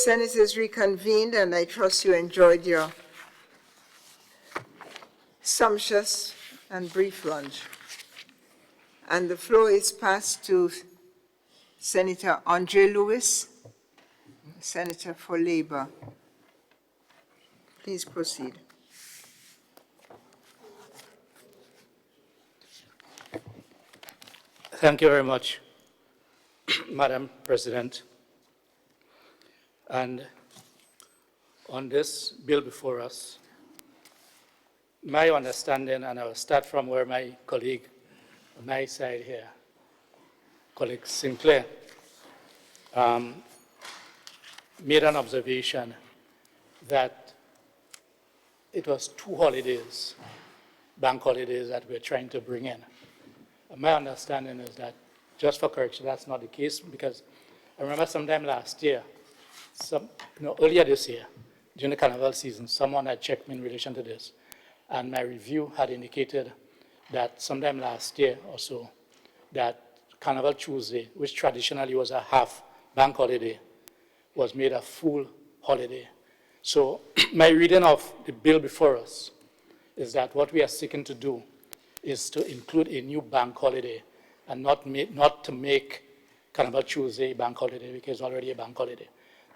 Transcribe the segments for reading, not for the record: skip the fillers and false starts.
Senate is reconvened, and I trust you enjoyed your sumptuous and brief lunch. And the floor is passed to Senator Andre Lewis, Senator for Labour. Please proceed. Thank you very much, Madam President. And on this bill before us, my understanding, and I'll start from where my colleague on my side here, colleague Sinclair, made an observation that it was 2 holidays, bank holidays, that we're trying to bring in. My understanding is that, just for correction, that's not the case, because I remember sometime last year, earlier this year, during the Carnival season, someone had checked me in relation to this, and my review had indicated that sometime last year or so, that Carnival Tuesday, which traditionally was a half bank holiday, was made a full holiday. So my reading of the bill before us is that what we are seeking to do is to include a new bank holiday and not to make Carnival Tuesday bank holiday, because it's already a bank holiday.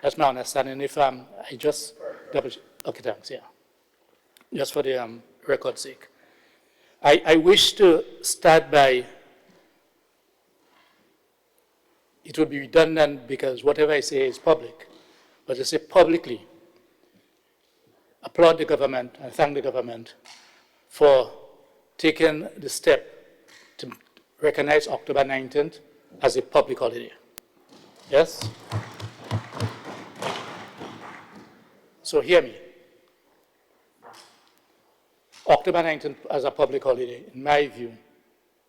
That's my understanding. If I just double check. Okay, thanks, yeah. Just for the record's sake. I wish to start by, it would be redundant because whatever I say is public, but to say publicly, applaud the government and thank the government for taking the step to recognize October 19th as a public holiday. Yes? So hear me. October 19th as a public holiday, in my view,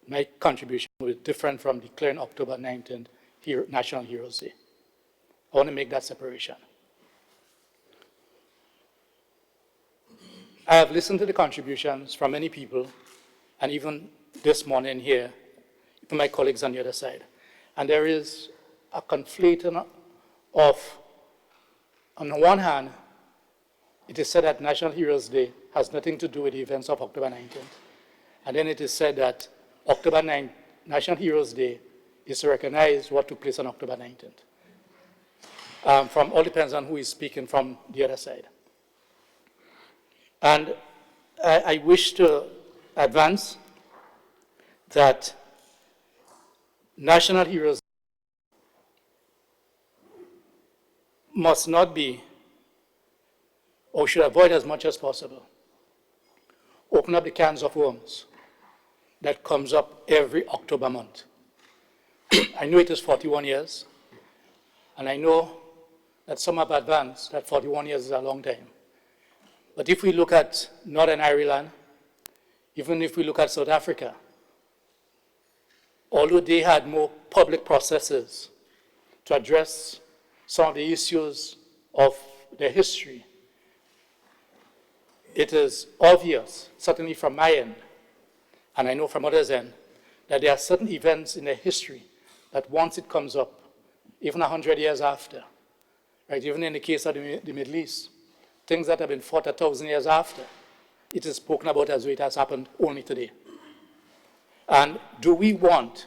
my contribution will be different from declaring October 19th National Heroes Day. I want to make that separation. I have listened to the contributions from many people, and even this morning here, from my colleagues on the other side. And there is a conflating of, on the one hand, it is said that National Heroes Day has nothing to do with the events of October 19th. And then it is said that October 9th, National Heroes Day, is to recognize what took place on October 19th. From all depends on who is speaking from the other side. And I wish to advance that National Heroes must not be, or should avoid as much as possible, open up the cans of worms that comes up every October month. I know it is 41 years, and I know that some have advanced that 41 years is a long time. But if we look at Northern Ireland, even if we look at South Africa, although they had more public processes to address some of the issues of their history, it is obvious, certainly from my end, and I know from others' end, that there are certain events in their history that once it comes up, even 100 years after, right, even in the case of the Middle East, things that have been fought 1,000 years after, it is spoken about as though it has happened only today. And do we want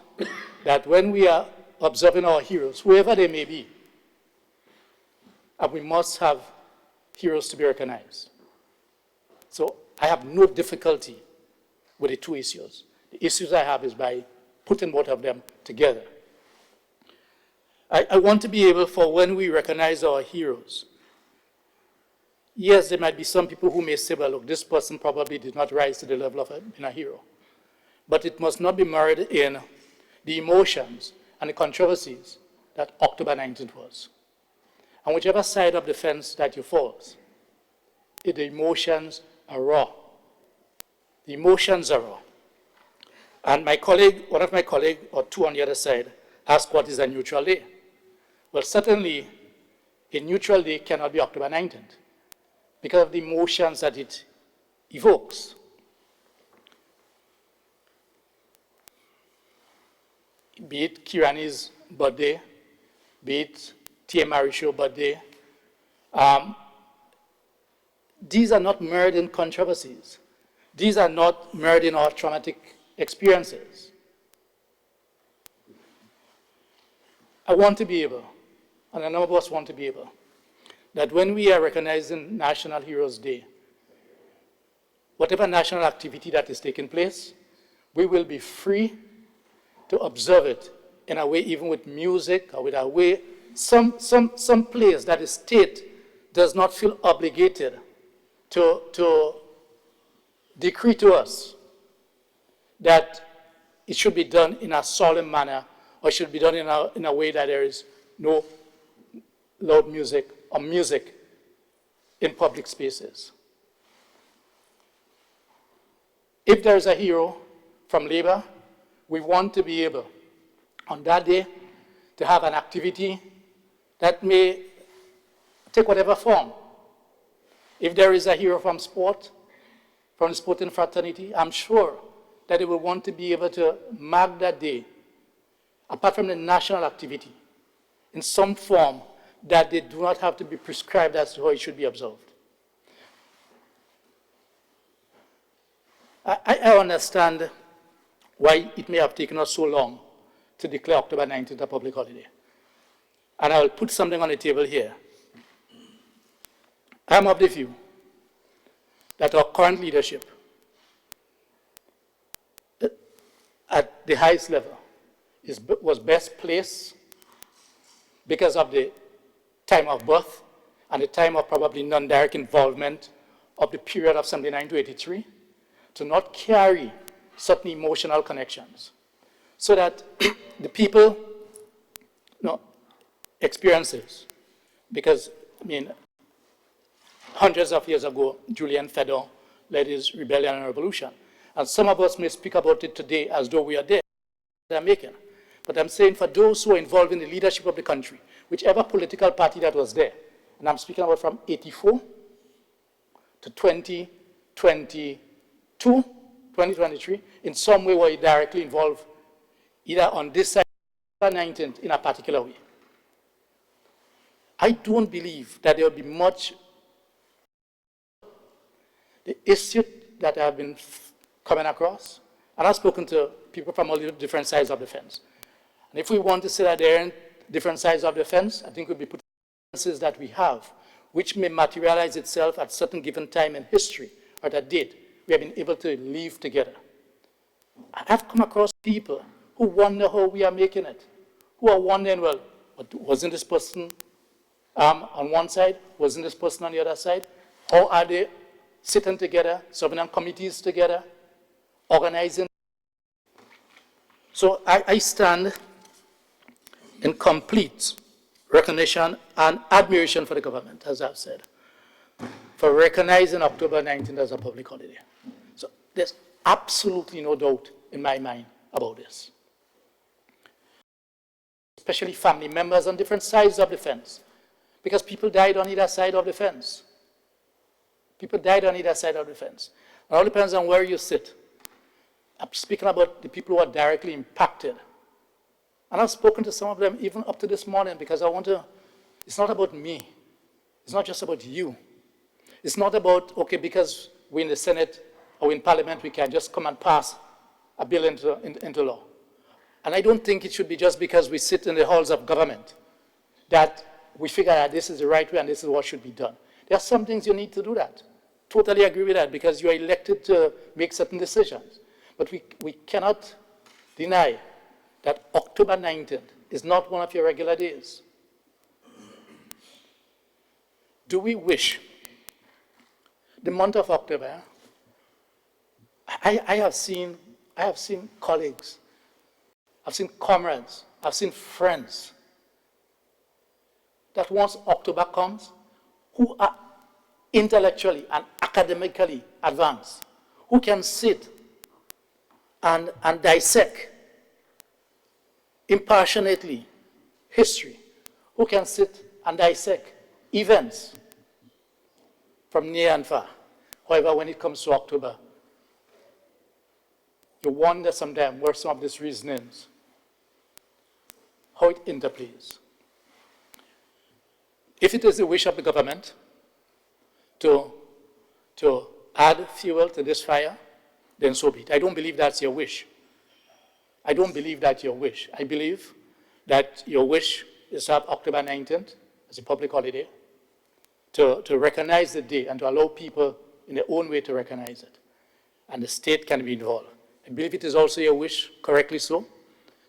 that when we are observing our heroes, whoever they may be, and we must have heroes to be recognized? So I have no difficulty with the two issues. The issues I have is by putting both of them together. I want to be able, for when we recognize our heroes, yes, there might be some people who may say, well, look, this person probably did not rise to the level of being a hero. But it must not be marred in the emotions and the controversies that October 19th was. And whichever side of the fence that you fall, the emotions are raw. The emotions are raw. And my colleague, one of my colleagues, or two on the other side, asked what is a neutral day. Well, certainly, a neutral day cannot be October 19th because of the emotions that it evokes. Be it Kirani's birthday, be it T.M. Marisho's birthday, These are not mired in controversies. These are not mired in our traumatic experiences. I want to be able, and a number of us want to be able, that when we are recognizing National Heroes Day, whatever national activity that is taking place, we will be free to observe it in a way, even with music or with a way, some place that the state does not feel obligated to decree to us that it should be done in a solemn manner or should be done in a way that there is no loud music or music in public spaces. If there is a hero from labor, we want to be able, on that day, to have an activity that may take whatever form. If there is a hero from sport, from the sporting fraternity, I'm sure that they will want to be able to mark that day, apart from the national activity, in some form that they do not have to be prescribed as to how it should be observed. I understand why it may have taken us so long to declare October 19th a public holiday. And I will put something on the table here. I am of the view that our current leadership at the highest level was best placed because of the time of birth and the time of probably non-direct involvement of the period of 79 to 83 to not carry certain emotional connections so that the people experiences, because, I mean, hundreds of years ago, Julian Fedor led his rebellion and revolution. And some of us may speak about it today as though we are there, they're making. But I'm saying for those who are involved in the leadership of the country, whichever political party that was there, and I'm speaking about from 84 to 2022, 2023, in some way were directly involved either on this side or 19th in a particular way. I don't believe that there will be much. The issue that I have been coming across, and I've spoken to people from all the different sides of the fence. And if we want to say that there are different sides of the fence, I think we'll be putting differences that we have, which may materialize itself at a certain given time in history, or that did. We have been able to live together. I've come across people who wonder how we are making it, who are wondering, well, wasn't this person on one side? Wasn't this person on the other side? How are they sitting together, serving on committees together, organizing? So I stand in complete recognition and admiration for the government, as I've said, for recognizing October 19th as a public holiday. So there's absolutely no doubt in my mind about this. Especially family members on different sides of the fence, because people died on either side of the fence. People died on either side of the fence. It all depends on where you sit. I'm speaking about the people who are directly impacted. And I've spoken to some of them even up to this morning because I want to, it's not about me. It's not just about you. It's not about, okay, because we're in the Senate or in Parliament, we can just come and pass a bill into law. And I don't think it should be just because we sit in the halls of government that we figure out this is the right way and this is what should be done. There are some things you need to do that. Totally agree with that because you are elected to make certain decisions. But we cannot deny that October 19th is not one of your regular days. Do we wish the month of October? I have seen colleagues, I've seen comrades, I've seen friends that once October comes, who are intellectually and academically advanced, who can sit and dissect impassionately history, who can sit and dissect events from near and far. However, when it comes to October, you wonder sometimes where some of these reasonings, how it interplays. If it is the wish of the government to add fuel to this fire, then so be it. I don't believe that's your wish. I don't believe that's your wish. I believe that your wish is to have October 19th as a public holiday, to recognize the day and to allow people in their own way to recognize it. And the state can be involved. I believe it is also your wish, correctly so,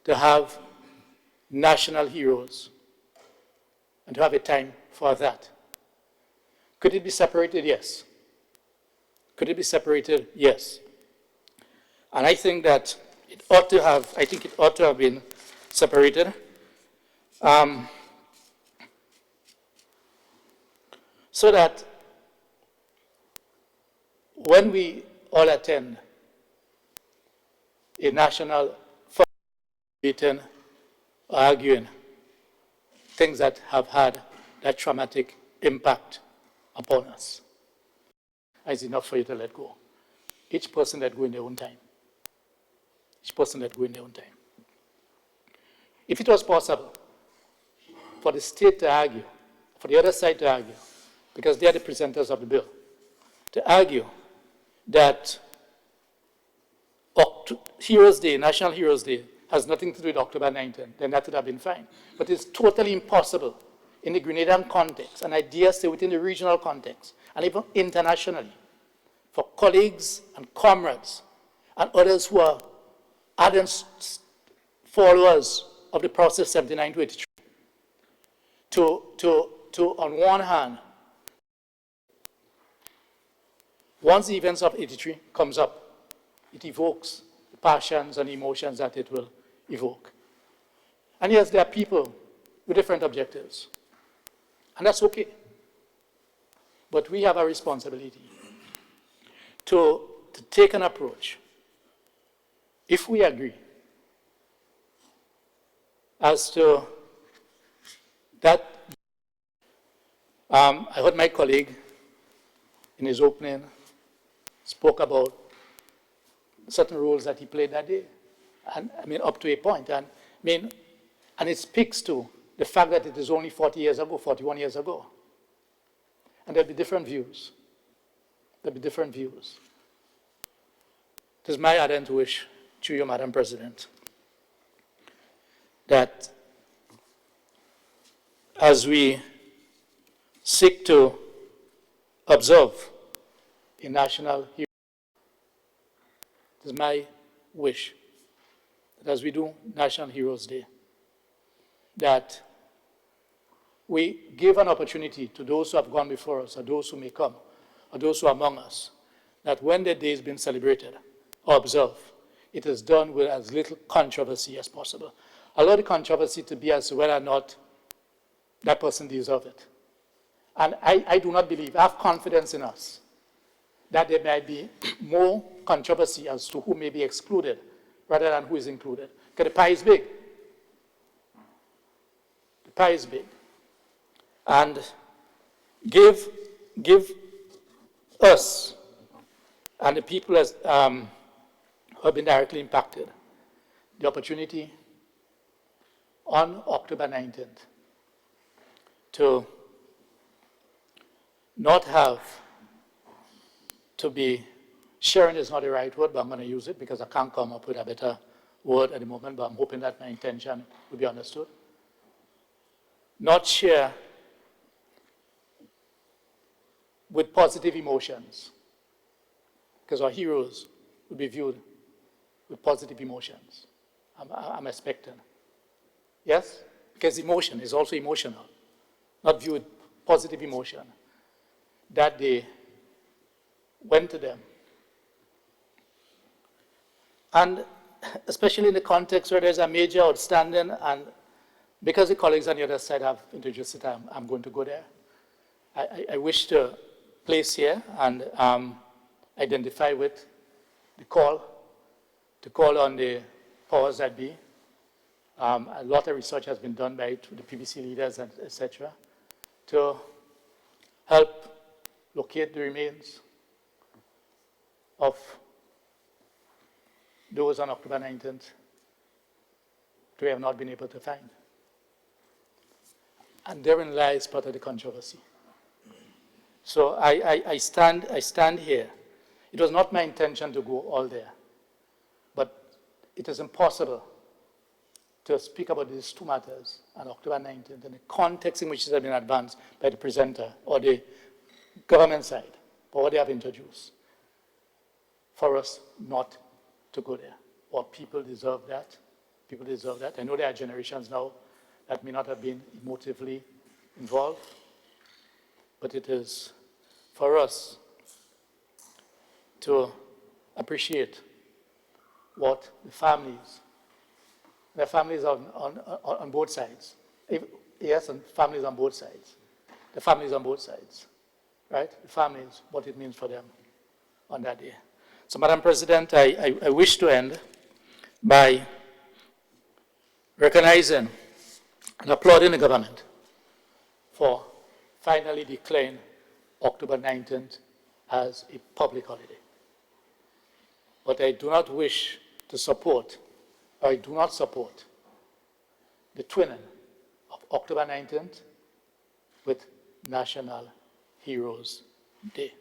to have national heroes and to have a time for that. Could it be separated? Yes. Could it be separated? Yes. And I think that it ought to have been separated. So that when we all attend a national meeting, arguing things that have had that traumatic impact upon us, it's enough for you to let go. Each person let go in their own time. Each person let go in their own time. If it was possible for the state to argue, for the other side to argue, because they are the presenters of the bill, to argue that Heroes Day, National Heroes Day, has nothing to do with October 19th, then that would have been fine. But it's totally impossible in the Grenadian context, and I dare say within the regional context, and even internationally, for colleagues and comrades and others who are ardent followers of the process 79 to 83, to on one hand, once the events of 83 comes up, it evokes the passions and emotions that it will evoke. And yes, there are people with different objectives, and that's okay. But we have a responsibility to take an approach, if we agree, as to that. I heard my colleague in his opening spoke about certain roles that he played that day, and I mean up to a point, and it speaks to the fact that it is only 40 years ago, 41 years ago, and there'll be different views. There'll be different views. It is my ardent wish to you, Madam President, that as we seek to observe a national hero, it is my wish that as we do National Heroes Day, that we give an opportunity to those who have gone before us, or those who may come, or those who are among us, that when the day has been celebrated or observed, it is done with as little controversy as possible. Allow the controversy to be as to whether or not that person deserves it. And I do not believe, I have confidence in us, that there might be more controversy as to who may be excluded rather than who is included. Because the pie is big. The pie is big. And give us and the people who have been directly impacted the opportunity on October 19th to not have to be, sharing is not the right word, but I'm going to use it because I can't come up with a better word at the moment, but I'm hoping that my intention will be understood. Not share with positive emotions, because our heroes will be viewed with positive emotions. I'm expecting. Yes? Because emotion is also emotional, not viewed positive emotion. That they went to them. And especially in the context where there's a major outstanding, and because the colleagues on the other side have introduced it, I'm going to go there. I wish to place here and identify with the call, to call on the powers that be. A lot of research has been done by the PBC leaders, etc., to help locate the remains of those on October 19th we have not been able to find. And therein lies part of the controversy. So I stand here. It was not my intention to go all there, but it is impossible to speak about these two matters on October 19th in the context in which it has been advanced by the presenter or the government side for what they have introduced, for us not to go there. Well, people deserve that. People deserve that. I know there are generations now that may not have been emotively involved, but it is for us to appreciate what the families on both sides, yes, and families on both sides, the families on both sides, right? The families, what it means for them on that day. So, Madam President, I wish to end by recognizing and applauding the government for finally declaring October 19th as a public holiday. But I do not wish to support, or I do not support, the twinning of October 19th with National Heroes Day.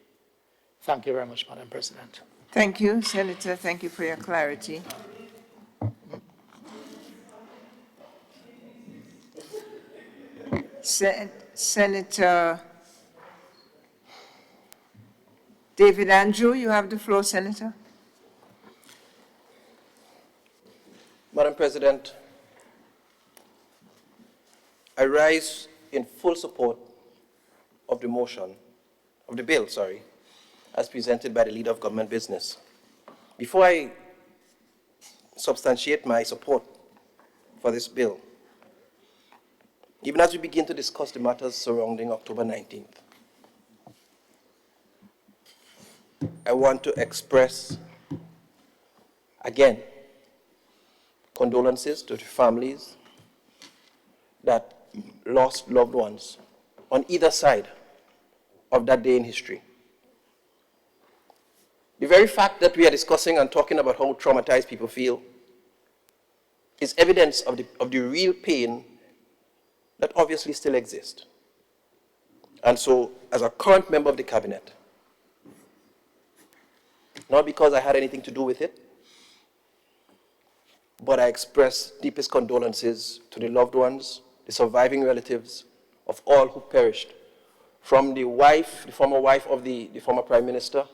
Thank you very much, Madam President. Thank you, Senator. Thank you for your clarity. Senator David Andrew, you have the floor, Senator. Madam President, I rise in full support of the motion, of the bill, as presented by the Leader of Government Business. Before I substantiate my support for this bill, even as we begin to discuss the matters surrounding October 19th, I want to express, again, condolences to the families that lost loved ones on either side of that day in history. The very fact that we are discussing and talking about how traumatized people feel is evidence of the real pain that obviously still exists. And so, as a current member of the cabinet, not because I had anything to do with it, but I express deepest condolences to the loved ones, the surviving relatives of all who perished, from the former wife of the former Prime Minister,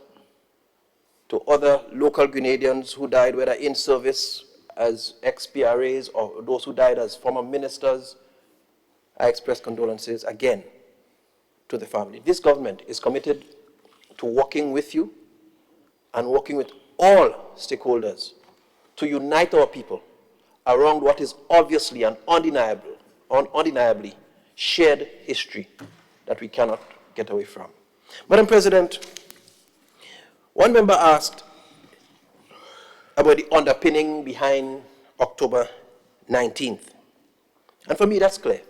to other local Grenadians who died, whether in service as ex-PRAs or those who died as former ministers. I express condolences again to the family. This government is committed to working with you and working with all stakeholders to unite our people around what is obviously and undeniably shared history that we cannot get away from. Madam President, one member asked about the underpinning behind October 19th. And for me, that's clear.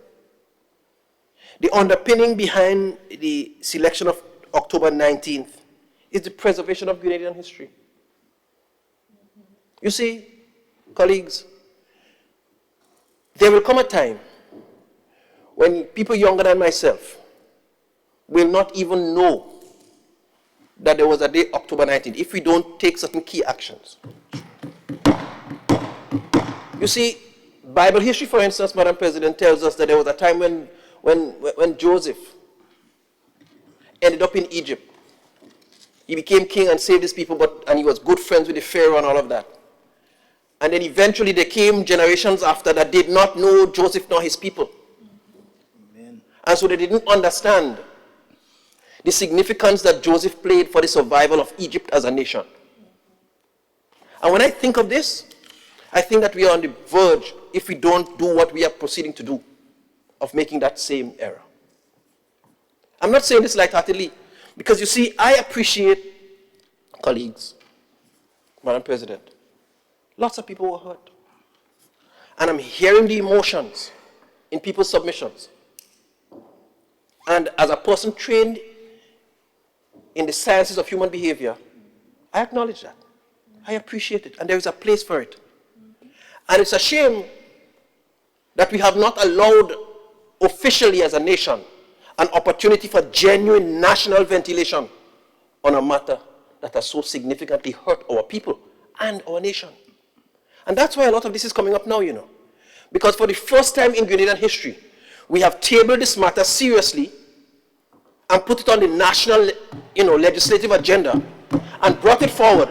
The underpinning behind the selection of October 19th is the preservation of Grenadian history. You see, colleagues, there will come a time when people younger than myself will not even know that there was a day, October 19th, if we don't take certain key actions. You see, Bible history, for instance, Madam President, tells us that there was a time when Joseph ended up in Egypt. He became king and saved his people, and he was good friends with the Pharaoh and all of that. And then eventually there came generations after that did not know Joseph nor his people. Amen. And so they didn't understand the significance that Joseph played for the survival of Egypt as a nation. And when I think of this, I think that we are on the verge, if we don't do what we are proceeding to do, of making that same error. I'm not saying this lightheartedly, because you see, I appreciate, colleagues, Madam President, lots of people were hurt. And I'm hearing the emotions in people's submissions. And as a person trained in the sciences of human behavior, I acknowledge that. I appreciate it, and there is a place for it. And it's a shame that we have not allowed officially as a nation, an opportunity for genuine national ventilation on a matter that has so significantly hurt our people and our nation. And that's why a lot of this is coming up now, you know. Because for the first time in Grenadian history, we have tabled this matter seriously and put it on the national, legislative agenda and brought it forward.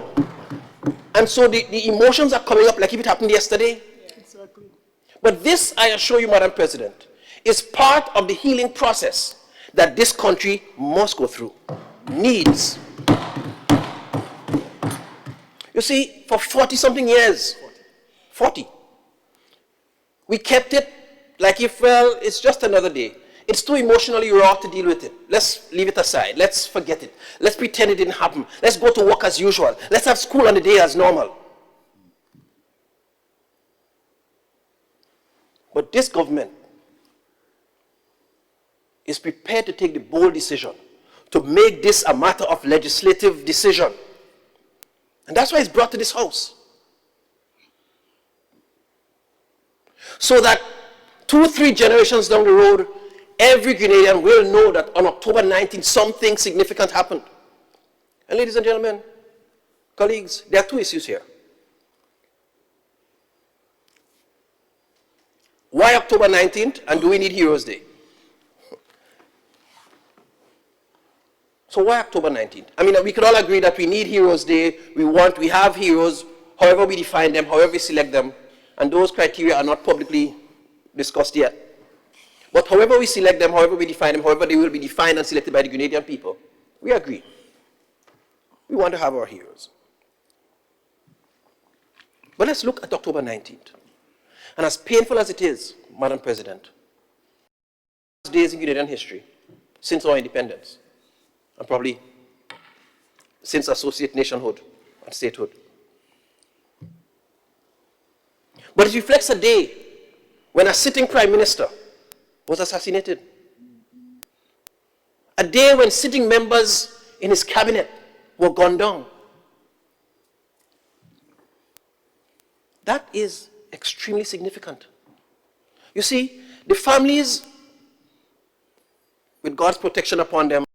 And so the emotions are coming up like if it happened yesterday. Yeah, exactly. But this, I assure you, Madam President, is part of the healing process that this country must go through, needs. You see, for 40-something years, 40, we kept it like if, well, it's just another day. It's too emotionally raw to deal with it. Let's leave it aside. Let's forget it. Let's pretend it didn't happen. Let's go to work as usual. Let's have school on the day as normal. But this government is prepared to take the bold decision to make this a matter of legislative decision. And that's why it's brought to this House. So that 2-3 generations down the road, every Grenadian will know that on October 19th, something significant happened. And ladies and gentlemen, colleagues, there are 2 issues here. Why October 19th, and do we need Heroes Day? So why October 19th? I mean, we can all agree that we need Heroes Day. We have heroes, however we define them, however we select them, and those criteria are not publicly discussed yet. But however we select them, however we define them, however they will be defined and selected by the Grenadian people, we agree. We want to have our heroes. But let's look at October 19th. And as painful as it is, Madam President, days in Grenadian history, since our independence, and probably since associate nationhood and statehood. But it reflects a day when a sitting prime minister was assassinated. A day when sitting members in his cabinet were gunned down. That is extremely significant. You see, the families, with God's protection upon them,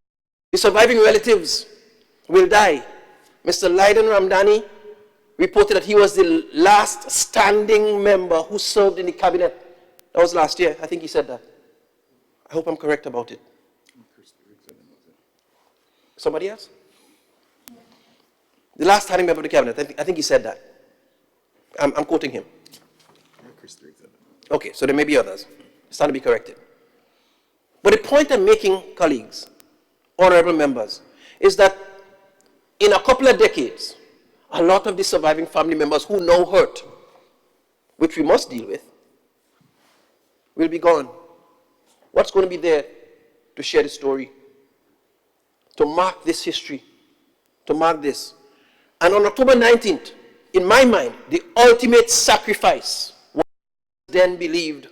the surviving relatives will die. Mr. Lyden Ramdani reported that he was the last standing member who served in the cabinet. That was last year. I think he said that. I hope I'm correct about it. Somebody else? The last standing member of the cabinet. I think he said that. I'm quoting him. Okay, so there may be others. Stand to be corrected. But the point I'm making, colleagues, honorable members, is that in a couple of decades, a lot of the surviving family members who now hurt, which we must deal with, will be gone. What's going to be there to share the story, to mark this history, to mark this? And on October 19th, in my mind, the ultimate sacrifice was then believed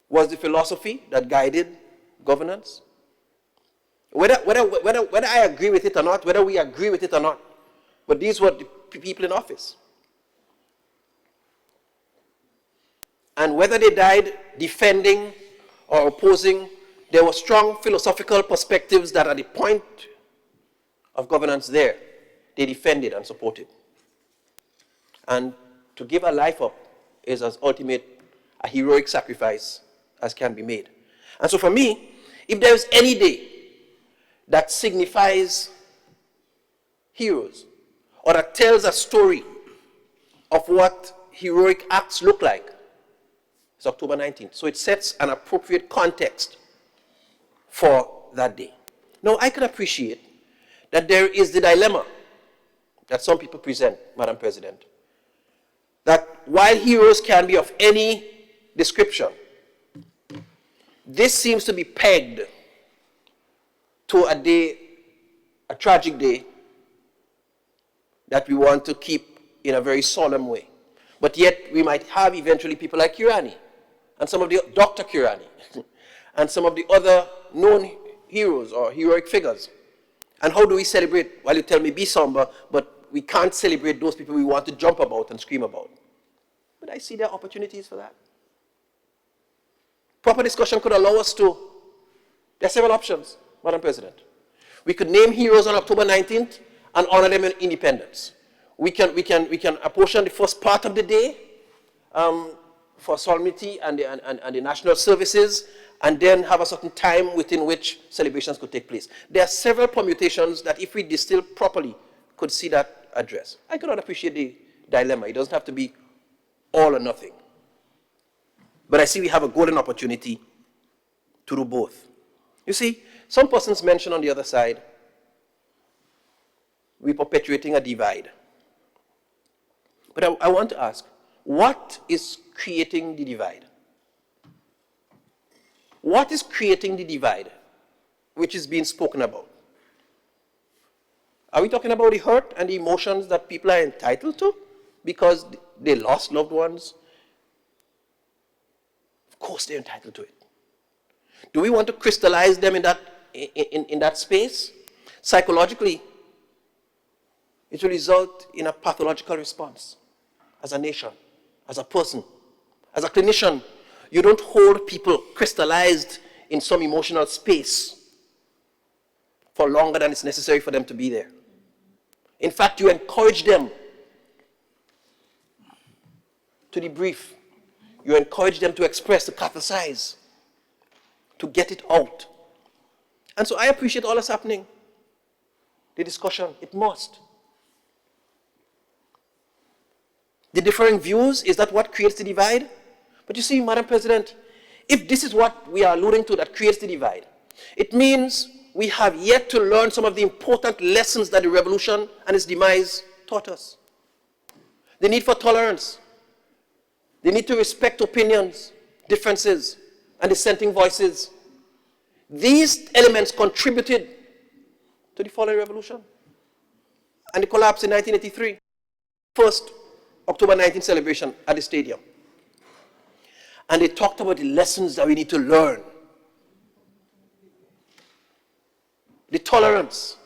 was the philosophy that guided governance. Whether I agree with it or not, whether we agree with it or not, but these were the people in office. And whether they died defending or opposing, there were strong philosophical perspectives that at the point of governance there, they defended and supported. And to give a life up is as ultimate a heroic sacrifice as can be made. And so for me, if there is any day that signifies heroes, or that tells a story of what heroic acts look like, it's October 19th. So it sets an appropriate context for that day. Now, I can appreciate that there is the dilemma that some people present, Madam President, that while heroes can be of any description, this seems to be pegged to a day, a tragic day, that we want to keep in a very solemn way. But yet, we might have eventually people like Kirani, and some of the, Dr. Kirani, and some of the other known heroes or heroic figures. And how do we celebrate? Well, you tell me be somber, but we can't celebrate those people we want to jump about and scream about. But I see there are opportunities for that. Proper discussion could allow us to, there are several options, Madam President. We could name heroes on October 19th and honor them in independence. We can apportion the first part of the day for solemnity and the national services, and then have a certain time within which celebrations could take place. There are several permutations that, if we distill properly, could see that address. I cannot appreciate the dilemma. It doesn't have to be all or nothing. But I see we have a golden opportunity to do both. You see, some persons mention on the other side, we're perpetuating a divide. But I want to ask, what is creating the divide? What is creating the divide which is being spoken about? Are we talking about the hurt and the emotions that people are entitled to because they lost loved ones? Of course they're entitled to it. Do we want to crystallize them in that space? Psychologically, it will result in a pathological response as a nation, as a person, as a clinician. You don't hold people crystallized in some emotional space for longer than it's necessary for them to be there. In fact, you encourage them to debrief. You encourage them to express, to catharsize, to get it out. And so I appreciate all that's happening. The discussion, it must. The differing views, is that what creates the divide? But you see, Madam President, if this is what we are alluding to that creates the divide, it means we have yet to learn some of the important lessons that the revolution and its demise taught us. The need for tolerance, the need to respect opinions, differences, and dissenting voices. These elements contributed to the following revolution and the collapse in 1983. First October 19th celebration at the stadium. And they talked about the lessons that we need to learn. The tolerance.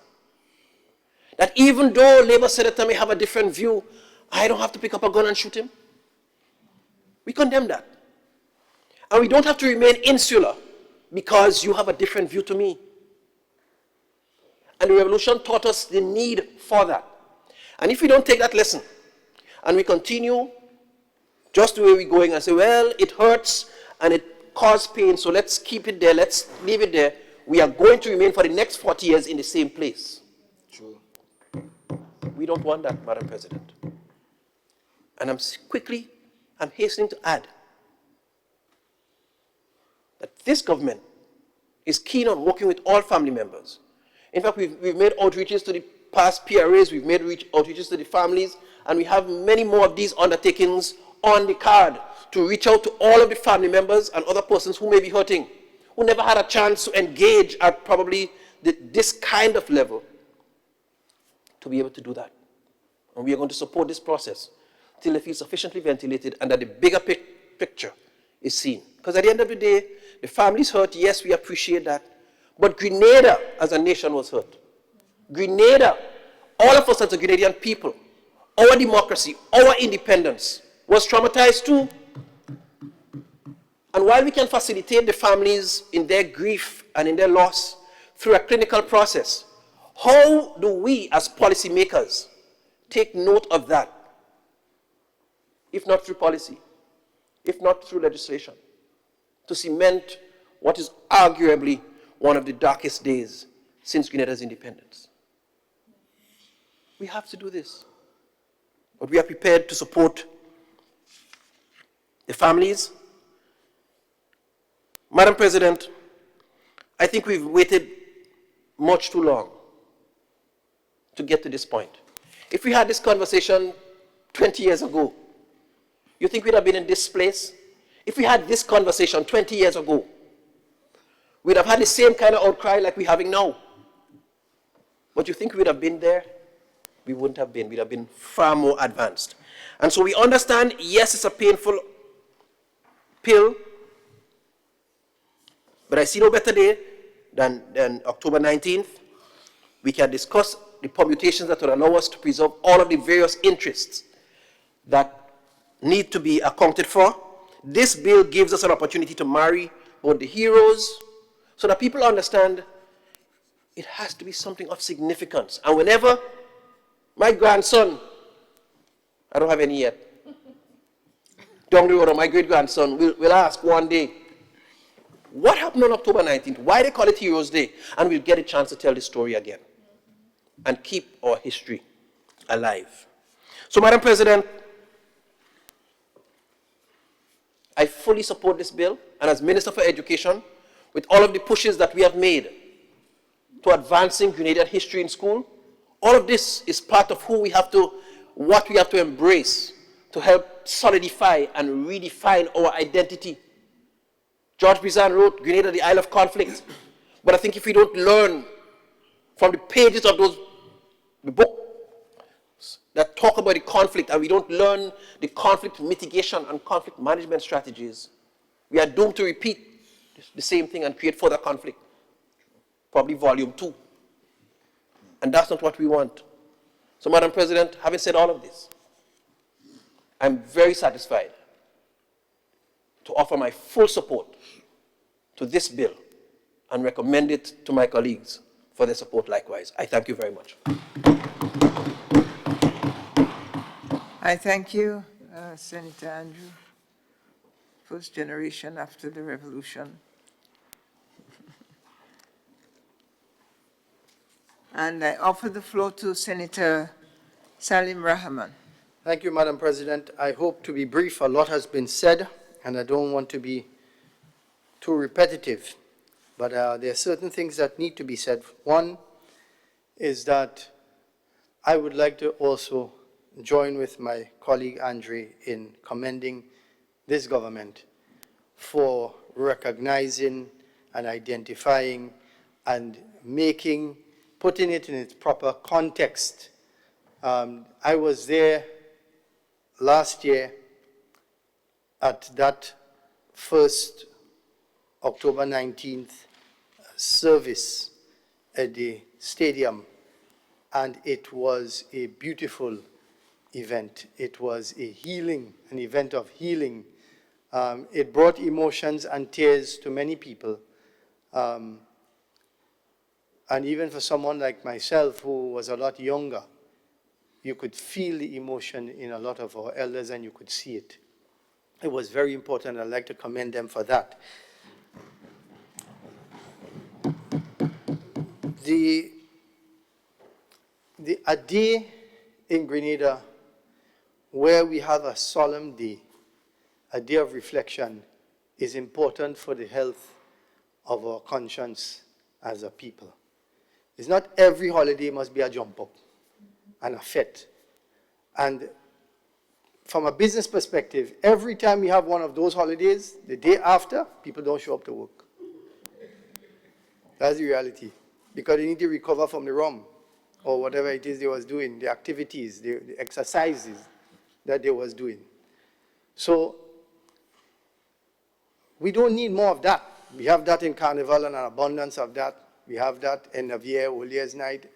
That even though Labour Senator may have a different view, I don't have to pick up a gun and shoot him. We condemn that. And we don't have to remain insular because you have a different view to me. And the revolution taught us the need for that. And if we don't take that lesson, and we continue just the way we're going and say, well, it hurts and it caused pain, so let's keep it there, let's leave it there, we are going to remain for the next 40 years in the same place. True. We don't want that, Madam President. And I'm hastening to add that this government is keen on working with all family members. In fact, we've made outreaches to the past PRAs, we've made outreaches to the families, and we have many more of these undertakings on the card to reach out to all of the family members and other persons who may be hurting, who never had a chance to engage at probably this kind of level, to be able to do that. And we are going to support this process till they feel sufficiently ventilated and that the bigger picture is seen. Because at the end of the day, the families hurt, yes, we appreciate that. But Grenada as a nation was hurt. Grenada, all of us as a Grenadian people, our democracy, our independence was traumatized too. And while we can facilitate the families in their grief and in their loss through a clinical process, how do we as policymakers take note of that? If not through policy, if not through legislation, to cement what is arguably one of the darkest days since Grenada's independence. We have to do this. But we are prepared to support the families. Madam President, I think we've waited much too long to get to this point. If we had this conversation 20 years ago, you think we'd have been in this place? If we had this conversation 20 years ago, we'd have had the same kind of outcry like we're having now. But you think we'd have been there? We wouldn't have been. We'd have been far more advanced. And so we understand, yes, it's a painful pill, but I see no better day than October 19th. We can discuss the permutations that will allow us to preserve all of the various interests that need to be accounted for. This bill gives us an opportunity to marry about the heroes, so that people understand it has to be something of significance. And whenever my grandson, I don't have any yet, down the road, or my great-grandson will ask one day, what happened on October 19th? Why they call it Heroes Day? And we'll get a chance to tell the story again and keep our history alive. So, Madam President, I fully support this bill, and as Minister for Education, with all of the pushes that we have made to advancing Grenadian history in school, all of this is part of what we have to embrace to help solidify and redefine our identity. George Bizan wrote, Grenada, the Isle of Conflict. But I think if we don't learn from the pages of the books that talk about the conflict, and we don't learn the conflict mitigation and conflict management strategies, we are doomed to repeat the same thing and create further conflict, probably volume 2. And that's not what we want. So, Madam President, having said all of this, I'm very satisfied to offer my full support to this bill and recommend it to my colleagues for their support likewise. I thank you very much. I thank you, Senator Andrew. First generation after the revolution. And I offer the floor to Senator Salim Rahman. Thank you, Madam President. I hope to be brief. A lot has been said, and I don't want to be too repetitive. But there are certain things that need to be said. One is that I would like to also join with my colleague Andre in commending this government for recognizing and identifying and putting it in its proper context. I was there last year at that first October 19th service at the stadium, and it was a beautiful event. It was an event of healing. It brought emotions and tears to many people. And even for someone like myself who was a lot younger, you could feel the emotion in a lot of our elders and you could see it. It was very important. I'd like to commend them for that. A day in Grenada where we have a solemn day, a day of reflection, is important for the health of our conscience as a people. It's not every holiday must be a jump up and a fete. And from a business perspective, every time we have one of those holidays, the day after, people don't show up to work. That's the reality. Because they need to recover from the rum or whatever it is they was doing, the activities, the exercises that they was doing. So we don't need more of that. We have that in Carnival and an abundance of that. We have that end of year, Old Year's Night.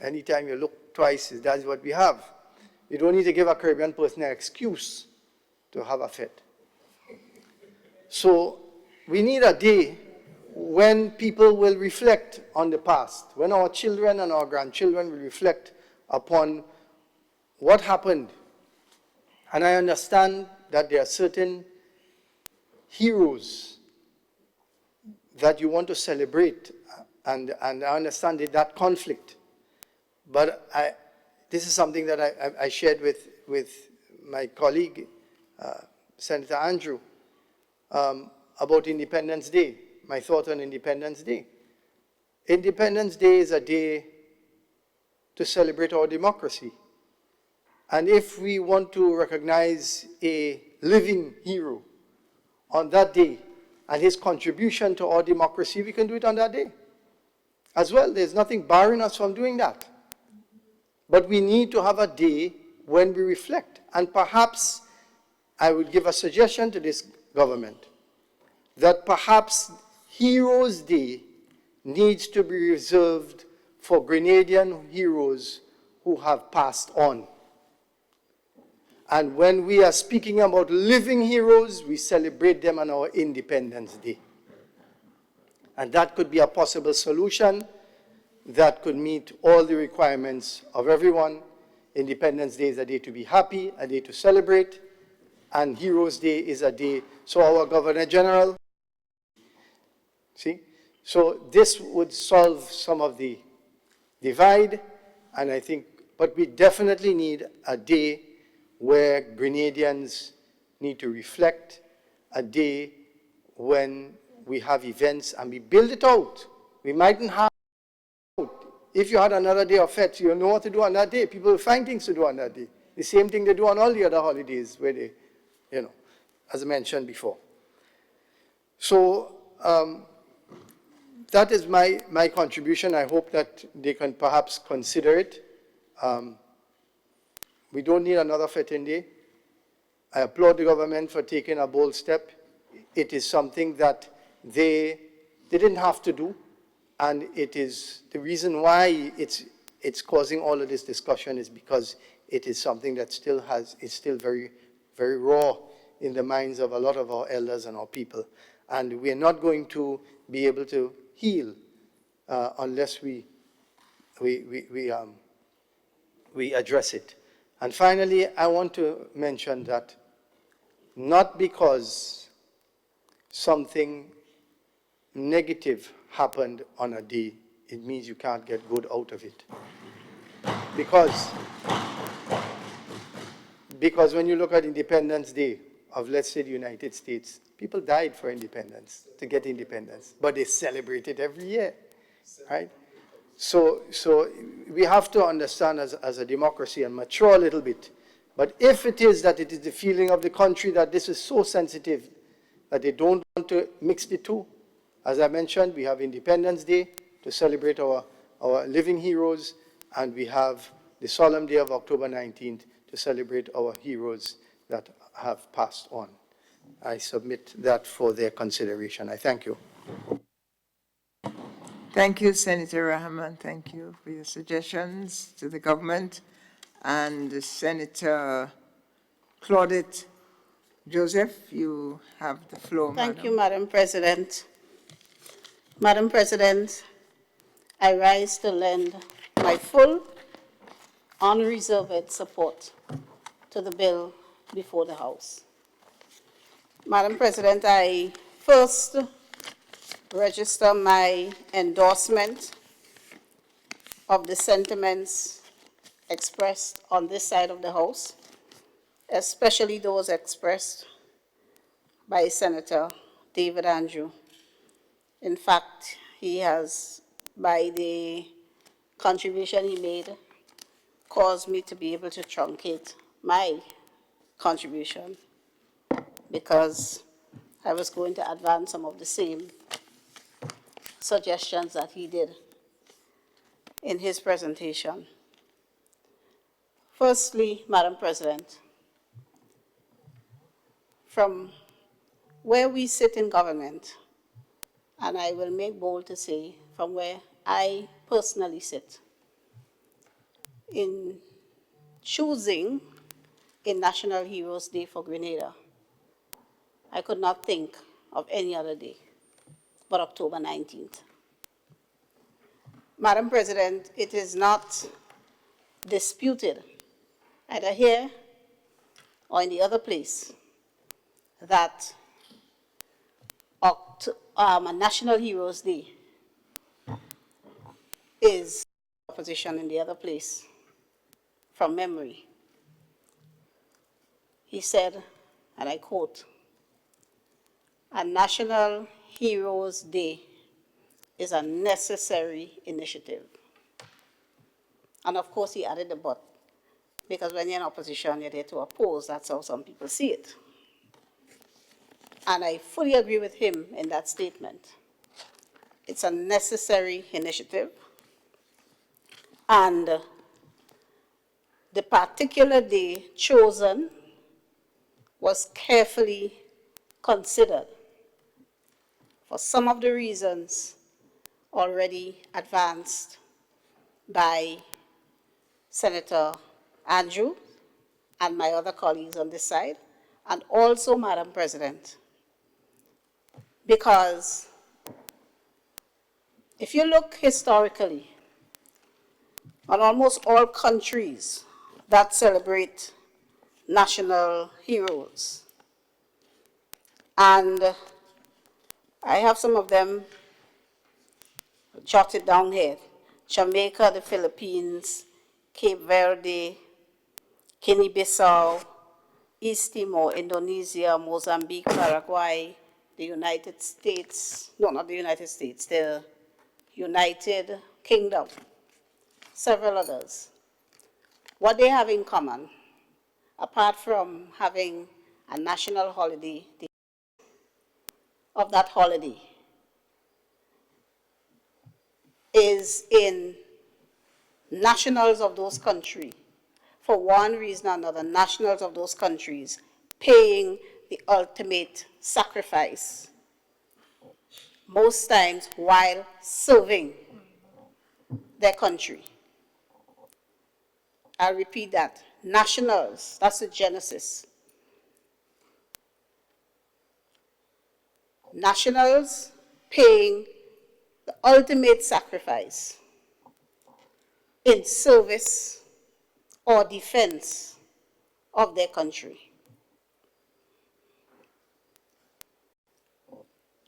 Anytime you look twice, that's what we have. You don't need to give a Caribbean person an excuse to have a fete. So we need a day when people will reflect on the past, when our children and our grandchildren will reflect upon what happened. And I understand that there are certain heroes that you want to celebrate, and I understand that conflict. But this is something that I shared with my colleague, Senator Andrew, about Independence Day, my thought on Independence Day. Independence Day is a day to celebrate our democracy. And if we want to recognize a living hero on that day and his contribution to our democracy, we can do it on that day as well. There's nothing barring us from doing that. But we need to have a day when we reflect. And perhaps I would give a suggestion to this government that perhaps Heroes Day needs to be reserved for Grenadian heroes who have passed on. And when we are speaking about living heroes, we celebrate them on our Independence Day. And that could be a possible solution that could meet all the requirements of everyone. Independence Day is a day to be happy, a day to celebrate, and Heroes Day is a day, so our Governor General, see? So this would solve some of the divide, and I think, but we definitely need a day where Grenadians need to reflect, a day when we have events and we build it out. We mightn't have, if you had another day of fete, you know what to do on that day. People will find things to do on that day. The same thing they do on all the other holidays where they, you know, as I mentioned before. So that is my contribution. I hope that they can perhaps consider it. We don't need another fete day. I applaud the government for taking a bold step. It is something that they didn't have to do, and it is the reason why it's causing all of this discussion is because it is something that is still very, very raw in the minds of a lot of our elders and our people. And we are not going to be able to heal unless we address it. And finally, I want to mention that not because something negative happened on a day, it means you can't get good out of it. Because when you look at Independence Day of, let's say, the United States, people died for independence, to get independence, but they celebrate it every year, right? So we have to understand as a democracy and mature a little bit. But if it is that it is the feeling of the country that this is so sensitive that they don't want to mix the two, as I mentioned, we have Independence Day to celebrate our living heroes, and we have the solemn day of October 19th to celebrate our heroes that have passed on. I submit that for their consideration. I thank you. Thank you, Senator Rahman. Thank you for your suggestions to the government. And Senator Claudette Joseph, you have the floor, Thank Madam. you, Madam President. Madam President, I rise to lend my full, unreserved support to the bill before the House. Madam President, I first register my endorsement of the sentiments expressed on this side of the House, especially those expressed by Senator David Andrew. In fact, he has, by the contribution he made, caused me to be able to truncate my contribution because I was going to advance some of the same suggestions that he did in his presentation. Firstly, Madam President, from where we sit in government, and I will make bold to say from where I personally sit, in choosing a National Heroes Day for Grenada, I could not think of any other day but October 19th. Madam President, it is not disputed, either here or in the other place, that a National Heroes Day is opposition in the other place from memory. He said, and I quote, "A National Heroes Day is a necessary initiative." And of course, he added the but, because when you're in opposition, you're there to oppose. That's how some people see it. And I fully agree with him in that statement. It's a necessary initiative. And the particular day chosen was carefully considered for some of the reasons already advanced by Senator Andrew and my other colleagues on this side, and also, Madam President, because If you look historically, on almost all countries that celebrate national heroes, and I have some of them jotted down here: Jamaica, the Philippines, Cape Verde, Guinea-Bissau, East Timor, Indonesia, Mozambique, Paraguay, the United States, no, not the United States, the United Kingdom, several others. What they have in common, apart from having a national holiday, of that holiday is in nationals of those countries, for one reason or another, nationals of those countries paying the ultimate sacrifice, most times while serving their country. I'll repeat that. Nationals, that's the genesis. Nationals paying the ultimate sacrifice in service or defense of their country.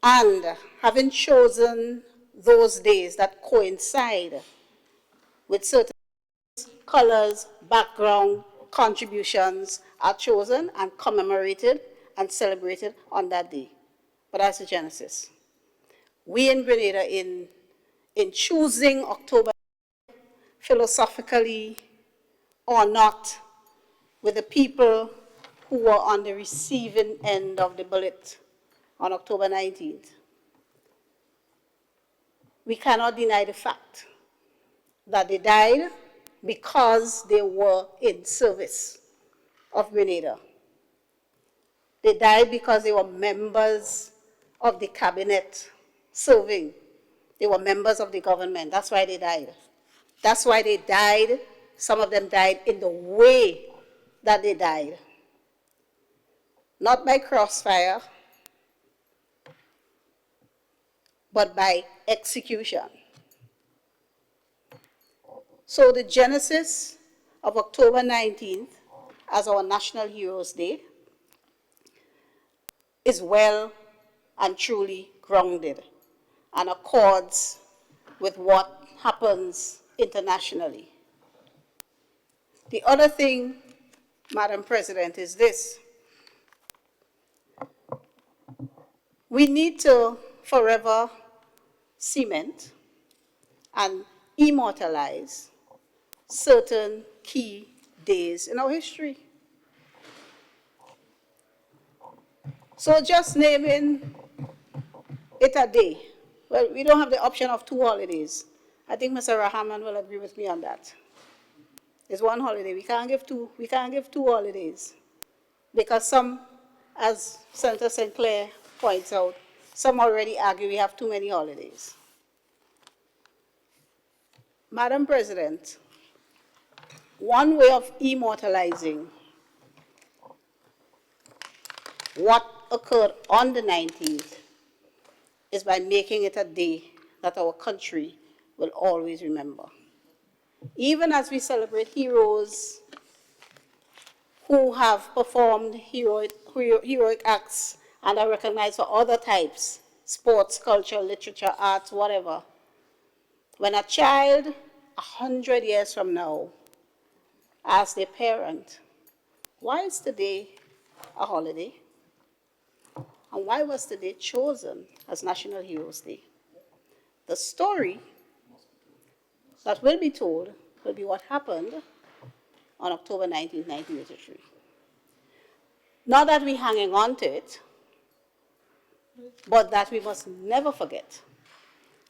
And having chosen those days that coincide with certain colors, background, contributions are chosen and commemorated and celebrated on that day. But that's the genesis. We in Grenada, in choosing October, philosophically or not, with the people who were on the receiving end of the bullet on October 19th, we cannot deny the fact that they died because they were in service of Grenada. They died because they were members of the cabinet serving. They were members of the government. That's why they died. That's why they died. Some of them died in the way that they died. Not by crossfire, but by execution. So the genesis of October 19th as our National Heroes Day is well and truly grounded and accords with what happens internationally. The other thing, Madam President, is this. We need to forever cement and immortalize certain key days in our history. So just naming it a day, well, we don't have the option of two holidays. I think Mr. Rahman will agree with me on that. It's one holiday. We can't give two holidays. Because some, as Senator St. Clair points out, some already argue we have too many holidays. Madam President, one way of immortalizing what occurred on the 19th is by making it a day that our country will always remember. Even as we celebrate heroes who have performed heroic acts and are recognized for other types, sports, culture, literature, arts, whatever, when a child 100 years from now asks their parent, why is today a holiday? And why was today chosen as National Heroes Day? The story that will be told will be what happened on October 19, 1983. Not that we're hanging on to it, but that we must never forget.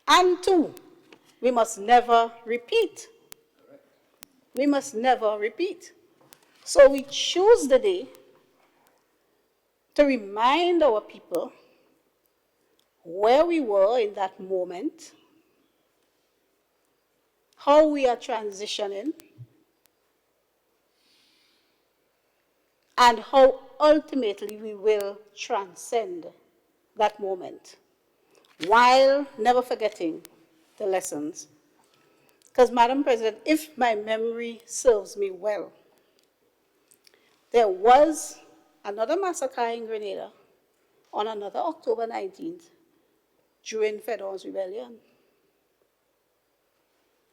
And two, we must never repeat. We must never repeat. So we choose the day to remind our people where we were in that moment, how we are transitioning, and how ultimately we will transcend that moment, while never forgetting the lessons. Because, Madam President, if my memory serves me well, there was another massacre in Grenada on another October 19th during Fedor's rebellion.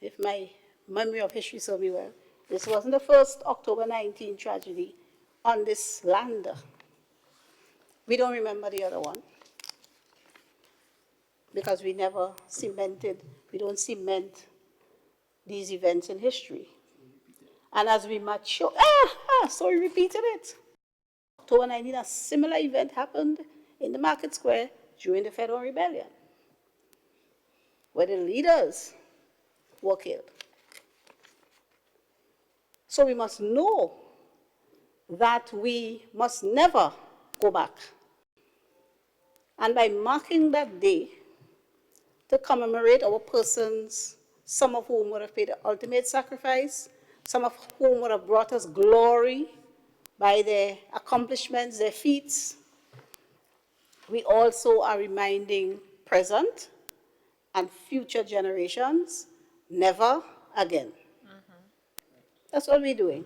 If my memory of history serves me well, this wasn't the first October 19 tragedy on this land. We don't remember the other one because we never cemented, we don't cement these events in history. And as we mature, so we repeated it. October 19, a similar event happened in the Market Square during the Federal Rebellion, where the leaders were killed. So we must know that we must never go back. And by marking that day to commemorate our persons, some of whom would have paid the ultimate sacrifice, some of whom would have brought us glory by their accomplishments, their feats, we also are reminding present and future generations, never again. That's what we're doing.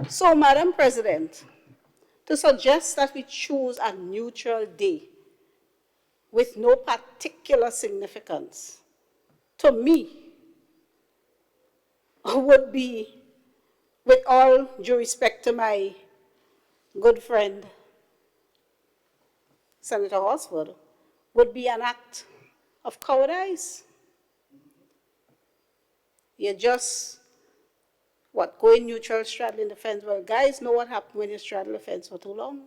So, Madam President, to suggest that we choose a neutral day with no particular significance, to me, would be, with all due respect to my good friend, Senator Horsford, would be an act of cowardice. You're just, going neutral, straddling the fence. Well, guys know what happens when you straddle the fence for too long.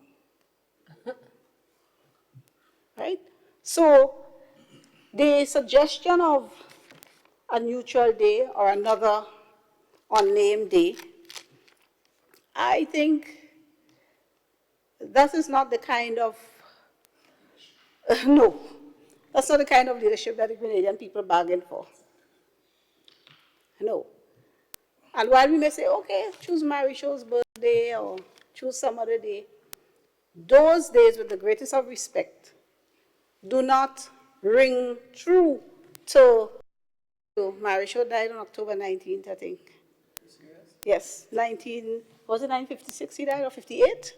Right? So, the suggestion of a neutral day or another unnamed day, I think that is not the kind of, no, that's not the kind of leadership that the Grenadian people bargained for. No. And while we may say, okay, choose Mary Shaw's birthday or choose some other day, those days, with the greatest of respect, do not ring true to Mary Shaw died on October 19th, I think. Yes, was it 1956 he died, or 58?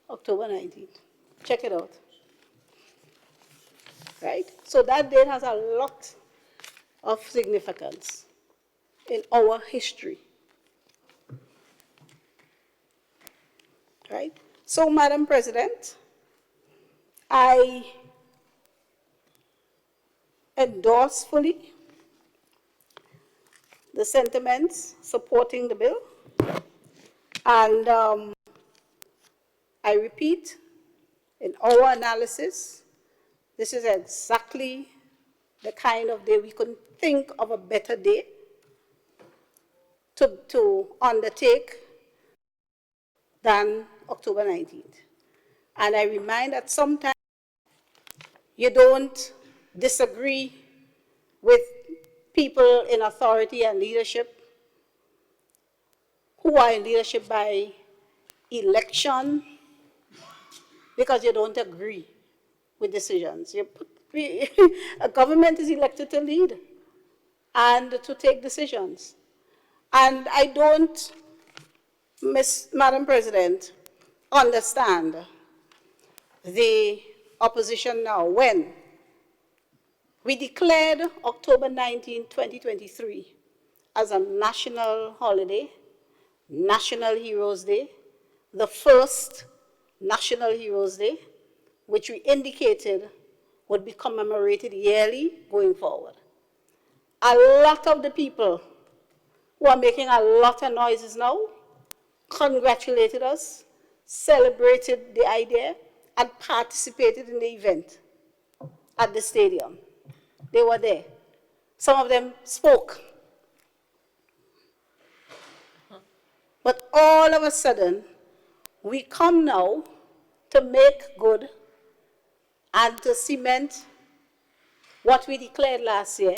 October 19th. Check it out. Right? So that date has a lot of significance in our history. Right? So, Madam President, I endorse fully the sentiments supporting the bill. And I repeat, in our analysis, this is exactly the kind of day we couldn't think of a better day to undertake than October 19th. And I remind that sometimes you don't disagree with people in authority and leadership who are in leadership by election because you don't agree with decisions. A government is elected to lead and to take decisions. And I don't, Madam President, understand the opposition now when we declared October 19, 2023 as a national holiday, National Heroes Day, the first National Heroes Day, which we indicated would be commemorated yearly going forward. A lot of the people who are making a lot of noises now congratulated us, celebrated the idea, and participated in the event at the stadium. They were there. Some of them spoke. But all of a sudden, we come now to make good and to cement what we declared last year,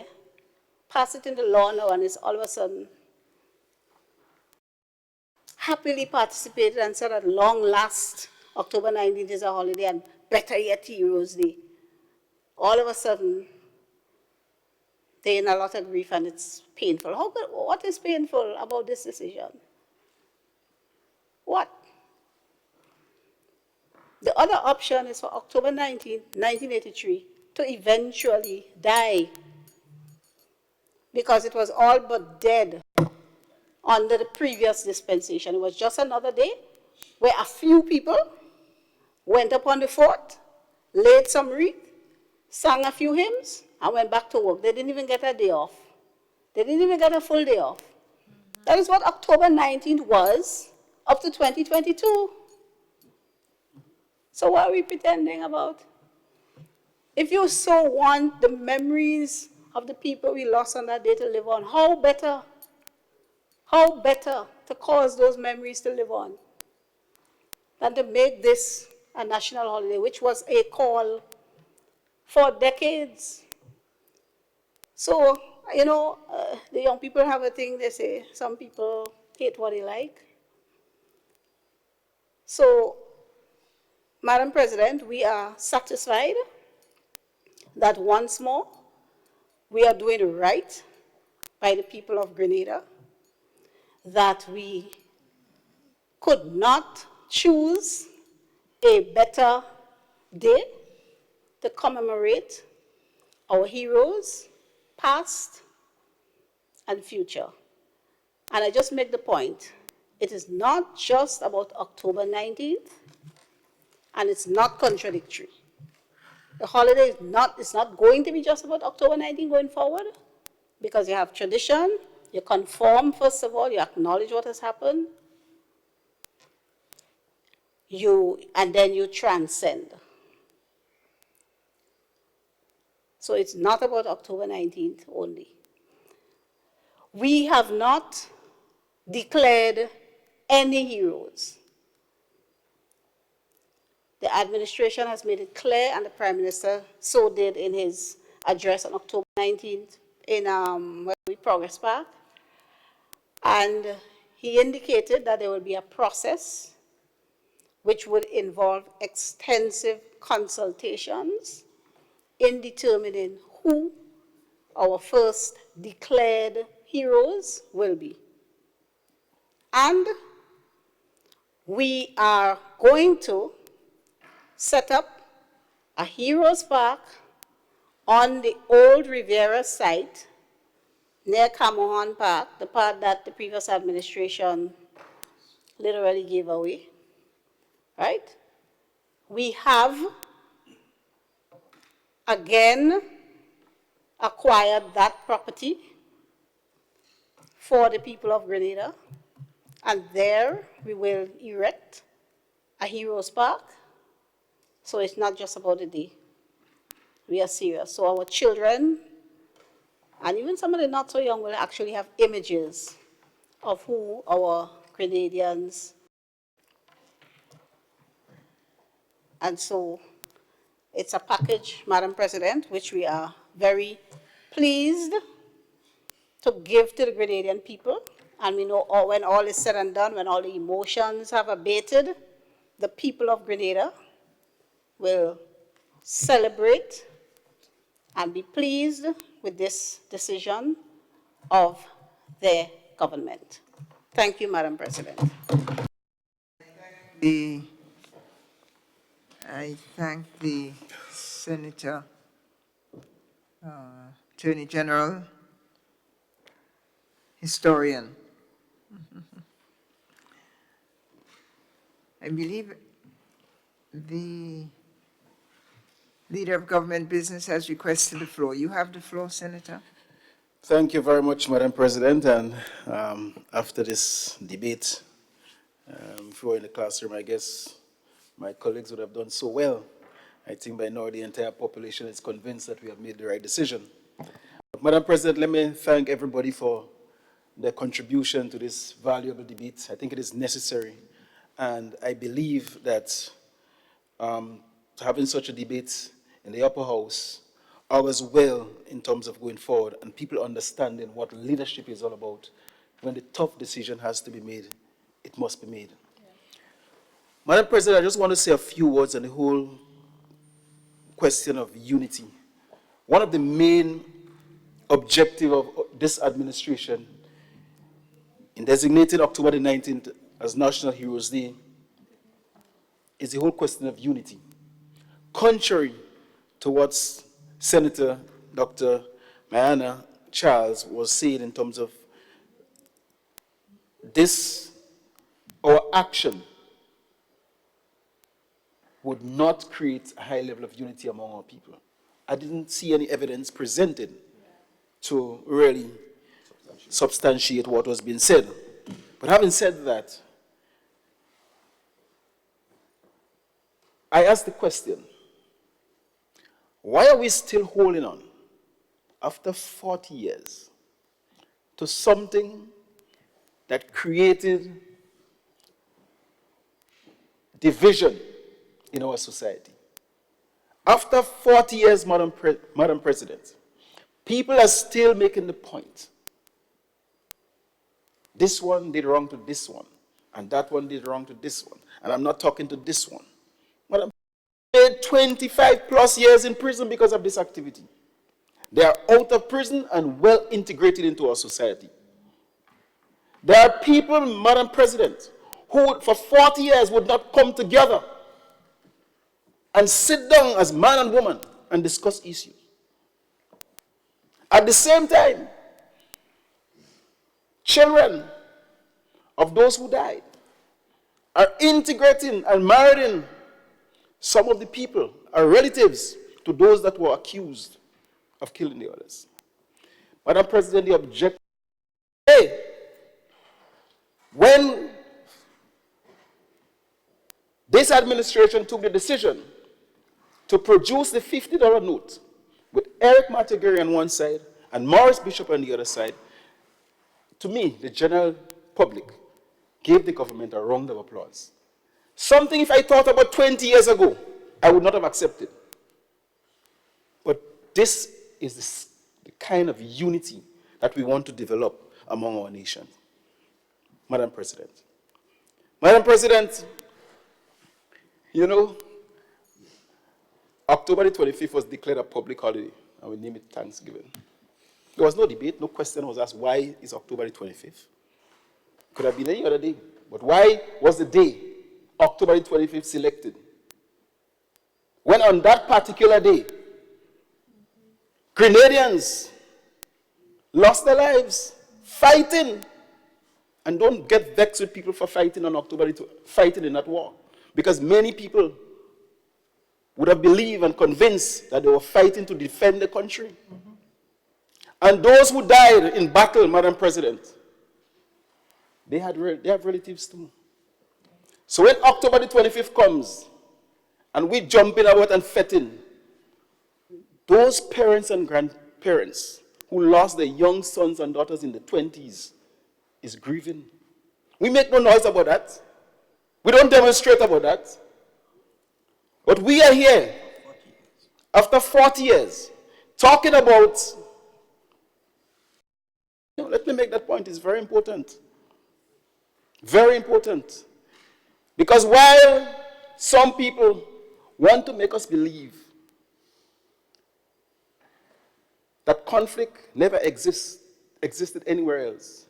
pass it into law now, and it's all of a sudden happily participated and said at long last, October 19th is a holiday and better yet Heroes Day. All of a sudden, they're in a lot of grief and it's painful. What is painful about this decision? What? The other option is for October 19, 1983 to eventually die because it was all but dead under the previous dispensation. It was just another day where a few people went up on the fort, laid some wreath, sang a few hymns, and went back to work. They didn't even get a day off. They didn't even get a full day off. That is what October 19th was up to 2022. So what are we pretending about? If you so want the memories of the people we lost on that day to live on, how better to cause those memories to live on than to make this a national holiday, which was a call for decades. So, you know, the young people have a thing, they say, some people hate what they like. So, Madam President, we are satisfied that once more we are doing right by the people of Grenada, that we could not choose a better day to commemorate our heroes, past and future. And I just make the point, it is not just about October 19th, and it's not contradictory. The holiday is not going to be just about October 19th going forward, because you have tradition, you conform first of all, you acknowledge what has happened, and then you transcend. So it's not about October 19th only. We have not declared any heroes. The administration has made it clear, and the Prime Minister so did in his address on October 19th in Progress Park. And he indicated that there will be a process which would involve extensive consultations in determining who our first declared heroes will be. And we are going to set up a Heroes Park on the old Riviera site near Camohan Park, the part that the previous administration literally gave away, right? We have again acquired that property for the people of Grenada, and there we will erect a Heroes Park. So it's not just about the day. We are serious. So our children, and even some of the not so young, will actually have images of who our Grenadians. And so it's a package, Madam President, which we are very pleased to give to the Grenadian people. And we know when all is said and done, when all the emotions have abated, the people of Grenada will celebrate and be pleased with this decision of their government. Thank you, Madam President. I thank the Senator, Attorney General, historian. I believe the Leader of Government Business has requested the floor. You have the floor, Senator. Thank you very much, Madam President. And after this debate, if you were in the classroom, I guess my colleagues would have done so well. I think by now the entire population is convinced that we have made the right decision. But Madam President, let me thank everybody for their contribution to this valuable debate. I think it is necessary. And I believe that having such a debate in the upper house augurs well in terms of going forward and people understanding what leadership is all about. When the tough decision has to be made, it must be made. Yeah. Madam President, I just want to say a few words on the whole question of unity. One of the main objective of this administration in designating October the 19th as National Heroes Day is the whole question of unity. Contrary to what Senator Dr. Mariana Charles was saying in terms of this, our action would not create a high level of unity among our people. I didn't see any evidence presented to really substantiate what was being said. But having said that, I asked the question, why are we still holding on after 40 years to something that created division in our society? After 40 years, Madam President, people are still making the point. This one did wrong to this one, and that one did wrong to this one, and I'm not talking to this one. Madam, spent 25 plus years in prison because of this activity. They are out of prison and well integrated into our society. There are people, Madam President, who for 40 years would not come together and sit down as man and woman and discuss issues. At the same time, children of those who died are integrating and marrying some of the people, our relatives, to those that were accused of killing the others. Madam President, the objective, when this administration took the decision to produce the $50 note with Eric Matageri on one side and Morris Bishop on the other side, to me, the general public gave the government a round of applause. Something if I thought about 20 years ago, I would not have accepted. But this is the kind of unity that we want to develop among our nation. Madam President. Madam President, you know, October the 25th was declared a public holiday, and we name it Thanksgiving. There was no debate, no question was asked, why is October the 25th? Could have been any other day, but why was the day, October the 25th, selected? When on that particular day, Grenadians lost their lives fighting. And don't get vexed with people for fighting on October, fighting in that war. Because many people would have believed and convinced that they were fighting to defend the country. Mm-hmm. And those who died in battle, Madam President, they have relatives too. So when October the 25th comes, and we jump in about and fetting, those parents and grandparents who lost their young sons and daughters in the 20s is grieving. We make no noise about that. We don't demonstrate about that. But we are here, after 40 years, talking about, let me make that point, it's very important. Very important. Because while some people want to make us believe that conflict never existed anywhere else,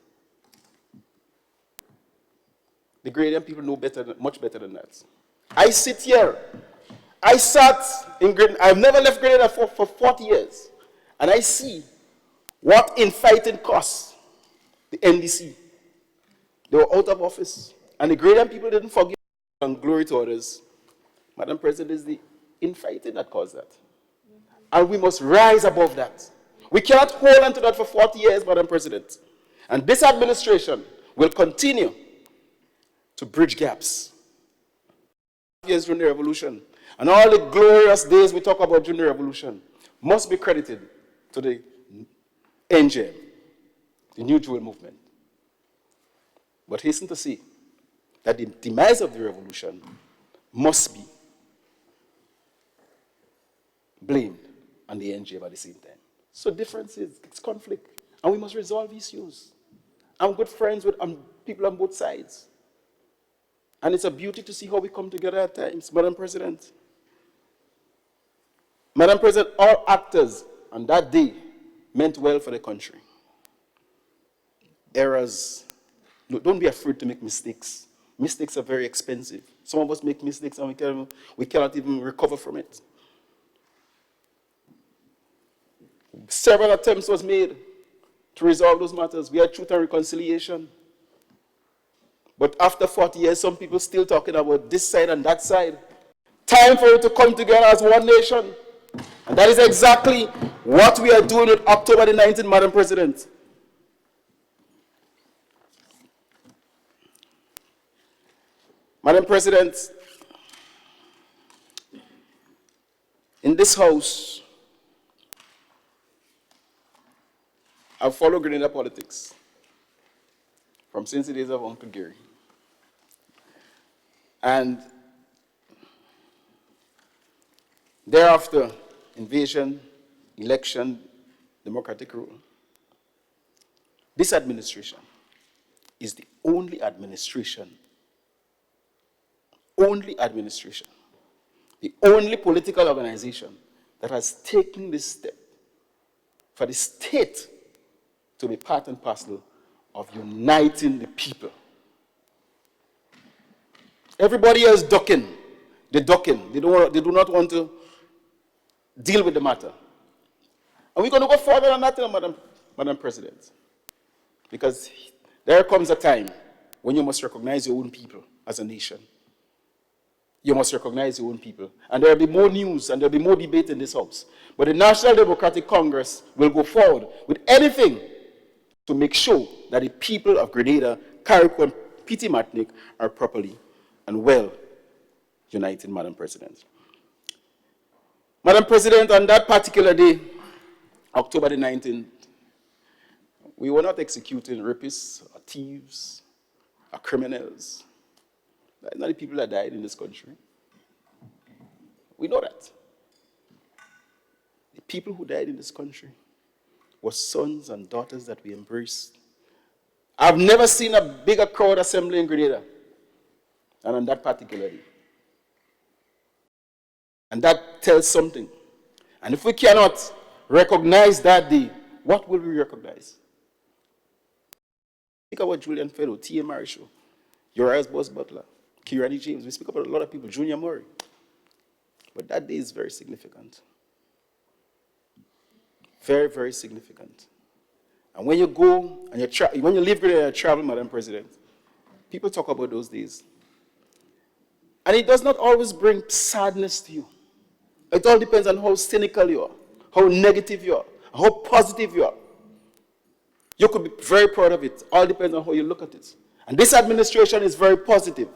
the Grenadian people know much better than that. I sit here. I sat in Grenada. I've never left Grenada for 40 years. And I see what infighting costs the NDC. They were out of office. And the Grenadian people didn't forgive and glory to others. Madam President, it's the infighting that caused that. And we must rise above that. We cannot hold on to that for 40 years, Madam President. And this administration will continue to bridge gaps. Years during the revolution, and all the glorious days we talk about during the revolution must be credited to the NJM, the New Jewel Movement. But hasten to say that the demise of the revolution must be blamed on the NJM at the same time. So difference is, it's conflict, and we must resolve issues. I'm good friends with people on both sides. And it's a beauty to see how we come together at times, Madam President. Madam President, all actors on that day meant well for the country. Errors, don't be afraid to make mistakes. Mistakes are very expensive. Some of us make mistakes and we cannot even recover from it. Several attempts was made to resolve those matters. We had Truth and Reconciliation. But after 40 years, some people still talking about this side and that side. Time for it to come together as one nation. And that is exactly what we are doing with October the 19th, Madam President. Madam President, in this House, I've followed Grenada politics from since the days of Uncle Gary. And thereafter, invasion, election, democratic rule. This administration is the only administration, the only political organization that has taken this step for the state to be part and parcel of uniting the people. Everybody else ducking. They're ducking. They do not want to deal with the matter. And we're going to go further than that, Madam President. Because there comes a time when you must recognize your own people as a nation. You must recognize your own people. And there will be more news and there will be more debate in this House. But the National Democratic Congress will go forward with anything to make sure that the people of Grenada, Carriacou, and Petite Martinique are properly and well united, Madam President. Madam President, on that particular day, October the 19th, we were not executing rapists or thieves or criminals. They're not the people that died in this country. We know that. The people who died in this country were sons and daughters that we embraced. I've never seen a bigger crowd assembly in Grenada than on that particular day. And that tells something. And if we cannot recognize that day, what will we recognize? Think about Julian Fellow, T.A. Marichaud, Uriah's Boss Butler, Kirani James. We speak about a lot of people, Junior Murray. But that day is very significant. Very, very significant. And when you go and when you leave Grenada and travel, Madam President, people talk about those days. And it does not always bring sadness to you. It all depends on how cynical you are, how negative you are, how positive you are. You could be very proud of it. All depends on how you look at it. And this administration is very positive.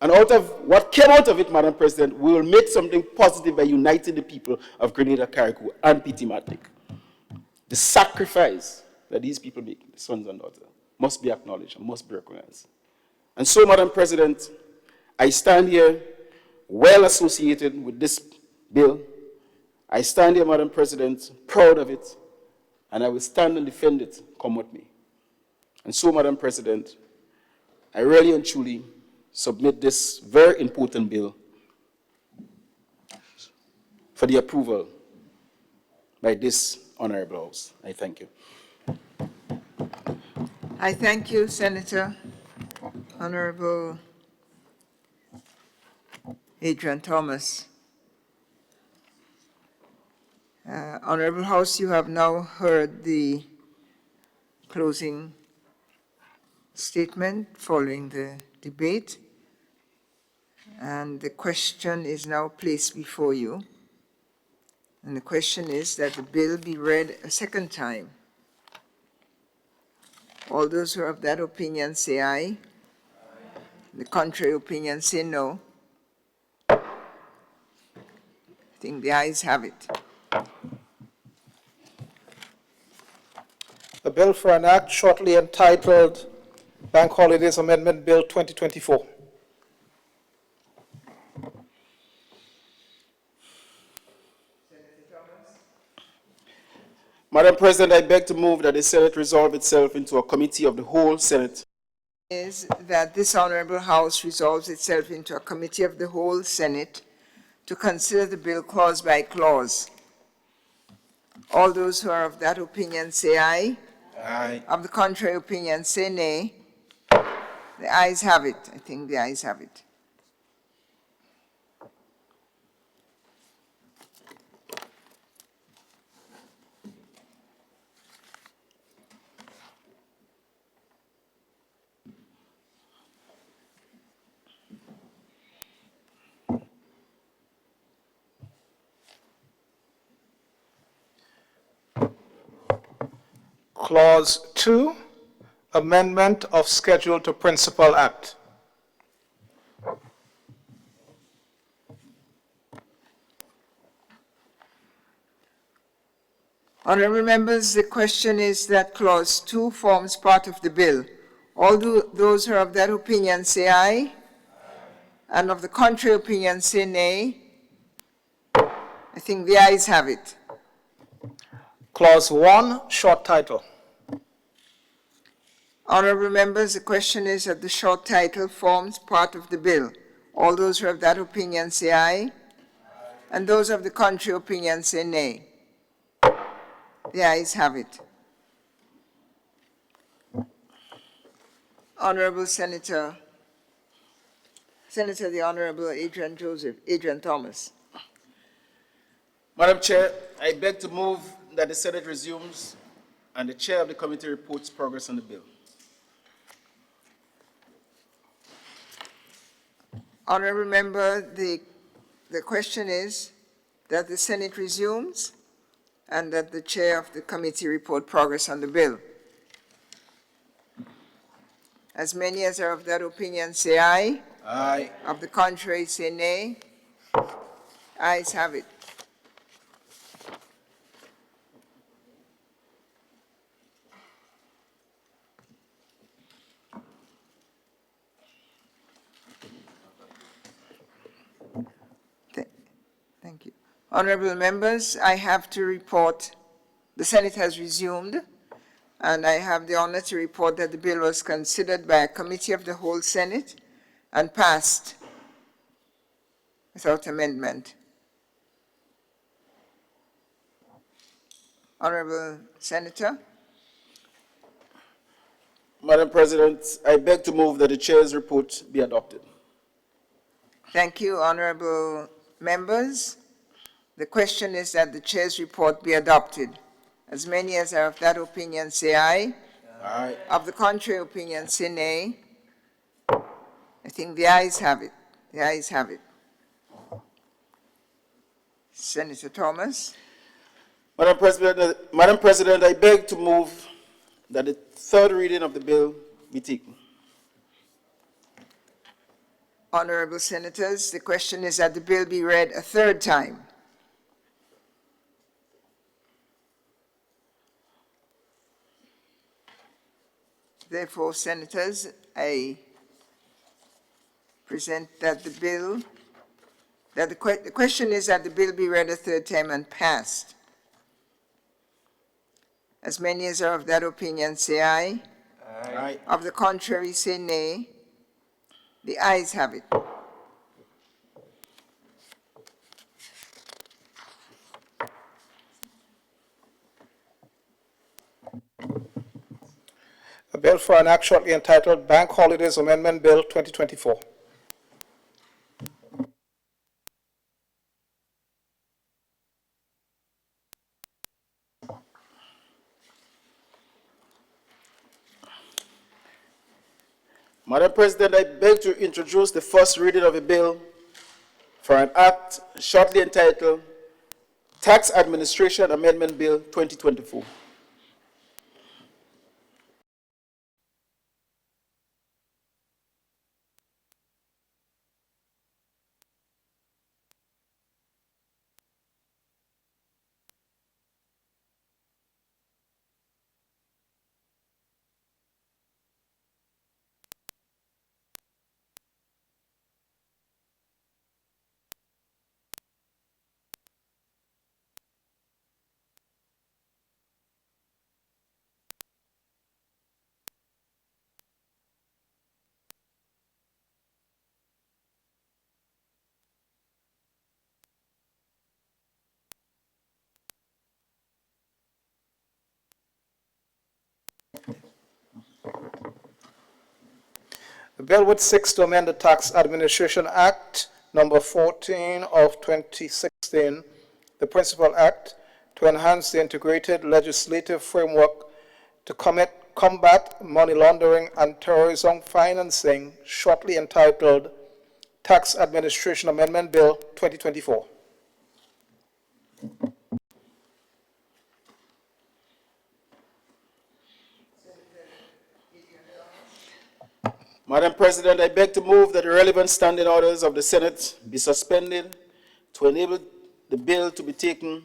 And out of what came out of it, Madam President, we will make something positive by uniting the people of Grenada, Carriacou, and Petite Martinique. The sacrifice that these people make, the sons and daughters, must be acknowledged and must be recognized. And so, Madam President, I stand here well associated with this bill. I stand here, Madam President, proud of it, and I will stand and defend it, come with me. And so, Madam President, I really and truly submit this very important bill for the approval by this honorable House. I thank you. I thank you, Senator. Honorable Adrian Thomas. Honorable House, you have now heard the closing statement following the debate, and the question is now placed before you. And the question is that the bill be read a second time. All those who are of that opinion say aye. The contrary opinion say no. I think the ayes have it. The bill for an act shortly entitled Bank Holidays Amendment Bill 2024. Madam President, I beg to move that the Senate resolve itself into a committee of the whole Senate. Is that this honorable House resolves itself into a committee of the whole Senate to consider the bill clause by clause. All those who are of that opinion say aye. Aye. Of the contrary opinion say nay. The ayes have it. I think the ayes have it. Clause 2, amendment of Schedule to Principal Act. Honorable members, the question is that clause 2 forms part of the bill. All those who are of that opinion say aye. And of the contrary opinion say nay. I think the ayes have it. Clause 1, short title. Honorable members, the question is that the short title forms part of the bill. All those who have that opinion say aye. And those of the contrary opinion say nay. The ayes have it. Honorable Senator the Honorable Adrian Thomas. Madam Chair, I beg to move that the Senate resumes and the chair of the committee reports progress on the bill. Honorable member, the question is that the Senate resumes and that the chair of the committee report progress on the bill. As many as are of that opinion say aye. Aye. Of the contrary say nay. Ayes have it. Thank you. Honorable members, I have to report the Senate has resumed, and I have the honor to report that the bill was considered by a committee of the whole Senate and passed without amendment. Honorable Senator. Madam President, I beg to move that the chair's report be adopted. Thank you, honorable members. The question is that the chair's report be adopted. As many as are of that opinion say aye. Aye. Of the contrary opinion say nay. I think the ayes have it. The ayes have it. Senator Thomas. Madam President, I beg to move that the third reading of the bill be taken. Honorable senators, the question is that the bill be read a third time. Therefore, senators, I present that the question is that the bill be read a third time and passed. As many as are of that opinion say aye. Aye. Of the contrary say nay. The ayes have it. A bill for an act shortly entitled Bank Holidays Amendment Bill 2024. Madam President, I beg to introduce the first reading of a bill for an act shortly entitled Tax Administration Amendment Bill 2024. The bill which seeks to amend the Tax Administration Act number 14 of 2016, the Principal Act, to enhance the integrated legislative framework to combat money laundering and terrorism financing, shortly entitled Tax Administration Amendment Bill 2024. Madam President, I beg to move that the relevant standing orders of the Senate be suspended to enable the bill to be taken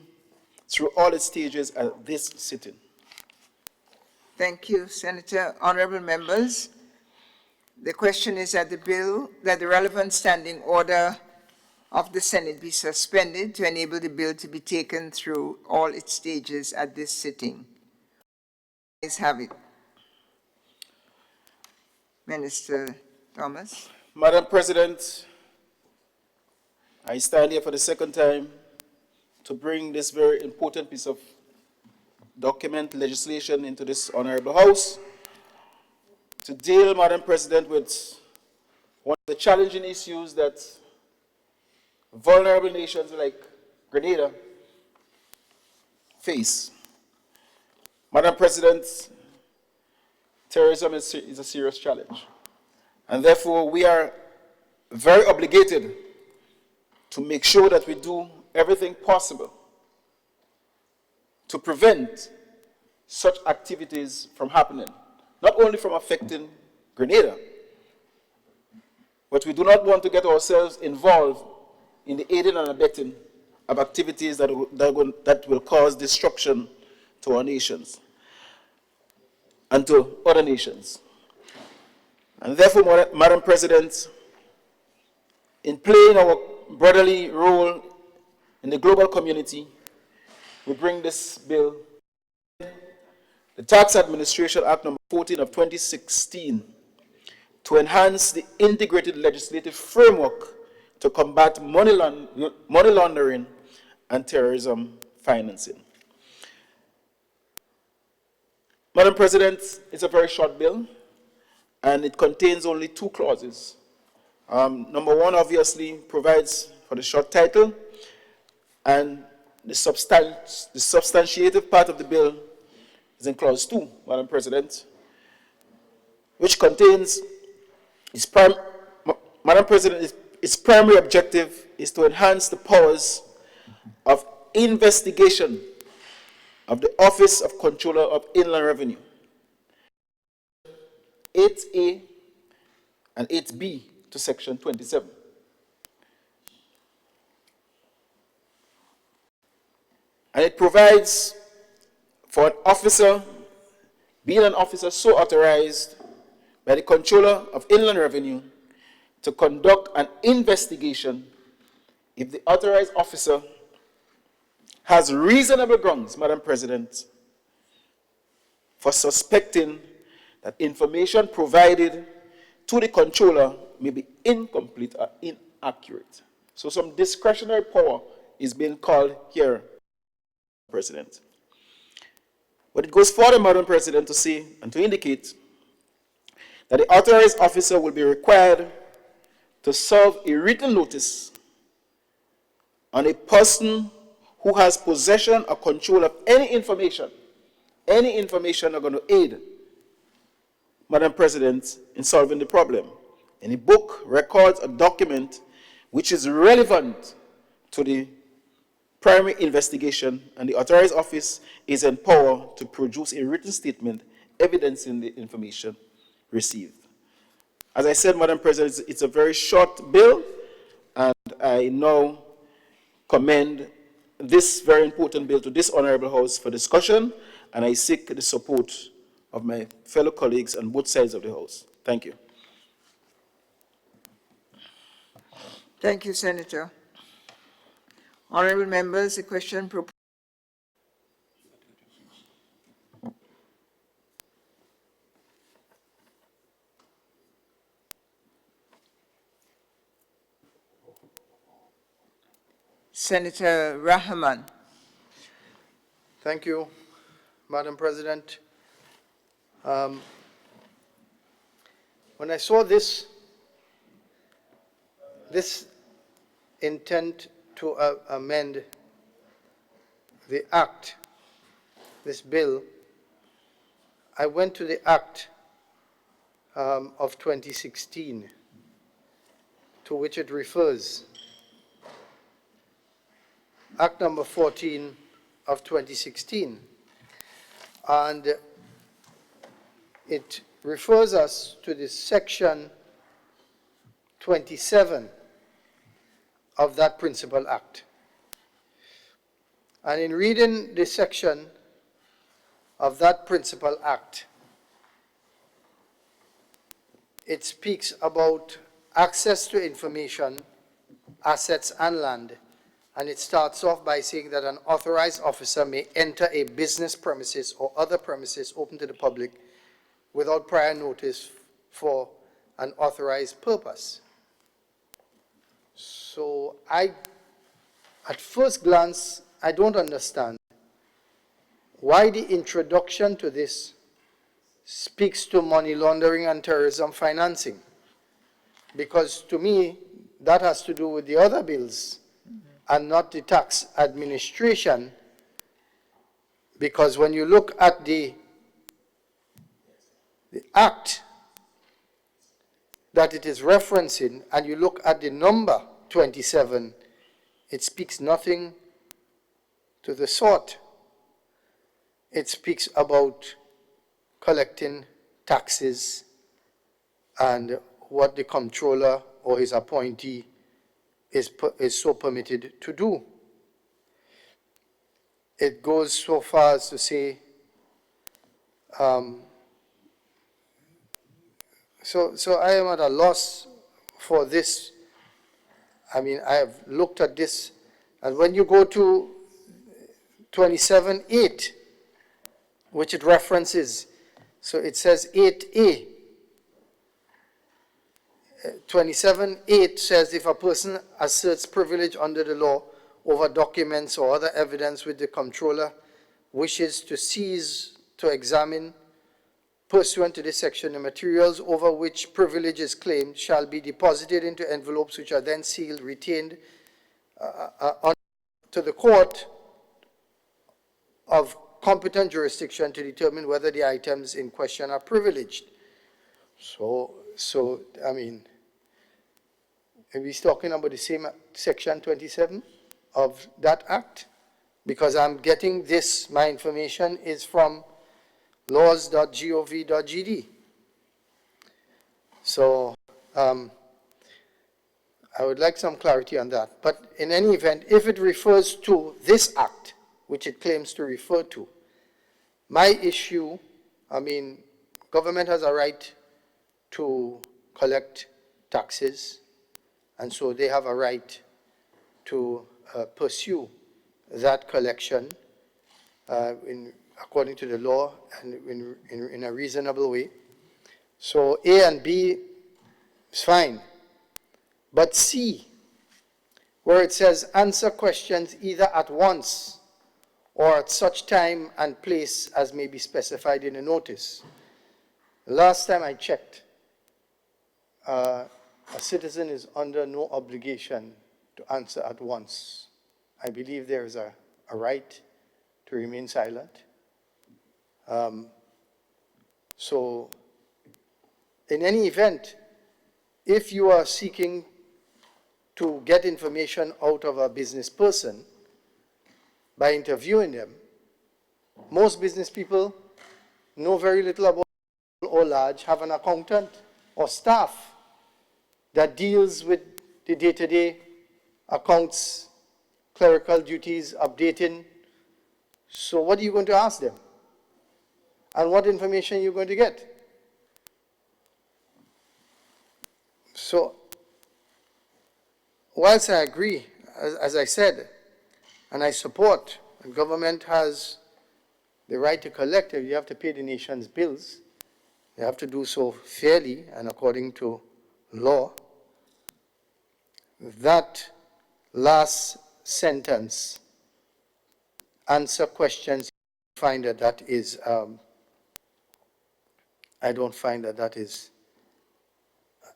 through all its stages at this sitting. Thank you, Senator. Honorable members, the question is that the relevant standing order of the Senate be suspended to enable the bill to be taken through all its stages at this sitting. Please have it. Minister Thomas. Madam President, I stand here for the second time to bring this very important piece of document legislation into this honorable House to deal, Madam President, with one of the challenging issues that vulnerable nations like Grenada face. Madam President, terrorism is a serious challenge, and therefore we are very obligated to make sure that we do everything possible to prevent such activities from happening, not only from affecting Grenada, but we do not want to get ourselves involved in the aiding and abetting of activities that will cause destruction to our nations and to other nations. And therefore, Madam President, in playing our brotherly role in the global community, we bring this bill, the Tax Administration Act number 14 of 2016, to enhance the integrated legislative framework to combat money laundering and terrorism financing. Madam President, it's a very short bill, and it contains only 2 clauses. Number 1, obviously, provides for the short title, and the substantiative part of the bill is in clause 2, Madam President, which contains Madam President, its primary objective is to enhance the powers of investigation of the Office of Comptroller of Inland Revenue. 8A and 8B to section 27. And it provides for an officer, being an officer so authorized by the Comptroller of Inland Revenue, to conduct an investigation if the authorized officer has reasonable grounds, Madam President, for suspecting that information provided to the Comptroller may be incomplete or inaccurate. So some discretionary power is being called here, President. But it goes further, Madam President, to say and to indicate that the authorized officer will be required to serve a written notice on a person who has possession or control of any information are going to aid, Madam President, in solving the problem. Any book, records, or document which is relevant to the primary investigation, and the authorized office is empowered to produce a written statement evidencing the information received. As I said, Madam President, it's a very short bill, and I now commend this very important bill to this honorable House for discussion, and I seek the support of my fellow colleagues on both sides of the House. Thank you. Thank you, Senator. Honorable members, the question proposed. Senator Rahman. Thank you, Madam President. when I saw this intent to amend the act, this bill, I went to the act of 2016, to which it refers. Act number 14 of 2016. And it refers us to the section 27 of that principal act. And in reading this section of that principal act, it speaks about access to information, assets, and land. And it starts off by saying that an authorized officer may enter a business premises or other premises open to the public without prior notice for an authorized purpose. So at first glance, I don't understand why the introduction to this speaks to money laundering and terrorism financing. Because to me, that has to do with the other bills and not the tax administration. Because when you look at the act that it is referencing and you look at the number 27, it speaks nothing to the sort. It speaks about collecting taxes and what the comptroller or his appointee is so permitted to do. It goes so far as to say, so I am at a loss for this. I mean, I have looked at this, and when you go to 27.8, which it references, so it says 8A. 27.8 says if a person asserts privilege under the law over documents or other evidence which the comptroller wishes to seize, to examine, pursuant to this section, the materials over which privilege is claimed shall be deposited into envelopes which are then sealed, retained to the court of competent jurisdiction to determine whether the items in question are privileged. So I mean, are we talking about the same section 27 of that act? Because I'm getting this, my information is from laws.gov.gd. So I would like some clarity on that. But in any event, if it refers to this act, which it claims to refer to, my issue, I mean, government has a right to collect taxes, and so they have a right to pursue that collection according to the law and in a reasonable way. So A and B is fine. But C, where it says answer questions either at once or at such time and place as may be specified in the notice. Last time I checked, a citizen is under no obligation to answer at once. I believe there is a right to remain silent. So in any event, if you are seeking to get information out of a business person by interviewing them, most business people know very little about or large, have an accountant or staff that deals with the day-to-day accounts, clerical duties, updating. So what are you going to ask them? And what information are you going to get? So, whilst I agree, as I said, and I support, the government has the right to collect, you have to pay the nation's bills. They have to do so fairly and according to law. That last sentence, answer questions, I find that is, I don't find that is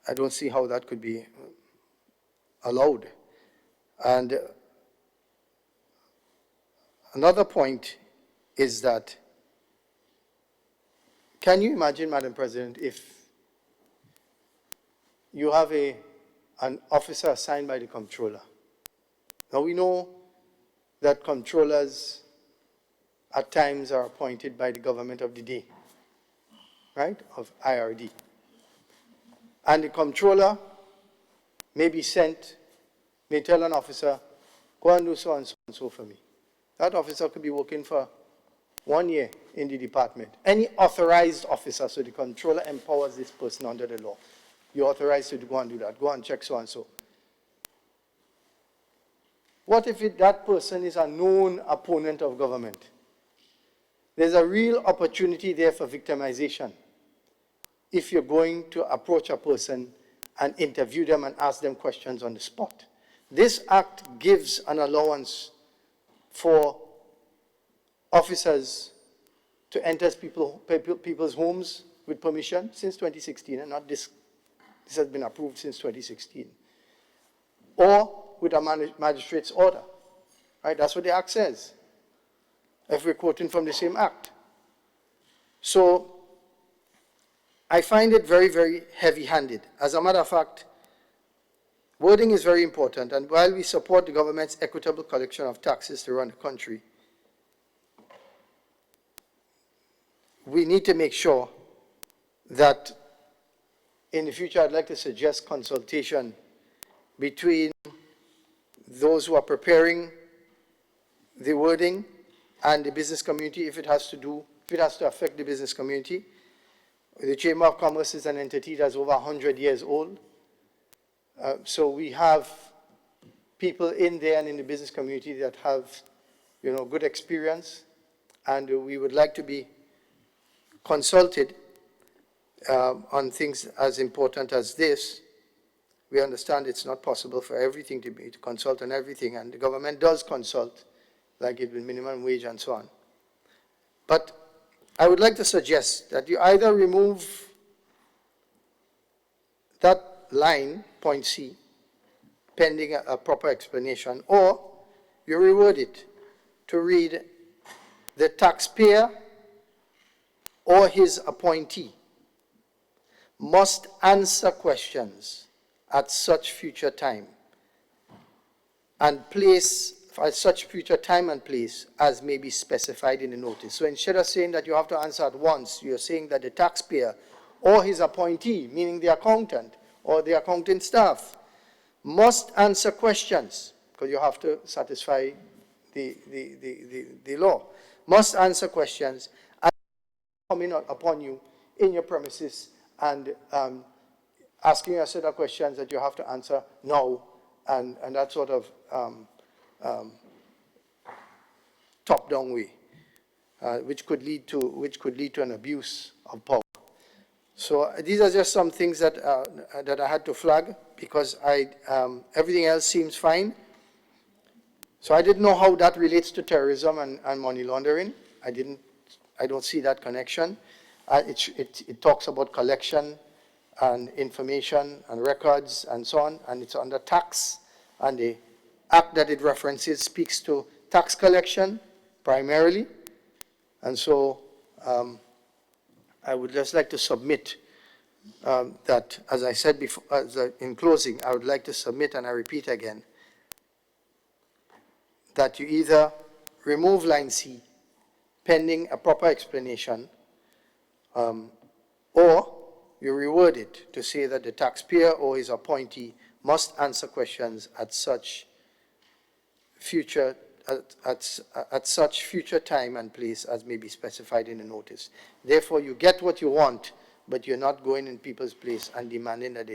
I don't see how that could be allowed. And another point is that, can you imagine, Madam President, if you have an officer assigned by the comptroller? Now we know that controllers at times are appointed by the government of the day, right, of IRD. And the comptroller may be sent, may tell an officer, go and do so and so and so for me. That officer could be working for 1 year in the department. Any authorized officer, so the controller empowers this person under the law. You're authorized to go and do that, go and check so and so. What if that person is a known opponent of government? There's a real opportunity there for victimization if you're going to approach a person and interview them and ask them questions on the spot. This act gives an allowance for officers to enter people's homes with permission since 2016, and not this has been approved since 2016, or with a magistrate's order, right? That's what the act says, if we're quoting from the same act. So I find it very, very heavy-handed. As a matter of fact, wording is very important, and while we support the government's equitable collection of taxes to run the country, we need to make sure that in the future, I'd like to suggest consultation between those who are preparing the wording and the business community, if it has to affect the business community. The Chamber of Commerce is an entity that's over 100 years old. So we have people in there and in the business community that have, good experience, and we would like to be consulted on things as important as this. We understand it's not possible for everything to consult on everything, and the government does consult, like it with minimum wage and so on. But I would like to suggest that you either remove that line, point C, pending a proper explanation, or you reword it to read, the taxpayer or his appointee must answer questions at such future time and place, at such future time and place as may be specified in the notice. So instead of saying that you have to answer at once, you're saying that the taxpayer or his appointee, meaning the accountant or the accounting staff, must answer questions, because you have to satisfy the law, must answer questions as coming upon you in your premises and asking a set of questions that you have to answer now, and that sort of top-down way, which could lead to an abuse of power. So these are just some things that that I had to flag, because everything else seems fine. So I didn't know how that relates to terrorism and money laundering. I don't see that connection. It talks about collection and information and records and so on, and it's under tax, and the act that it references speaks to tax collection primarily. And so I would just like to submit that, as I said before, in closing, I would like to submit, and I repeat again, that you either remove line C pending a proper explanation, or you reword it to say that the taxpayer or his appointee must answer questions at such future time and place as may be specified in the notice. Therefore, you get what you want, but you're not going in people's place and demanding that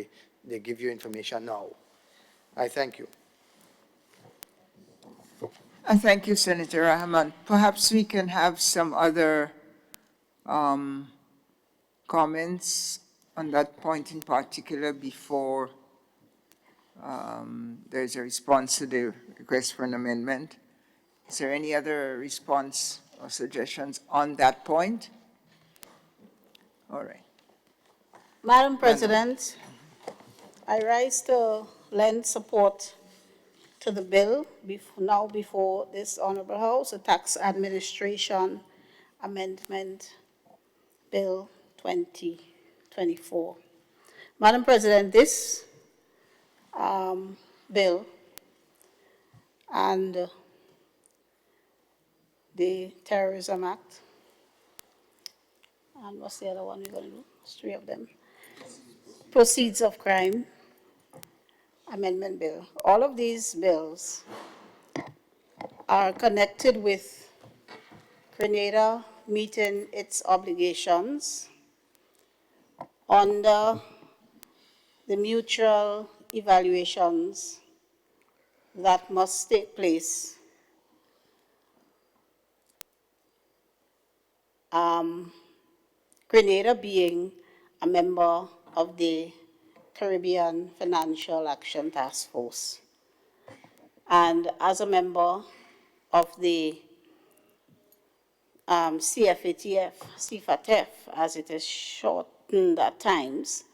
they give you information now. I thank you. I thank you, Senator Rahman. Perhaps we can have some other comments on that point in particular before there's a response to the request for an amendment. Is there any other response or suggestions on that point? All right. Madam President, I rise to lend support to the bill now before this Honorable House, the Tax Administration Amendment Bill 2024. Madam President, this bill and the Terrorism Act, and what's the other one we're going to do? There's 3 of them. Proceeds of Crime Amendment Bill. All of these bills are connected with Grenada meeting its obligations under the mutual evaluations that must take place Grenada being a member of the Caribbean Financial Action Task Force, and as a member of the CFATF, as it is shortened at times,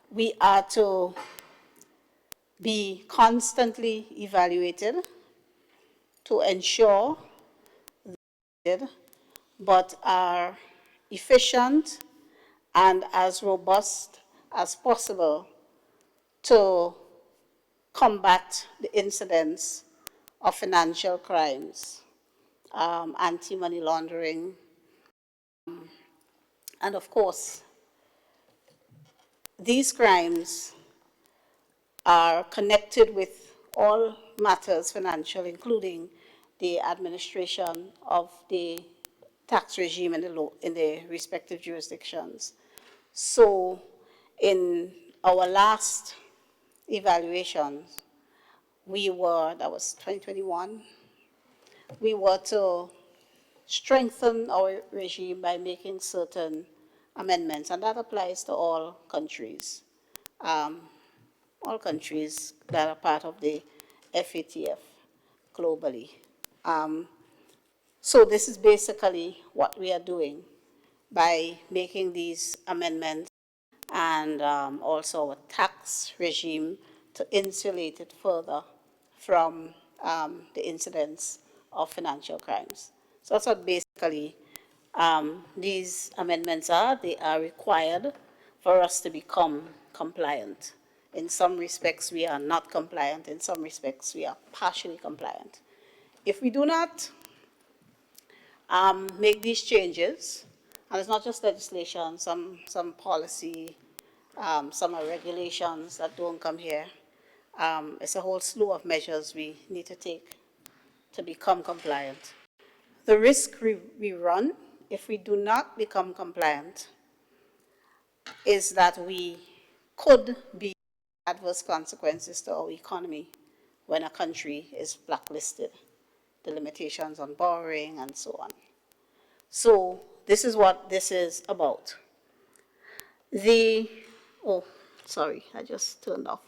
we are to be constantly evaluated to ensure that but are efficient and as robust as possible to combat the incidents of financial crimes, anti-money laundering, and of course, these crimes are connected with all matters financial, including the administration of the tax regime in the respective jurisdictions. So in our last evaluations, that was 2021, we were to strengthen our regime by making certain amendments, and that applies to all countries that are part of the FATF globally. So this is basically what we are doing by making these amendments, and also a tax regime to insulate it further from the incidents of financial crimes. So that's what basically these amendments are. They are required for us to become compliant. In some respects, we are not compliant. In some respects, we are partially compliant. If we do not make these changes, and it's not just legislation, some policy, some are regulations that don't come here. It's a whole slew of measures we need to take to become compliant. The risk we run if we do not become compliant is that we could be adverse consequences to our economy when a country is blacklisted, the limitations on borrowing and so on. So this is what this is about. I just turned off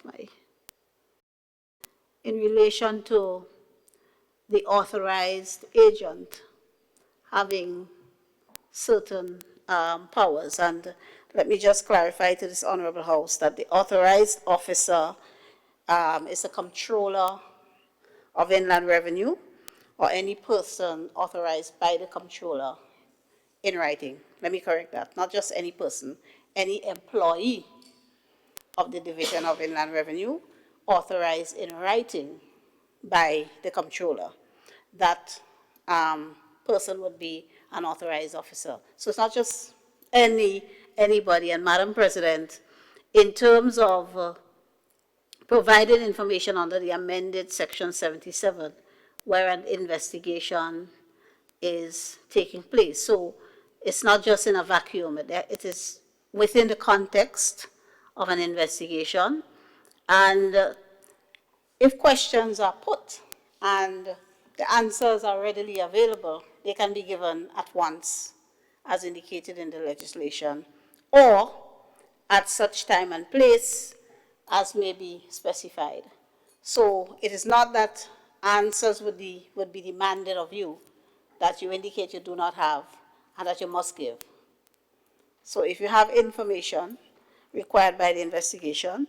in relation to the authorized agent having certain powers, and let me just clarify to this Honorable House that the authorized officer is a comptroller of Inland Revenue or any person authorized by the comptroller in writing. Let me correct that, not just any person, any employee of the Division of Inland Revenue authorized in writing by the comptroller. That person would be an authorized officer. So it's not just anybody. And Madam President, in terms of providing information under the amended Section 77, where an investigation is taking place. So it's not just in a vacuum. It is within the context of an investigation. And if questions are put and the answers are readily available, they can be given at once, as indicated in the legislation, or at such time and place as may be specified. So it is not that answers would be demanded of you that you indicate you do not have and that you must give. So if you have information required by the investigation,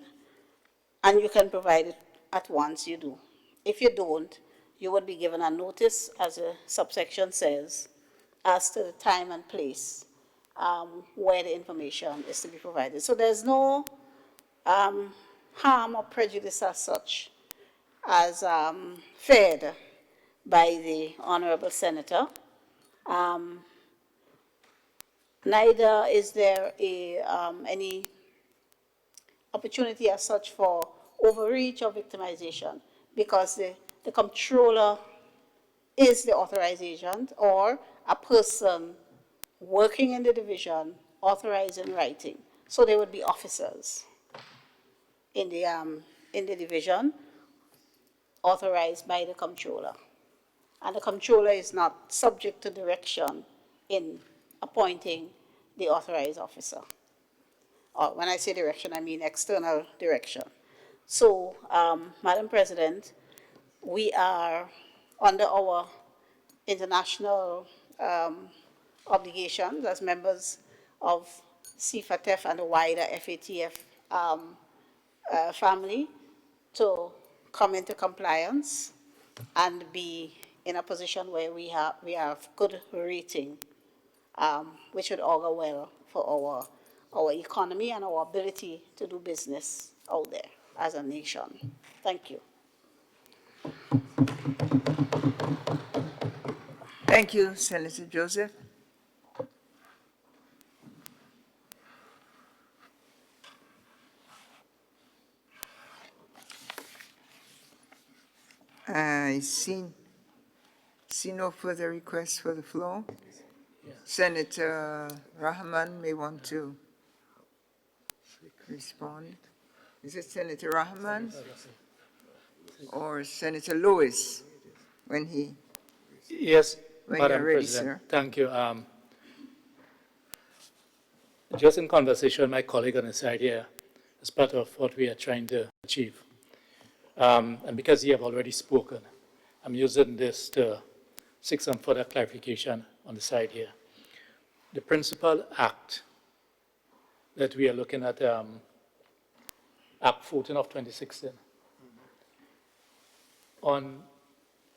and you can provide it at once, you do. If you don't, you would be given a notice, as the subsection says, as to the time and place where the information is to be provided. So there's no harm or prejudice as such as feared by the Honorable Senator. Neither is there any opportunity as such for overreach or victimization, because the comptroller is the authorized agent, or a person working in the division authorized in writing. So there would be officers in the division authorized by the comptroller. And the comptroller is not subject to direction in appointing the authorized officer. Or when I say direction, I mean external direction. So, Madam President, we are under our international obligations as members of CFATF and the wider FATF family to come into compliance and be in a position where we have good rating, which would augur well for our economy and our ability to do business out there as a nation. Thank you. Thank you, Senator Joseph. I see no further requests for the floor. Senator Rahman may want to respond. Is it Senator Rahman or Senator Lewis when he? Yes, When Madam you're ready, President. sir. Thank you. Just in conversation with my colleague on the side here, as part of what we are trying to achieve, and because you have already spoken, I'm using this to seek some further clarification on the side here. The principal act that we are looking at, Act 14 of 2016, on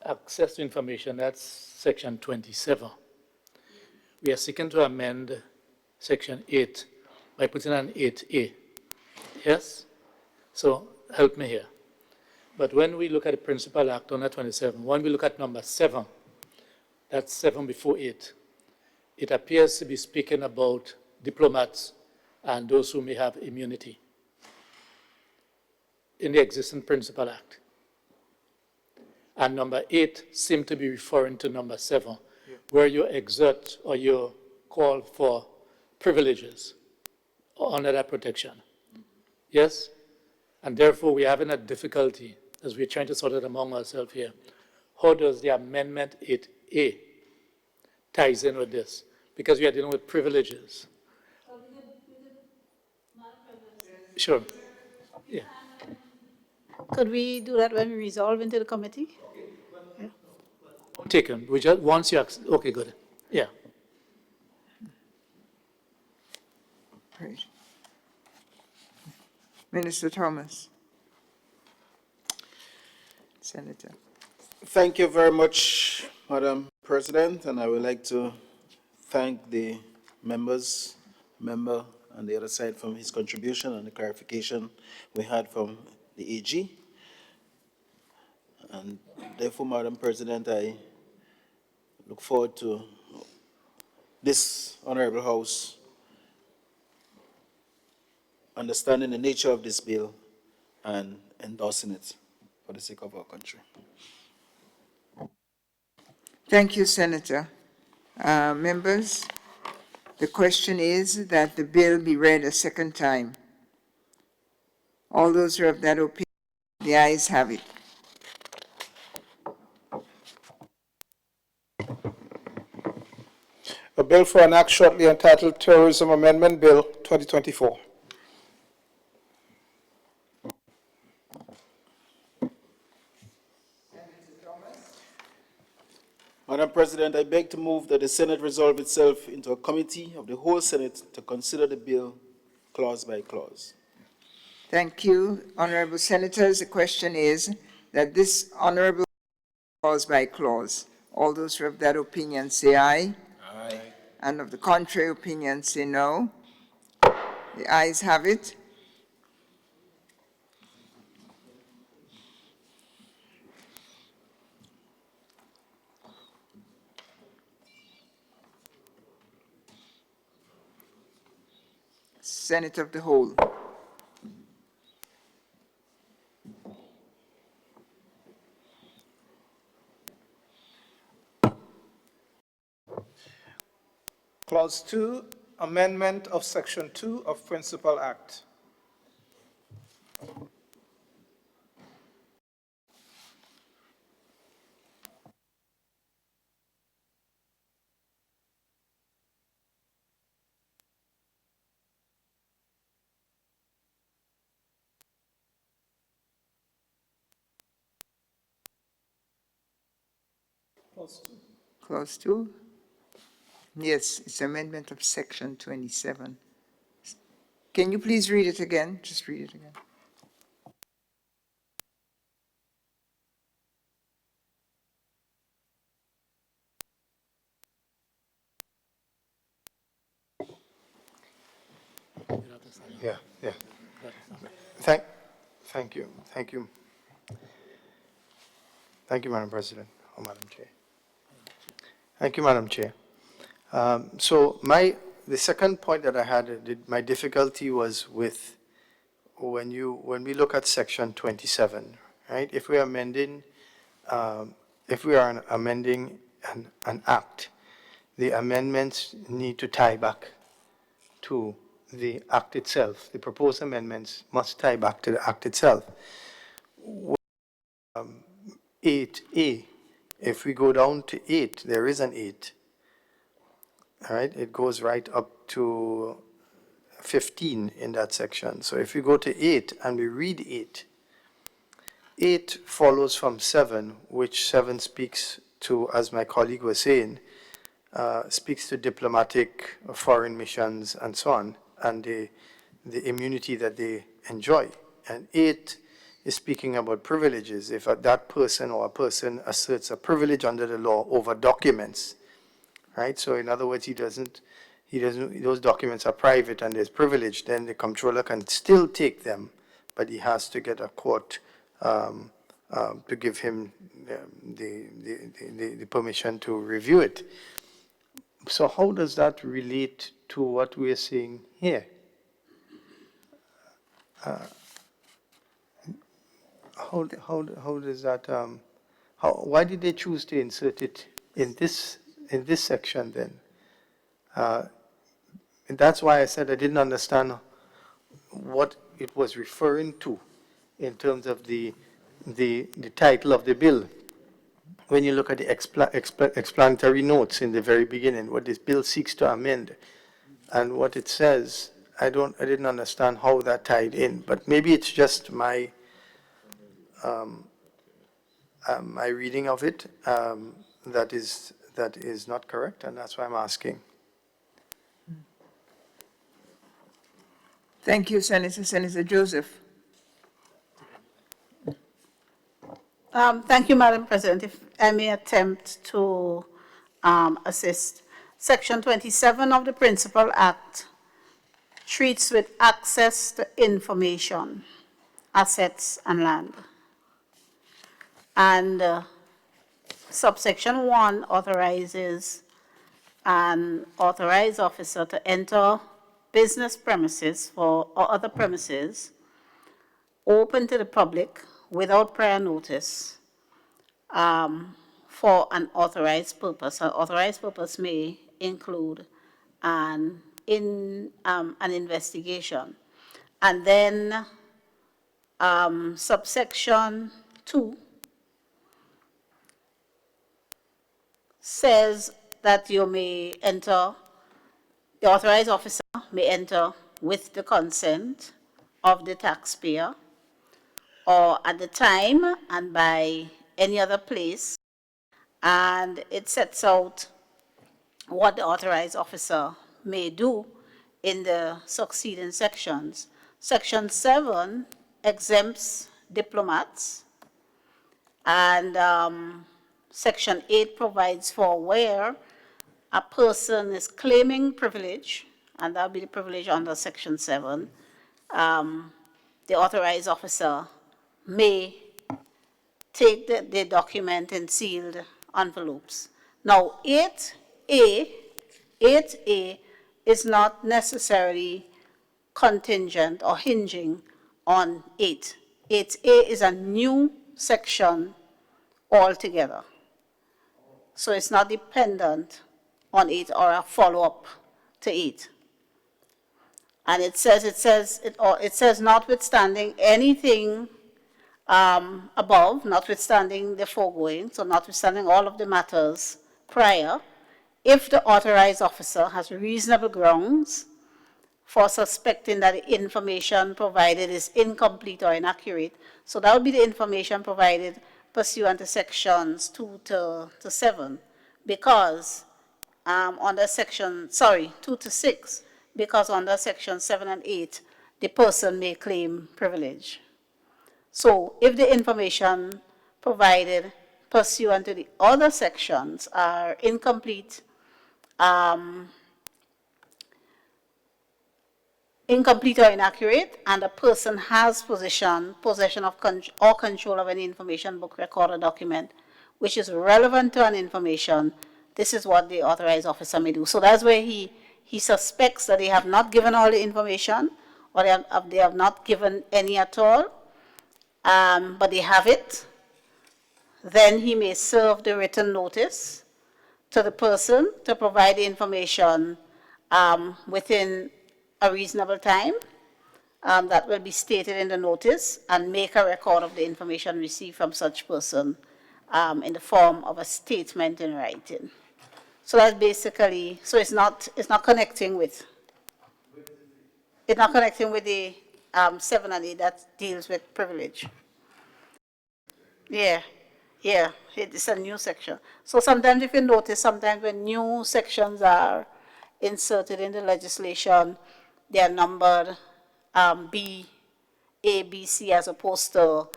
access to information, that's section 27. We are seeking to amend section 8 by putting an 8A. Yes? So help me here. But when we look at the principal act under 27, when we look at number 7, that's 7 before 8, it appears to be speaking about diplomats and those who may have immunity in the existing principal act. And number 8 seems to be referring to number 7, where you exert or you call for privileges under that protection. Yes? And therefore, we're having a difficulty as we're trying to sort it among ourselves here. How does the Amendment 8A ties in with this? Because we are dealing with privileges. Sure. Yeah. Could we do that when we resolve into the committee? Taken. We just, once you, okay, good. Yeah. Great. Minister Thomas. Senator. Thank you very much, Madam President, and I would like to thank the member on the other side from his contribution and the clarification we had from the AG. And therefore, Madam President, I look forward to this Honorable House understanding the nature of this bill and endorsing it for the sake of our country. Thank you, Senator. Members, the question is that the bill be read a second time. All those who have that opinion, the ayes have it. A bill for an act shortly entitled Terrorism Amendment Bill 2024. Madam President, I beg to move that the Senate resolve itself into a committee of the whole Senate to consider the bill clause by clause. Thank you, honorable senators. The question is that this honorable clause by clause. All those who have that opinion say aye. Aye. And of the contrary opinion say no. The ayes have it. Senate of the whole. Clause 2, amendment of Section 2 of Principal Act. Clause 2. Yes, it's amendment of Section 27. Can you please read it again? Just read it again. Yeah, yeah. Thank you. Thank you, Madam President, or Madam Chair. Thank you, Madam Chair. So the second point that I had, my difficulty was with when we look at Section 27, right? If we are amending an act, the amendments need to tie back to the act itself. The proposed amendments must tie back to the act itself. 8A, if we go down to 8, there is an 8. All right, it goes right up to 15 in that section. So if we go to 8 and we read 8, 8 follows from 7, which 7 speaks to, as my colleague was saying, speaks to diplomatic foreign missions and so on, and the immunity that they enjoy. And 8 is speaking about privileges. If that person or a person asserts a privilege under the law over documents, right? So in other words, he doesn't, those documents are private and there's privilege, then the comptroller can still take them, but he has to get a court to give him the permission to review it. So how does that relate to what we're seeing here? How does that, why did they choose to insert it in this section then? And that's why I said I didn't understand what it was referring to in terms of the title of the bill. When you look at the explanatory notes in the very beginning, what this bill seeks to amend and what it says, I didn't understand how that tied in, but maybe it's just my my reading of it that is not correct, and that's why I'm asking. Thank you, Senator. Senator Joseph. Thank you, Madam President. If I may attempt to assist. Section 27 of the Principal Act treats with access to information, assets, and land. And subsection 1 authorizes an authorized officer to enter business premises or other premises open to the public without prior notice for an authorized purpose. An authorized purpose may include an investigation. And then subsection 2 says that you may enter, the authorized officer may enter with the consent of the taxpayer or at the time and by any other place. And it sets out what the authorized officer may do in the succeeding sections. Section 7 exempts diplomats, and Section 8 provides for where a person is claiming privilege, and that will be the privilege under Section 7, the authorized officer may take the document in sealed envelopes. Now, 8A is not necessarily contingent or hinging on 8. 8A is a new section altogether. So it's not dependent on 8 or a follow-up to 8. And it says notwithstanding anything above, notwithstanding the foregoing, so notwithstanding all of the matters prior, if the authorized officer has reasonable grounds for suspecting that the information provided is incomplete or inaccurate, so that would be the information provided pursuant to sections 2 to 7, because under 2 to 6, because under section 7 and 8, the person may claim privilege. So if the information provided pursuant to the other sections are incomplete, incomplete or inaccurate, and a person has possession of or control of any information, book, record, or document which is relevant to an information, this is what the authorized officer may do. So that's where he suspects that they have not given all the information, or they have not given any at all, but they have it. Then he may serve the written notice to the person to provide the information within a reasonable time that will be stated in the notice, and make a record of the information received from such person in the form of a statement in writing. So that's basically, so it's not connecting with the 7 and 8 that deals with privilege. Yeah, it's a new section. So sometimes if you notice, sometimes when new sections are inserted in the legislation, they are numbered B, A, B, C, as opposed to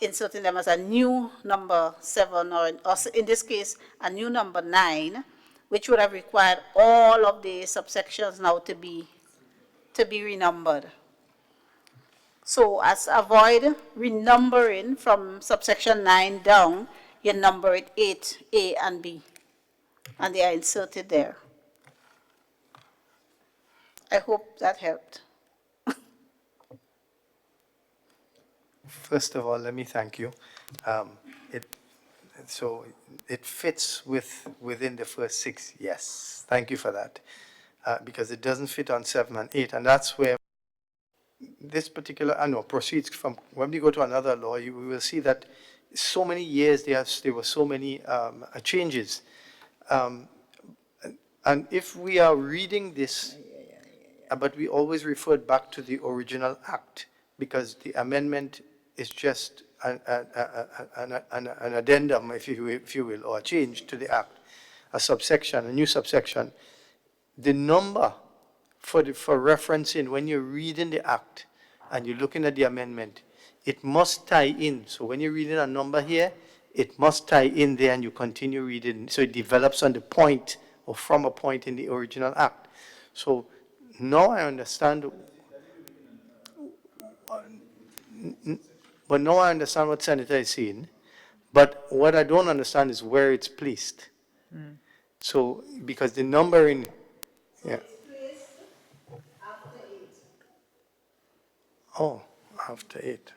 inserting them as a new number 7, or in this case, a new number 9, which would have required all of the subsections now to be renumbered. So as avoid renumbering from subsection 9 down, you number it 8, A and B, and they are inserted there. I hope that helped. First of all, let me thank you. So it fits within the first 6, yes. Thank you for that. Because it doesn't fit on 7 and 8, and that's where this particular, proceeds from, when we go to another law, we will see that so many years there were so many changes. And if we are reading this, but we always referred back to the original act, because the amendment is just an addendum, if you will, or a change to the act, a subsection, a new subsection. The number for referencing, when you're reading the act and you're looking at the amendment, it must tie in. So when you're reading a number here, it must tie in there, and you continue reading. So it develops on the point, or from a point in the original act. So now I understand. But now I understand what Senator is saying. But what I don't understand is where it's placed. So, because the numbering, yeah. Oh, after 8.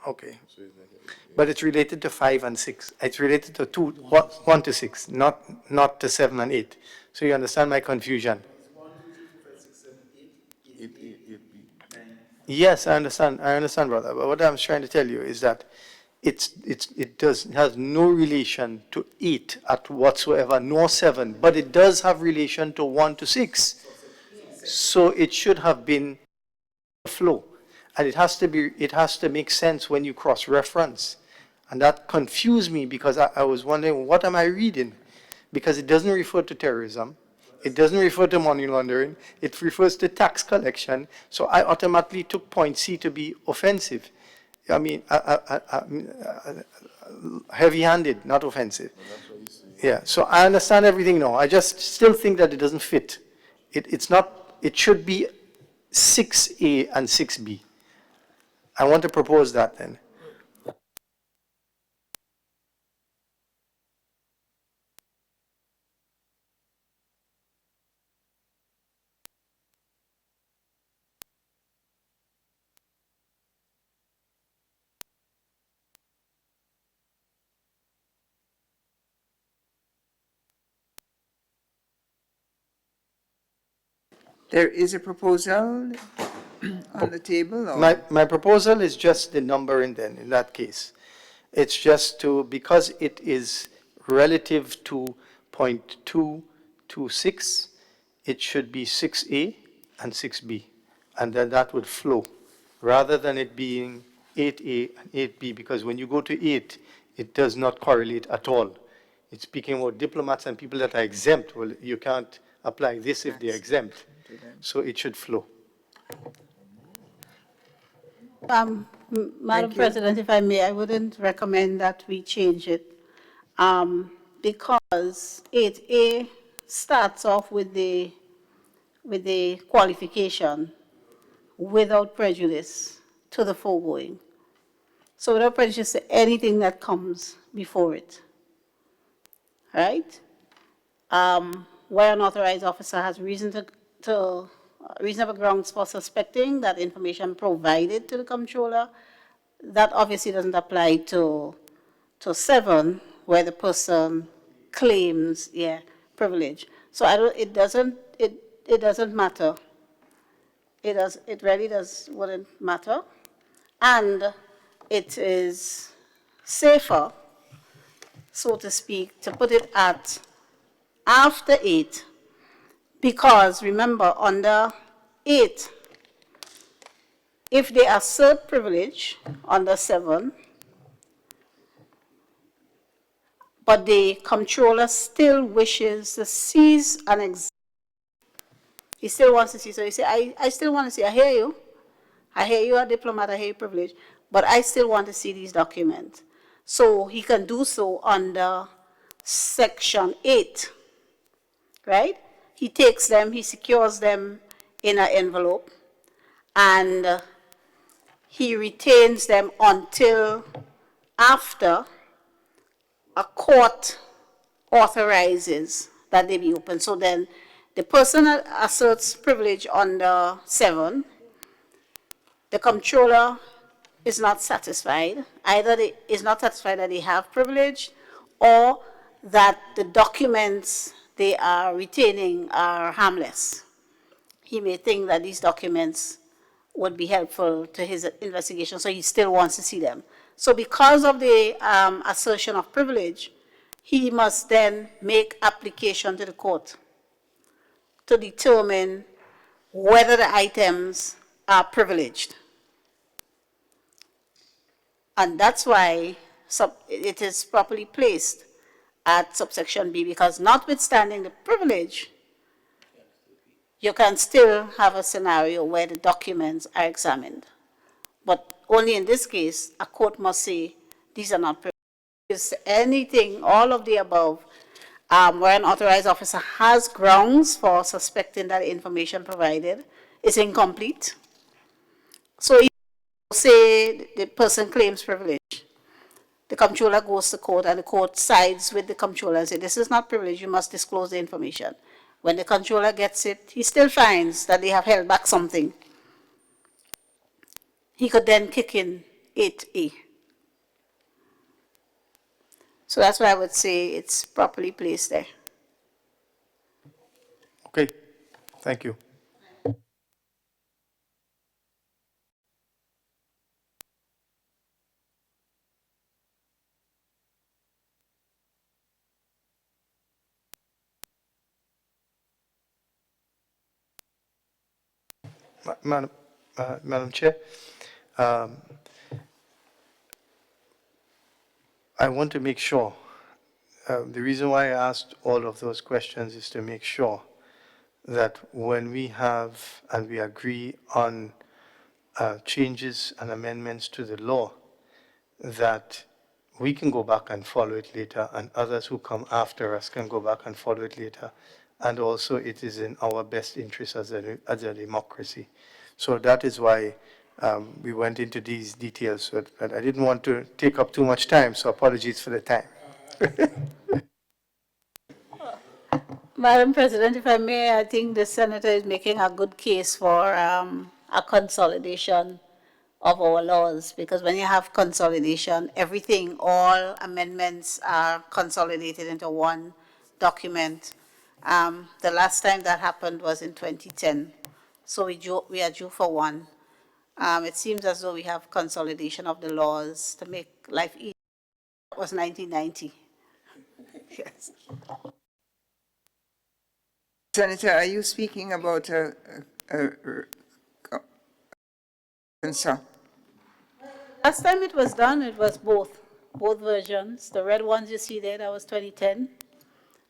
Okay. But it's related to 5 and 6. It's related to 1 to 6, not to 7 and 8. So you understand my confusion? Yes, I understand, brother. But what I'm trying to tell you is that it has no relation to 8 at whatsoever, nor 7, but it does have relation to 1 to 6. So it should have been a flow. And it has to make sense when you cross-reference. And that confused me, because I was wondering, what am I reading? Because it doesn't refer to terrorism. It doesn't refer to money laundering. It refers to tax collection. So I automatically took point C to be offensive. I mean, heavy-handed, not offensive. Yeah, so I understand everything now. I just still think that it doesn't fit. It's not, it should be 6A and 6B. I want to propose that then. There is a proposal on the table, or? My proposal is just the numbering then, in that case. It's just to, because it is relative to .226, it should be 6A and 6B, and then that would flow, rather than it being 8A and 8B, because when you go to 8, it does not correlate at all. It's speaking about diplomats and people that are exempt. Well, you can't apply this if they're exempt, so it should flow. Madam Thank you. President, if I may, I wouldn't recommend that we change it because 8A starts off with the qualification without prejudice to the foregoing. So without prejudice to anything that comes before it, right? Where an authorized officer has reasonable grounds for suspecting that information provided to the comptroller, that obviously doesn't apply to 7, where the person claims, privilege. So it doesn't matter. It really wouldn't matter. And it is safer, so to speak, to put it at after 8, because remember, under 8, if they assert privilege under 7, but the comptroller still wishes to seize an exam, he still wants to see, so you say, I still want to see, I hear you are a diplomat, I hear you privilege, but I still want to see these documents. So he can do so under Section 8, right? He takes them, he secures them in an envelope, and he retains them until after a court authorizes that they be open. So then the person asserts privilege under 7, the comptroller is not satisfied. Either they is not satisfied that they have privilege, or that the documents they are retaining are harmless. He may think that these documents would be helpful to his investigation, so he still wants to see them. So because of the assertion of privilege, he must then make application to the court to determine whether the items are privileged. And that's why it is properly placed at subsection B, because notwithstanding the privilege, you can still have a scenario where the documents are examined. But only in this case, a court must say these are not privileged. Anything, all of the above, where an authorized officer has grounds for suspecting that information provided is incomplete. So if you say the person claims privilege, the comptroller goes to court and the court sides with the comptroller and says, this is not privilege, you must disclose the information. When the comptroller gets it, he still finds that they have held back something. He could then kick in 8A. So that's why I would say it's properly placed there. Okay, thank you. Madam Chair, I want to make sure, the reason why I asked all of those questions is to make sure that when we have and we agree on changes and amendments to the law, that we can go back and follow it later, and others who come after us can go back and follow it later. And also, it is in our best interest as a democracy. So that is why we went into these details, but I didn't want to take up too much time, so apologies for the time. Madam President, if I may, I think the senator is making a good case for a consolidation of our laws, because when you have consolidation, everything, all amendments are consolidated into one document. The last time that happened was in 2010, so we are due for one. It seems as though we have consolidation of the laws to make life easier. That was 1990. Yes. Senator, are you speaking about a concern? Last time it was done, it was both versions. The red ones you see there, that was 2010,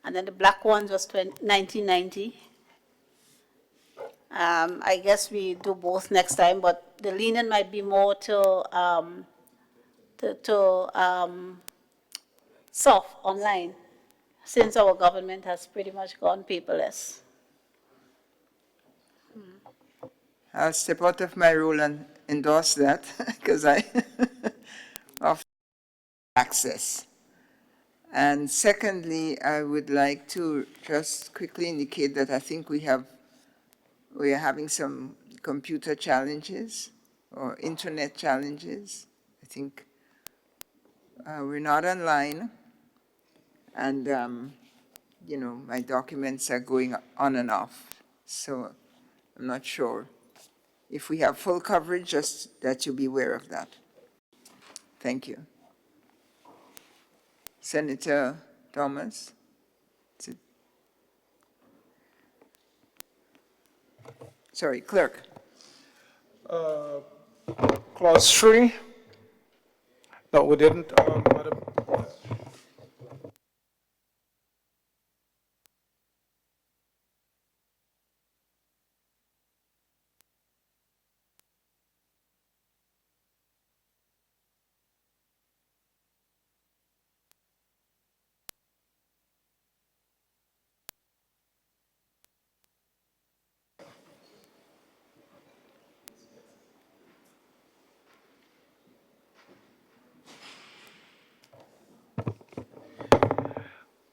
and then the black ones was 1990. I guess we do both next time, but the leaning might be more to soft online, since our government has pretty much gone paperless. I'll step out of my role and endorse that because I of access. And secondly, I would like to just quickly indicate that I think we are having some computer challenges or internet challenges. I think we're not online, and you know, my documents are going on and off, so I'm not sure. If we have full coverage, just that you be aware of that. Thank you. Senator Thomas. Sorry, Clerk. Clause 3. No, we didn't, Madam.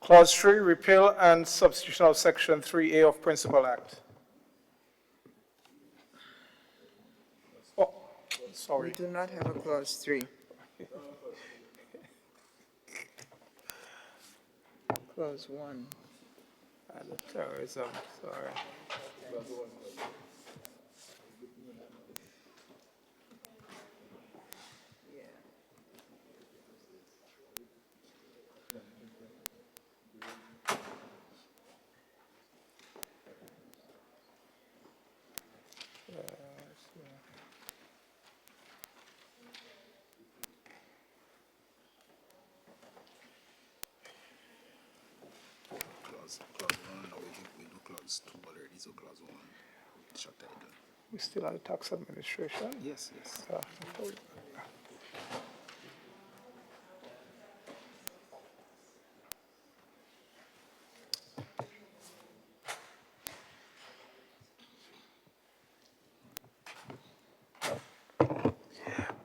Clause 3, repeal and substitution of Section 3A of Principal Act. Oh, We sorry. do not have a clause 3. Clause 1. Terrorism, sorry. Clause 1, no, we do clause 2 already, so clause 1, short title. We still on the tax administration? Yes, yes.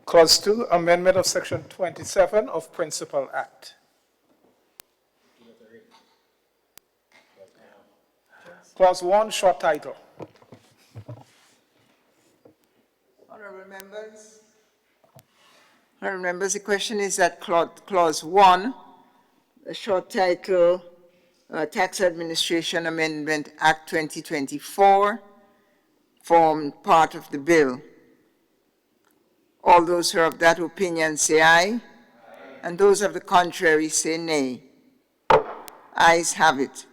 Clause 2, amendment of Section 27 of Principal Act. Clause 1, short title. Honorable members, the question is that clause 1, the short title, Tax Administration Amendment Act 2024, formed part of the bill. All those who are of that opinion say aye, and those of the contrary say nay. Ayes have it.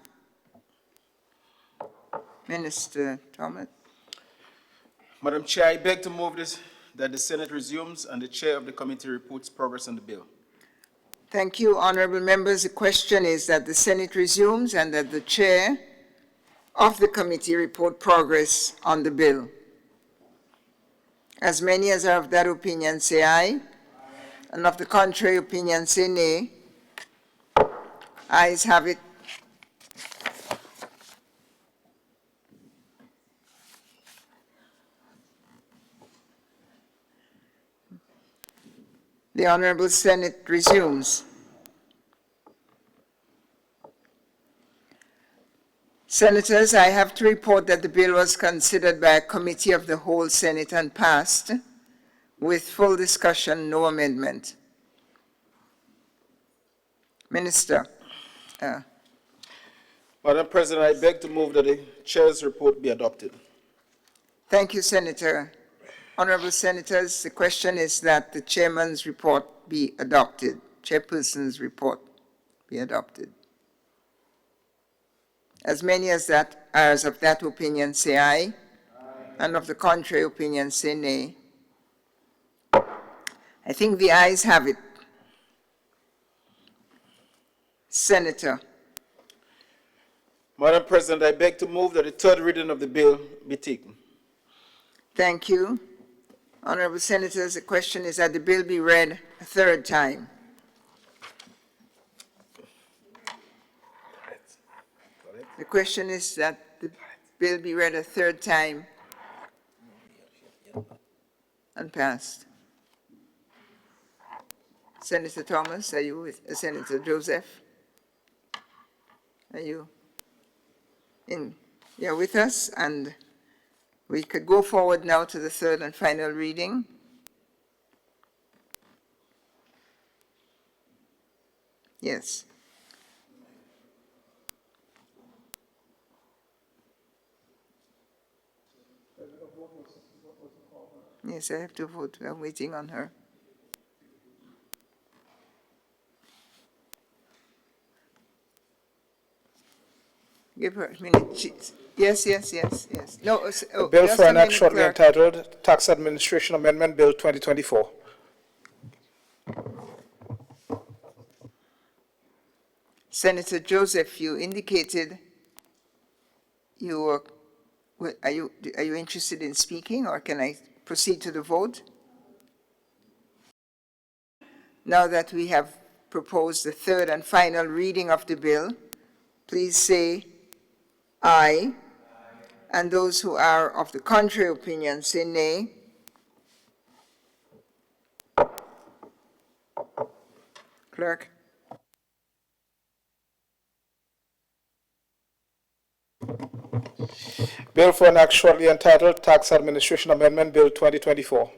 Minister Thomas. Madam Chair, I beg to move this, that the Senate resumes and the Chair of the committee reports progress on the bill. Thank you, honorable members. The question is that the Senate resumes and that the Chair of the committee report progress on the bill? As many as are of that opinion say aye, and of the contrary opinion say nay. Ayes have it. The Honorable Senate resumes. Senators, I have to report that the bill was considered by a committee of the whole Senate and passed with full discussion, no amendment. Minister. Madam President, I beg to move that the chair's report be adopted. Thank you, Senator. Honorable Senators, the question is that the chairman's report be adopted, chairperson's report be adopted. As many as that are of that opinion say aye, and of the contrary opinion say nay. I think the ayes have it. Senator. Madam President, I beg to move that the third reading of the bill be taken. Thank you. Honorable Senators, the question is that the bill be read a third time. The question is that the bill be read a third time and passed. Senator Thomas, are you with Senator Joseph? Are you in? You're with us, and we could go forward now to the third and final reading. Yes. Yes, I have to vote. I'm waiting on her. Give her a minute. Yes. No, Bill just for a an act minute, shortly clerk. entitled Tax Administration Amendment Bill 2024. Senator Joseph, you indicated you were, are you interested in speaking, or can I proceed to the vote? Now that we have proposed the third and final reading of the bill, please say aye. And those who are of the contrary opinion say nay. Clerk. Bill for an act shortly entitled Tax Administration Amendment Bill 2024.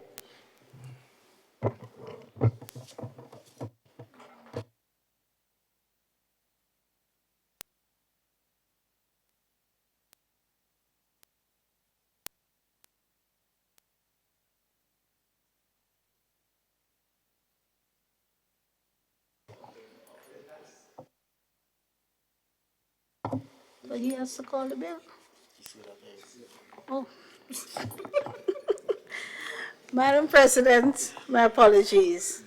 But he has to call the bill. Oh. Madam President, my apologies.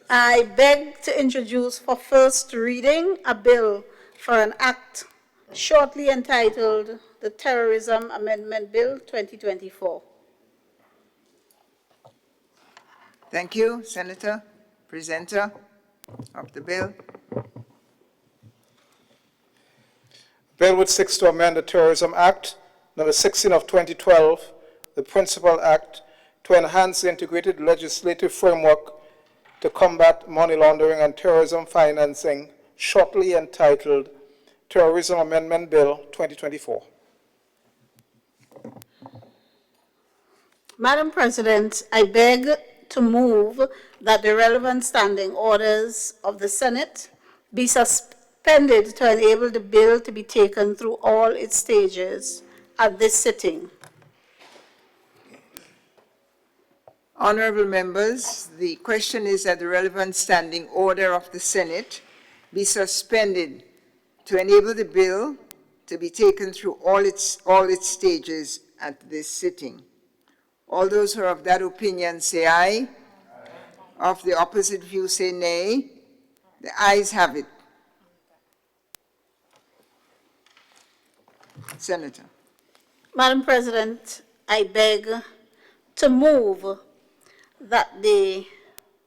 I beg to introduce for first reading a bill for an act shortly entitled the Terrorism Amendment Bill 2024. Thank you, Senator. Presenter of the bill. Bill which seeks to amend the Terrorism Act, number 16 of 2012, the Principal Act, to enhance the integrated legislative framework to combat money laundering and terrorism financing, shortly entitled Terrorism Amendment Bill 2024. Madam President, I beg to move that the relevant standing orders of the Senate be suspended to enable the bill to be taken through all its stages at this sitting. Honorable members, the question is that the relevant standing order of the Senate be suspended to enable the bill to be taken through all its stages at this sitting. All those who are of that opinion say aye. Of the opposite view say nay. The ayes have it. Senator. Madam President, I beg to move that the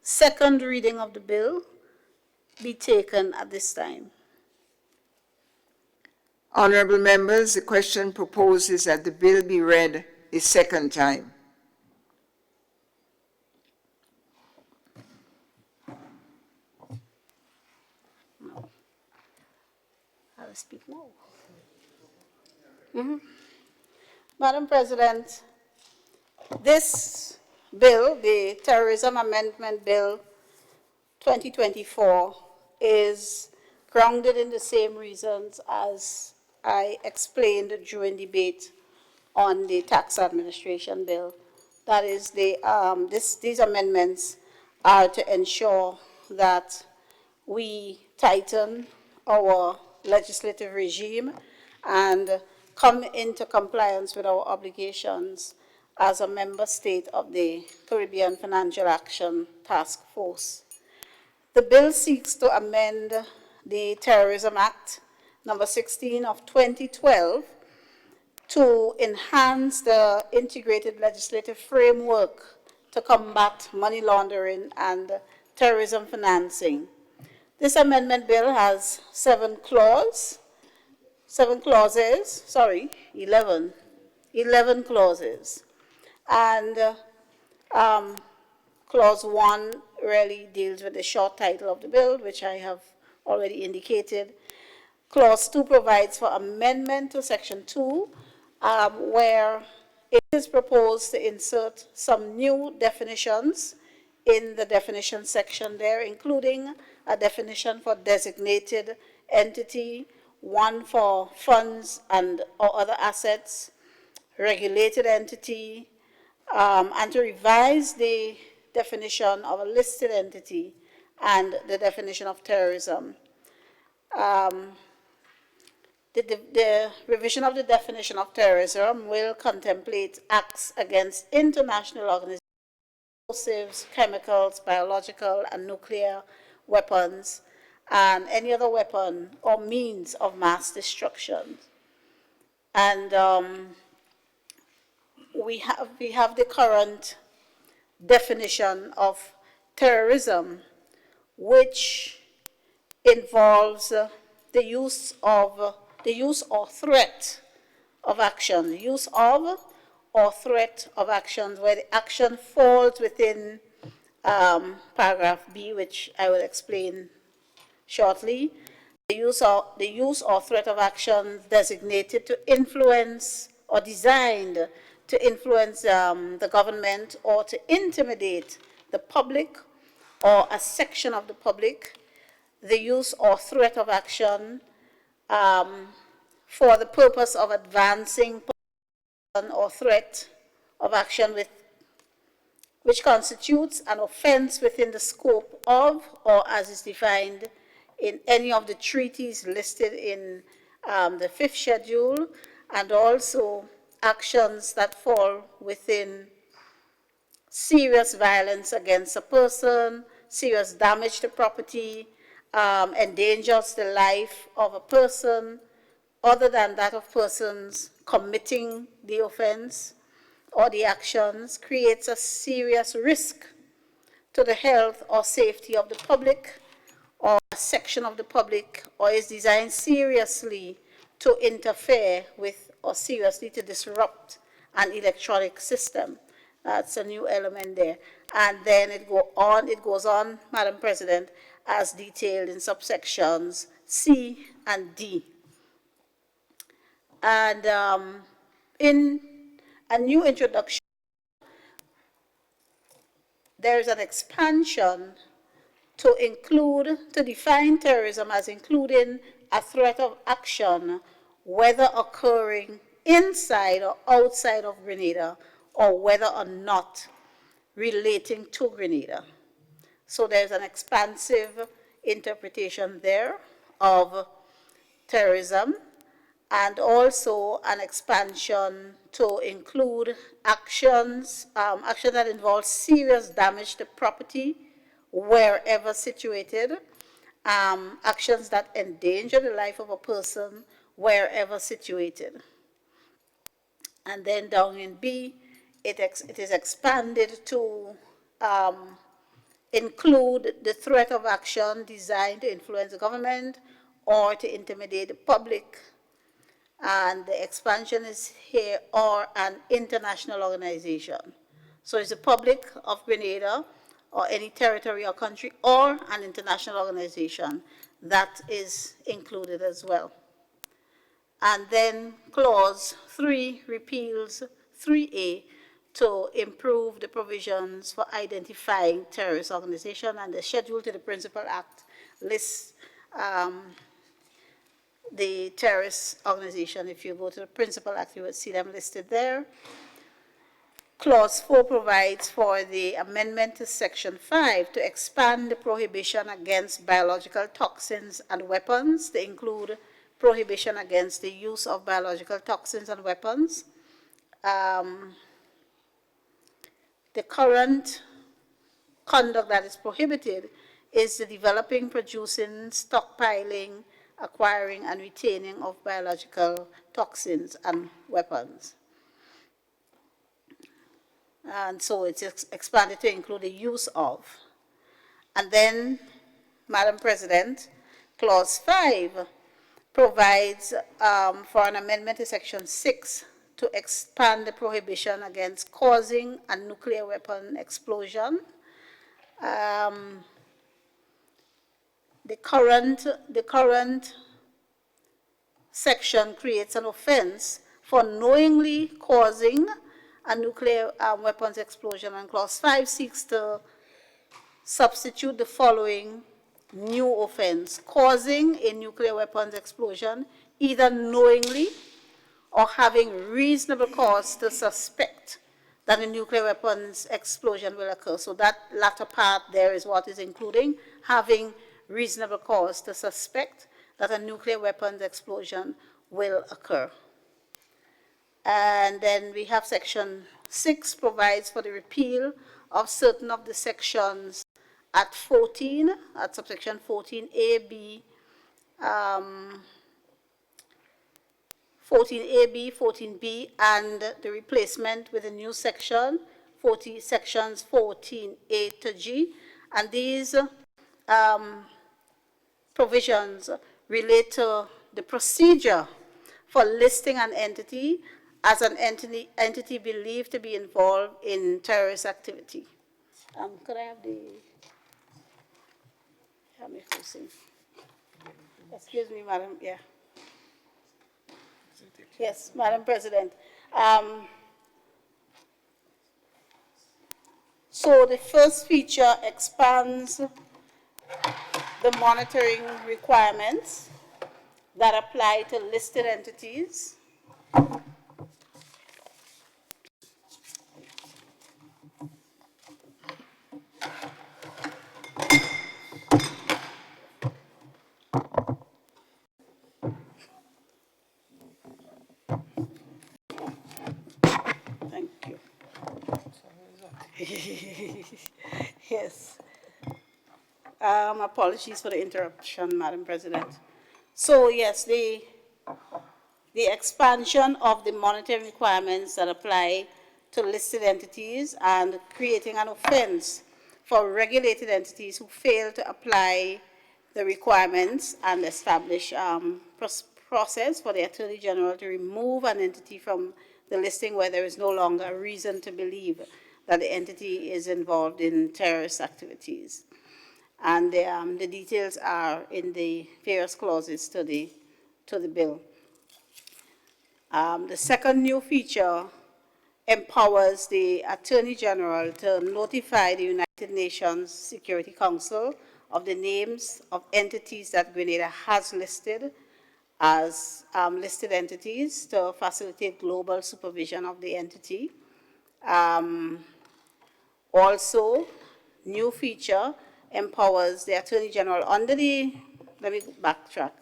second reading of the bill be taken at this time. Honorable members, the question proposes that the bill be read a second time. I'll speak more. Madam President, this bill, the Terrorism Amendment Bill 2024, is grounded in the same reasons as I explained during debate on the Tax Administration Bill. That is, these amendments are to ensure that we tighten our legislative regime and come into compliance with our obligations as a member state of the Caribbean Financial Action Task Force. The bill seeks to amend the Terrorism Act number 16 of 2012 to enhance the integrated legislative framework to combat money laundering and terrorism financing. This amendment bill has 11 clauses, and clause 1 really deals with the short title of the bill, which I have already indicated. Clause 2 provides for amendment to section 2, where it is proposed to insert some new definitions in the definition section there, including a definition for designated entity, one for funds and or other assets, regulated entity, and to revise the definition of a listed entity and the definition of terrorism. The revision of the definition of terrorism will contemplate acts against international organizations, explosives, chemicals, biological, and nuclear weapons, and any other weapon or means of mass destruction. And we have the current definition of terrorism, which involves the use or threat of action, use of or threat of actions where the action falls within paragraph B, which I will explain shortly. The use or threat of actions designated to influence or designed to influence the government or to intimidate the public or a section of the public. The use or threat of action for the purpose of advancing or threat of action which constitutes an offense within the scope of or as is defined in any of the treaties listed in the 5th schedule, and also actions that fall within serious violence against a person, serious damage to property, endangers the life of a person other than that of persons committing the offense or the actions, creates a serious risk to the health or safety of the public or a section of the public, or is designed seriously to interfere with or seriously to disrupt an electronic system. That's a new element there. And then it goes on, Madam President, as detailed in subsections C and D. And in a new introduction, there is an expansion to define terrorism as including a threat of action, whether occurring inside or outside of Grenada, or whether or not relating to Grenada. So there's an expansive interpretation there of terrorism, and also an expansion to include actions that involve serious damage to property wherever situated, actions that endanger the life of a person wherever situated. And then down in B, it is expanded to include the threat of action designed to influence the government or to intimidate the public. And the expansion is here, or an international organization. So it's the public of Grenada or any territory or country or an international organization that is included as well. And then clause 3 repeals 3A to improve the provisions for identifying terrorist organization, and the schedule to the Principal Act lists the terrorist organization. If you go to the Principal Act, you will see them listed there. Clause 4 provides for the amendment to Section 5 to expand the prohibition against biological toxins and weapons to include prohibition against the use of biological toxins and weapons. The current conduct that is prohibited is the developing, producing, stockpiling, acquiring, and retaining of biological toxins and weapons. And so it's expanded to include the use of. And then, Madam President, Clause 5 provides for an amendment to Section 6 to expand the prohibition against causing a nuclear weapon explosion. The current section creates an offense for knowingly causing a nuclear weapons explosion, and Clause 5 seeks to substitute the following new offense: causing a nuclear weapons explosion, either knowingly or having reasonable cause to suspect that a nuclear weapons explosion will occur. So that latter part there is what is including having reasonable cause to suspect that a nuclear weapons explosion will occur. And then we have Section 6 provides for the repeal of certain of the sections at 14, at subsection 14A, B, 14A, B, 14B, and the replacement with a new section, sections 14A to G. And these provisions relate to the procedure for listing an entity as an entity believed to be involved in terrorist activity. Could I have the... Excuse me, Madam, yeah. Yes, Madam President. So the first feature expands the monitoring requirements that apply to listed entities. Thank you. Yes. Apologies for the interruption, Madam President. So yes, the expansion of the monitoring requirements that apply to listed entities and creating an offense for regulated entities who fail to apply the requirements and establish process for the Attorney General to remove an entity from the listing where there is no longer a reason to believe that the entity is involved in terrorist activities. And the details are in the various clauses to the bill. The second new feature empowers the Attorney General to notify the United Nations Security Council of the names of entities that Grenada has listed as listed entities to facilitate global supervision of the entity. Also, new feature empowers the Attorney General under the, let me backtrack,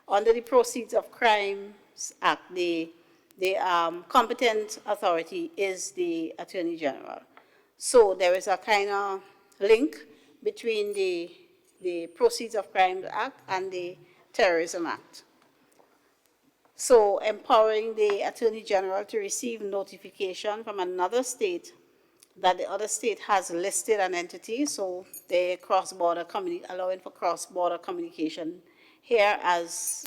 under the Proceeds of Crimes Act, the competent authority is the Attorney General. So there is a kind of link between the Proceeds of Crimes Act and the Terrorism Act. So empowering the Attorney General to receive notification from another state that the other state has listed an entity, so the cross-border allowing for cross-border communication here, as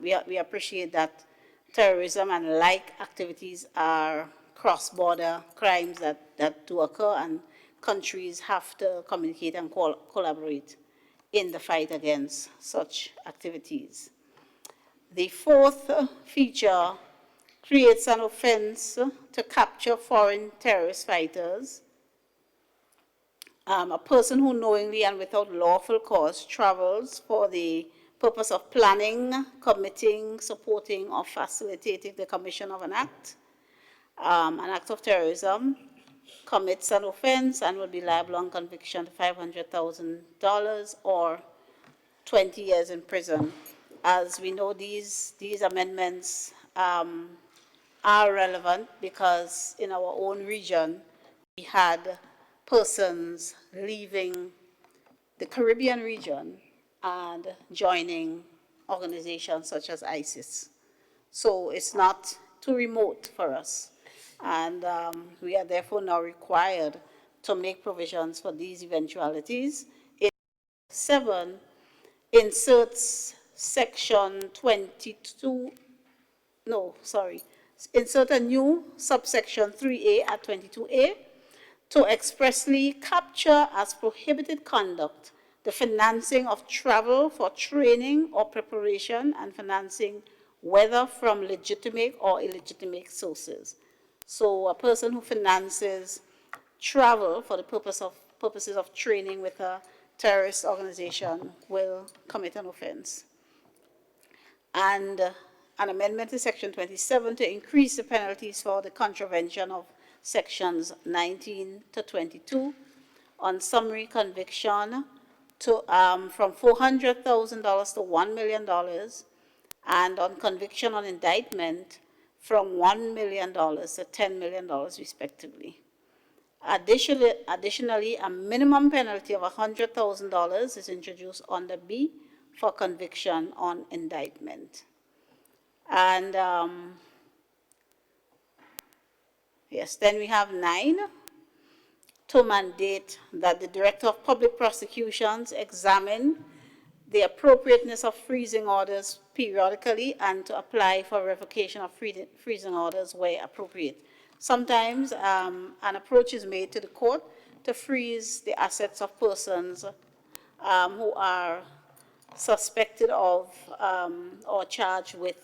we appreciate that terrorism and like activities are cross-border crimes that do occur, and countries have to communicate and collaborate in the fight against such activities. The fourth feature creates an offense to capture foreign terrorist fighters. A person who knowingly and without lawful cause travels for the purpose of planning, committing, supporting, or facilitating the commission of an act of terrorism, commits an offense and will be liable on conviction to $500,000 or 20 years in prison. As we know, these amendments are relevant because in our own region, we had persons leaving the Caribbean region and joining organizations such as ISIS. So it's not too remote for us. And we are therefore now required to make provisions for these eventualities. 7 inserts section 22, insert a new subsection 3A at 22A to expressly capture as prohibited conduct the financing of travel for training or preparation and financing, whether from legitimate or illegitimate sources. So a person who finances travel for the purposes of training with a terrorist organization will commit an offense. And an amendment to section 27 to increase the penalties for the contravention of sections 19 to 22 on summary conviction to from $400,000 to $1 million, and on conviction on indictment from $1 million to $10 million respectively. Additionally, a minimum penalty of $100,000 is introduced under B for conviction on indictment. And yes, then we have 9, to mandate that the Director of Public Prosecutions examine the appropriateness of freezing orders periodically and to apply for revocation of freezing orders where appropriate. Sometimes an approach is made to the court to freeze the assets of persons who are suspected of or charged with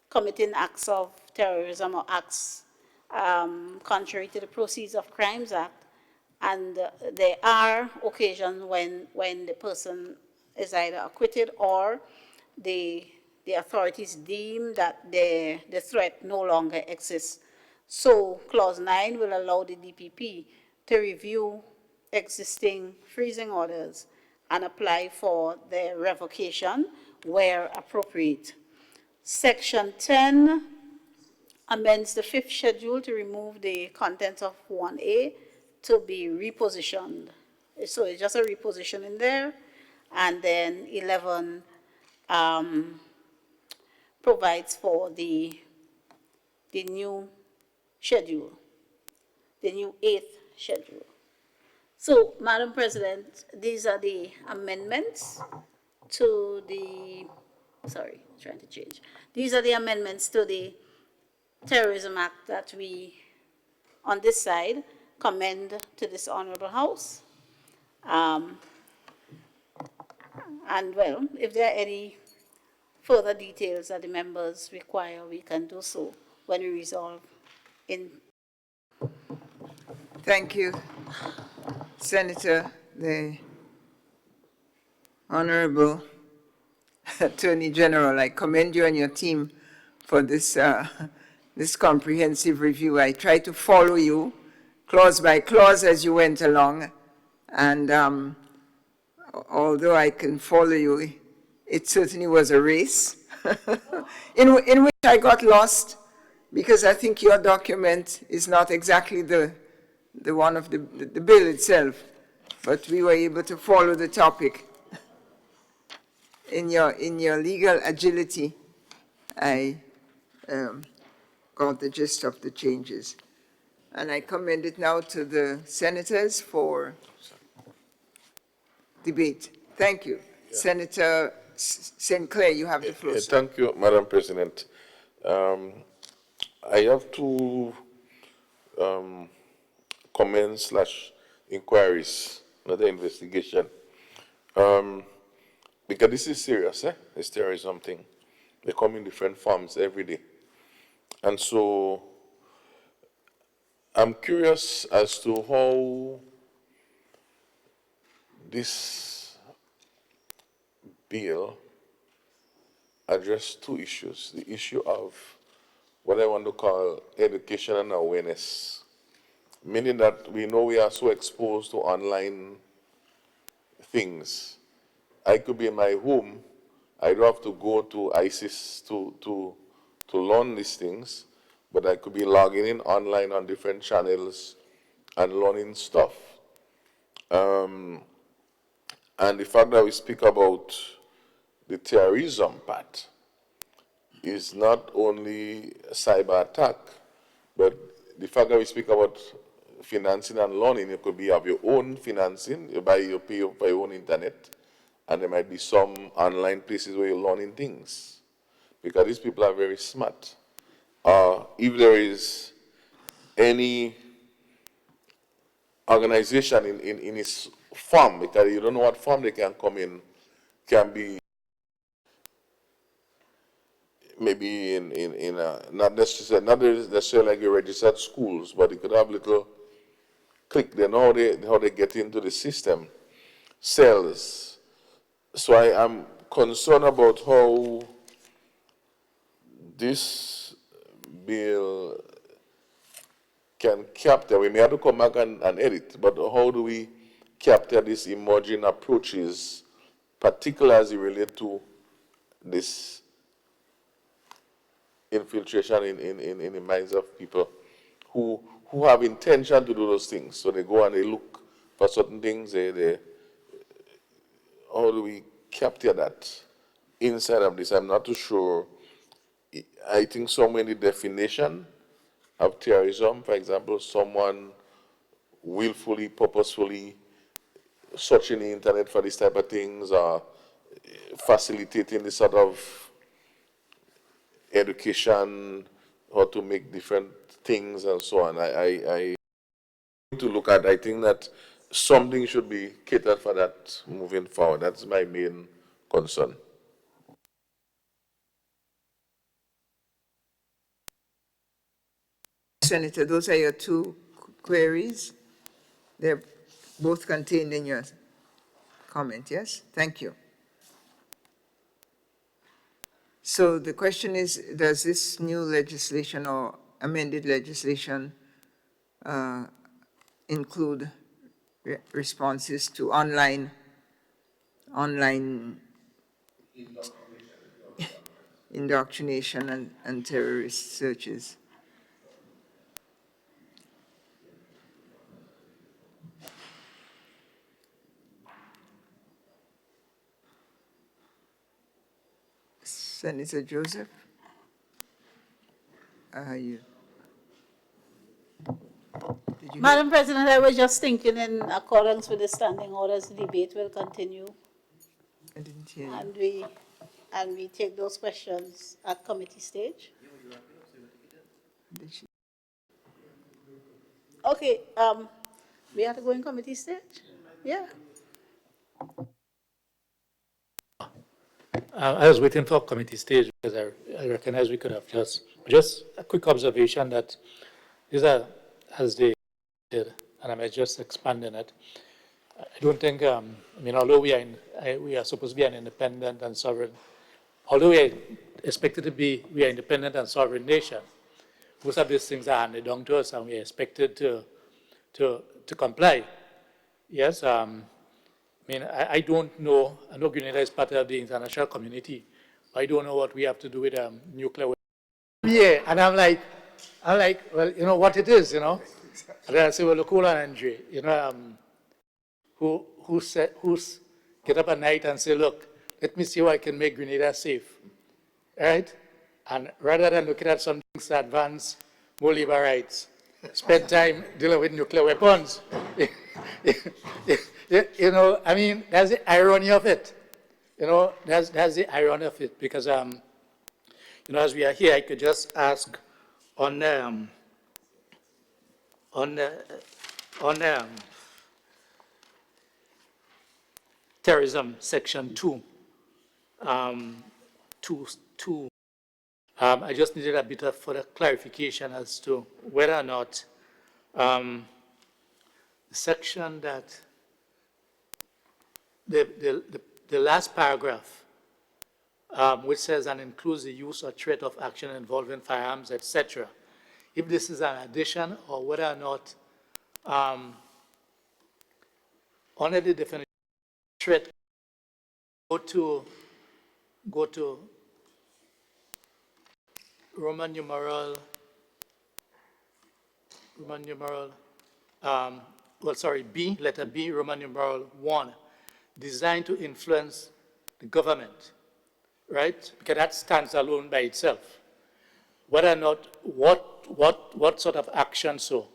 committing acts of terrorism or acts contrary to the Proceeds of Crimes Act. And there are occasions when the person is either acquitted or the authorities deem that the threat no longer exists. So clause 9 will allow the DPP to review existing freezing orders and apply for their revocation where appropriate. Section 10 amends the 5th schedule to remove the contents of 1A to be repositioned. So it's just a repositioning there. And then 11 provides for the new schedule, the new 8th schedule. So, Madam President, these are the amendments to the, These are the amendments to the Terrorism Act that we, on this side, commend to this Honorable House. And well, if there are any further details that the members require, we can do so when we resolve in. Thank you, Senator, the Honorable Attorney General. I commend you and your team for this, this comprehensive review. I tried to follow you clause by clause as you went along, and although I can follow you, it certainly was a race in which I got lost, because I think your document is not exactly the one of the bill itself, but we were able to follow the topic in your legal agility I got the gist of the changes. And I commend it now to the senators for debate. Thank you. Senator St. Clair, you have the floor, sir. Thank you, Madam President. I have two comments / inquiries, not the investigation. Because this is serious, This terrorism thing. They come in different forms every day. And so I'm curious as to how this bill addressed two issues. The issue of what I want to call education and awareness, meaning that we know we are so exposed to online things. I could be in my home, I don't have to go to ISIS to learn these things, but I could be logging in online on different channels and learning stuff. And the fact that we speak about the terrorism part is not only a cyber attack, but the fact that we speak about financing and learning, it could be of your own financing, you pay for your own internet, and there might be some online places where you're learning things, because these people are very smart. If there is any organization in its form, because you don't know what form they can come in, can be maybe in not necessarily like your registered schools, but it could have little click. They know how they get into the system, cells. So I am concerned about how this bill can capture. We may have to come back and edit, but how do we capture these emerging approaches, particularly as it relates to this infiltration in the minds of people who have intention to do those things. So they go and they look for certain things. How do we capture that inside of this? I'm not too sure. I think somewhere in the definition of terrorism, for example, someone willfully, purposefully searching the internet for these type of things, or facilitating this sort of education, how to make different things and so on. I to look at, I think that something should be catered for that moving forward. That's my main concern. Senator, those are your two queries. They're both contained in your comment, yes? Thank you. So the question is, does this new legislation or amended legislation include responses to online indoctrination and terrorist searches? Senator Joseph? Madam President, I was just thinking, in accordance with the standing orders, the debate will continue. I didn't hear you. And we take those questions at committee stage. Okay, we have to go in committee stage? Yeah. I was waiting for committee stage because I recognize we could have just a quick observation that these are, as they did, and I might just expand on it. I don't think, although we are supposed to be an independent and sovereign, although we are expected to be, we are independent and sovereign nation, most of these things are handed down to us and we are expected to comply. Yes, I don't know, I know Grenada is part of the international community, but I don't know what we have to do with nuclear. Yeah, and I'm like, well, you know what it is, you know? And then I say, well, look, hold on, Andre, you know, who's get up at night and say, look, let me see how I can make Grenada safe, right? And rather than looking at something to advance more labor rights, spend time dealing with nuclear weapons. You know, I mean, that's the irony of it. You know, that's the irony of it, because, you know, as we are here, I could just ask on terrorism, section 2, 2. I just needed a bit of further clarification as to whether or not the section that, the last paragraph, which says and includes the use or threat of action involving firearms, etc., if this is an addition or whether or not under the definition of threat, go to Roman numeral, B, letter B, Roman numeral 1, designed to influence the government, right? Because that stands alone by itself. Whether or not, what sort of action so?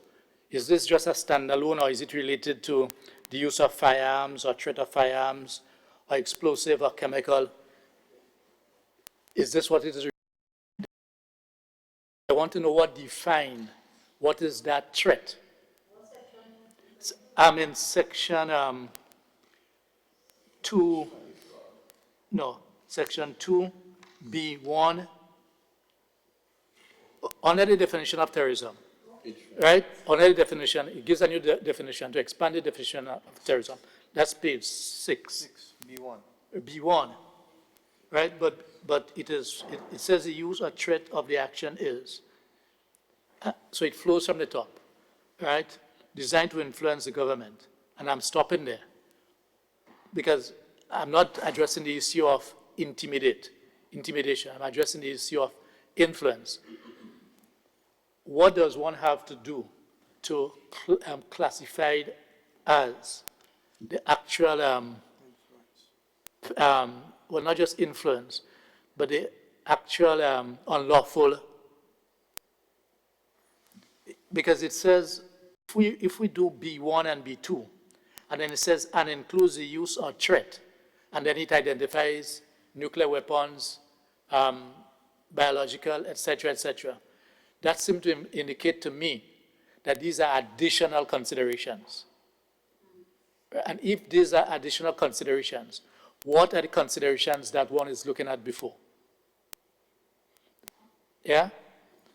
Is this just a standalone, or is it related to the use of firearms or threat of firearms or explosive or chemical? Is this what it is? I want to know what is that threat? I'm in section 2B1, under the definition of terrorism, right? Under the definition, it gives a new definition to expand the definition of terrorism. That's page 6. B1, right? But it says the use or threat of the action is. So it flows from the top, right? Designed to influence the government. And I'm stopping there because I'm not addressing the issue of intimidation. I'm addressing the issue of influence. What does one have to do to classify it as the actual, well, not just influence, but the actual unlawful? Because it says, if we do B1 and B2, and then it says, and includes the use or threat, and then it identifies nuclear weapons, biological, et cetera, that seems to indicate to me that these are additional considerations. And if these are additional considerations, what are the considerations that one is looking at before? Yeah?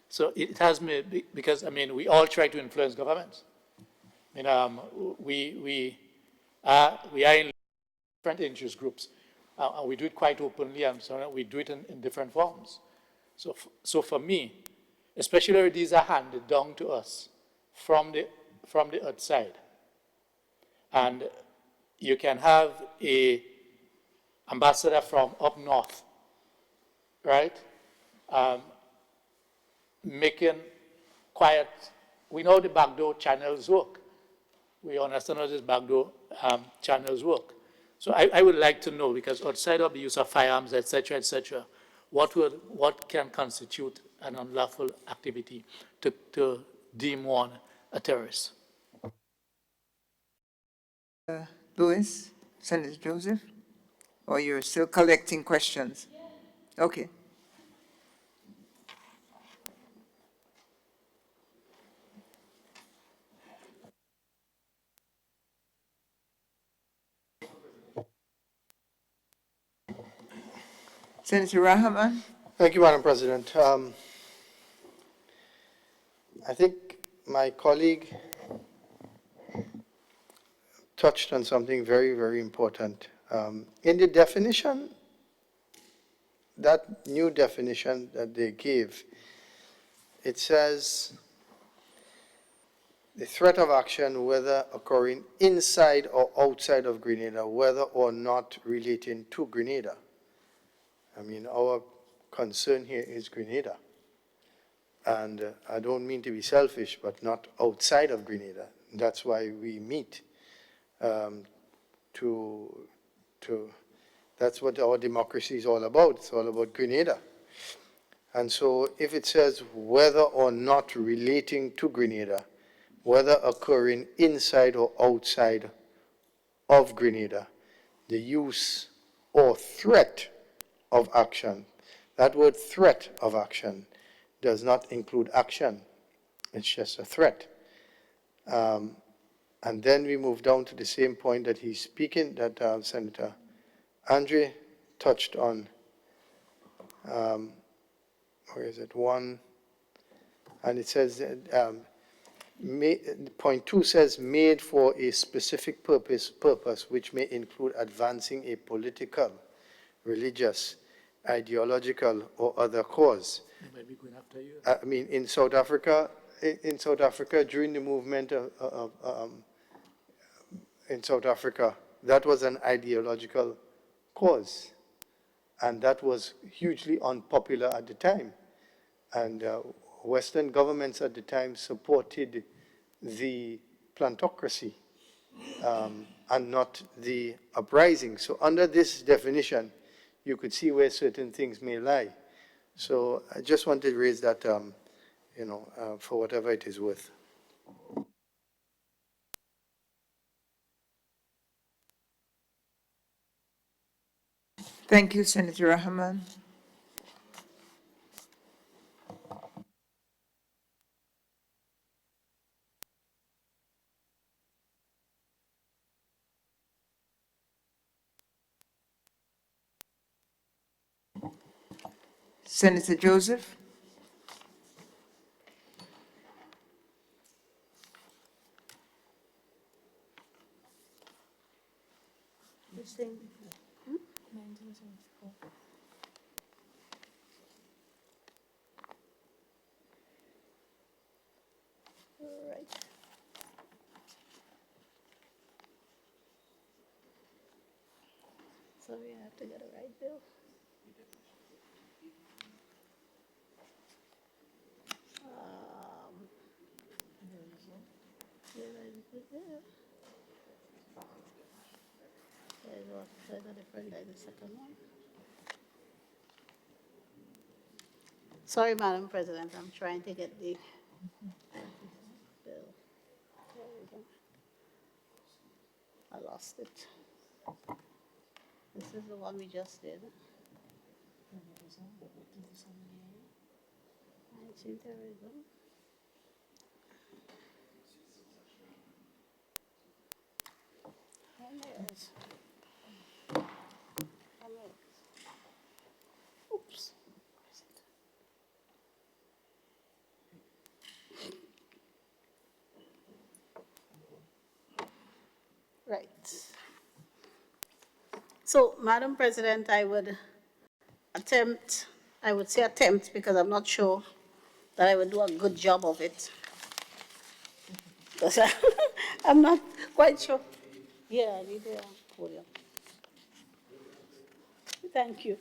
So it has me, because, I mean, we all try to influence governments. I mean, we are in different interest groups. And we do it quite openly, and so we do it in different forms. So for me, especially if these are handed down to us from the outside, and you can have a ambassador from up north, right? Making quiet, we know the backdoor channels work. We understand how these backdoor channels work. So I would like to know, because outside of the use of firearms, et cetera, what can constitute an unlawful activity to deem one a terrorist? Louis, Senator Joseph, or you're still collecting questions? Okay. Senator Rahman? Thank you, Madam President. I think my colleague touched on something very, very important. In the definition, that new definition that they gave, it says the threat of action, whether occurring inside or outside of Grenada, whether or not relating to Grenada. I mean, our concern here is Grenada. And I don't mean to be selfish, but not outside of Grenada. That's why we meet that's what our democracy is all about. It's all about Grenada. And so if it says whether or not relating to Grenada, whether occurring inside or outside of Grenada, the use or threat of action, that word threat of action does not include action. It's just a threat. And then we move down to the same point that he's speaking, that Senator Andre touched on. Where is it? One, and it says, point 2 says, made for a specific purpose, which may include advancing a political, religious, ideological, or other cause. Maybe going after you. I mean, in South Africa, during the movement in South Africa, that was an ideological cause, and that was hugely unpopular at the time. And Western governments at the time supported the plantocracy and not the uprising. So under this definition, you could see where certain things may lie. So I just wanted to raise that, for whatever it is worth. Thank you, Senator Rahman. Senator Joseph. Right. So we have to get it right, Bill. There's a different than the second one. Sorry, Madam President, I'm trying to get the bill. There we go. I lost it. This is the one we just did. 19 terrorism. And there's. Oops. Right. So, Madam President, I would say attempt because I'm not sure that I would do a good job of it. Because I'm not quite sure. Yeah, I need the podium. Thank you.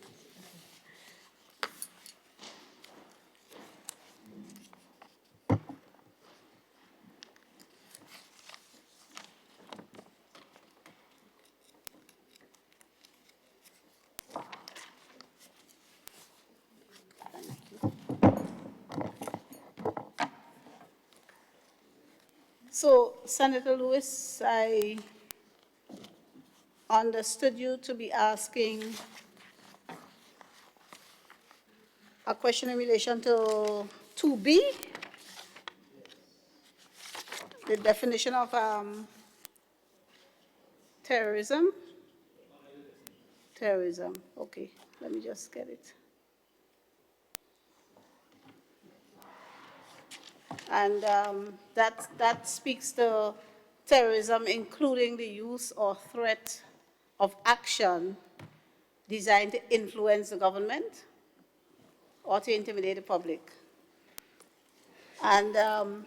So, Senator Lewis, I understood you to be asking a question in relation to 2B, the definition of terrorism. Terrorism, okay, let me just get it. And that speaks to terrorism, including the use or threat of action designed to influence the government or to intimidate the public. And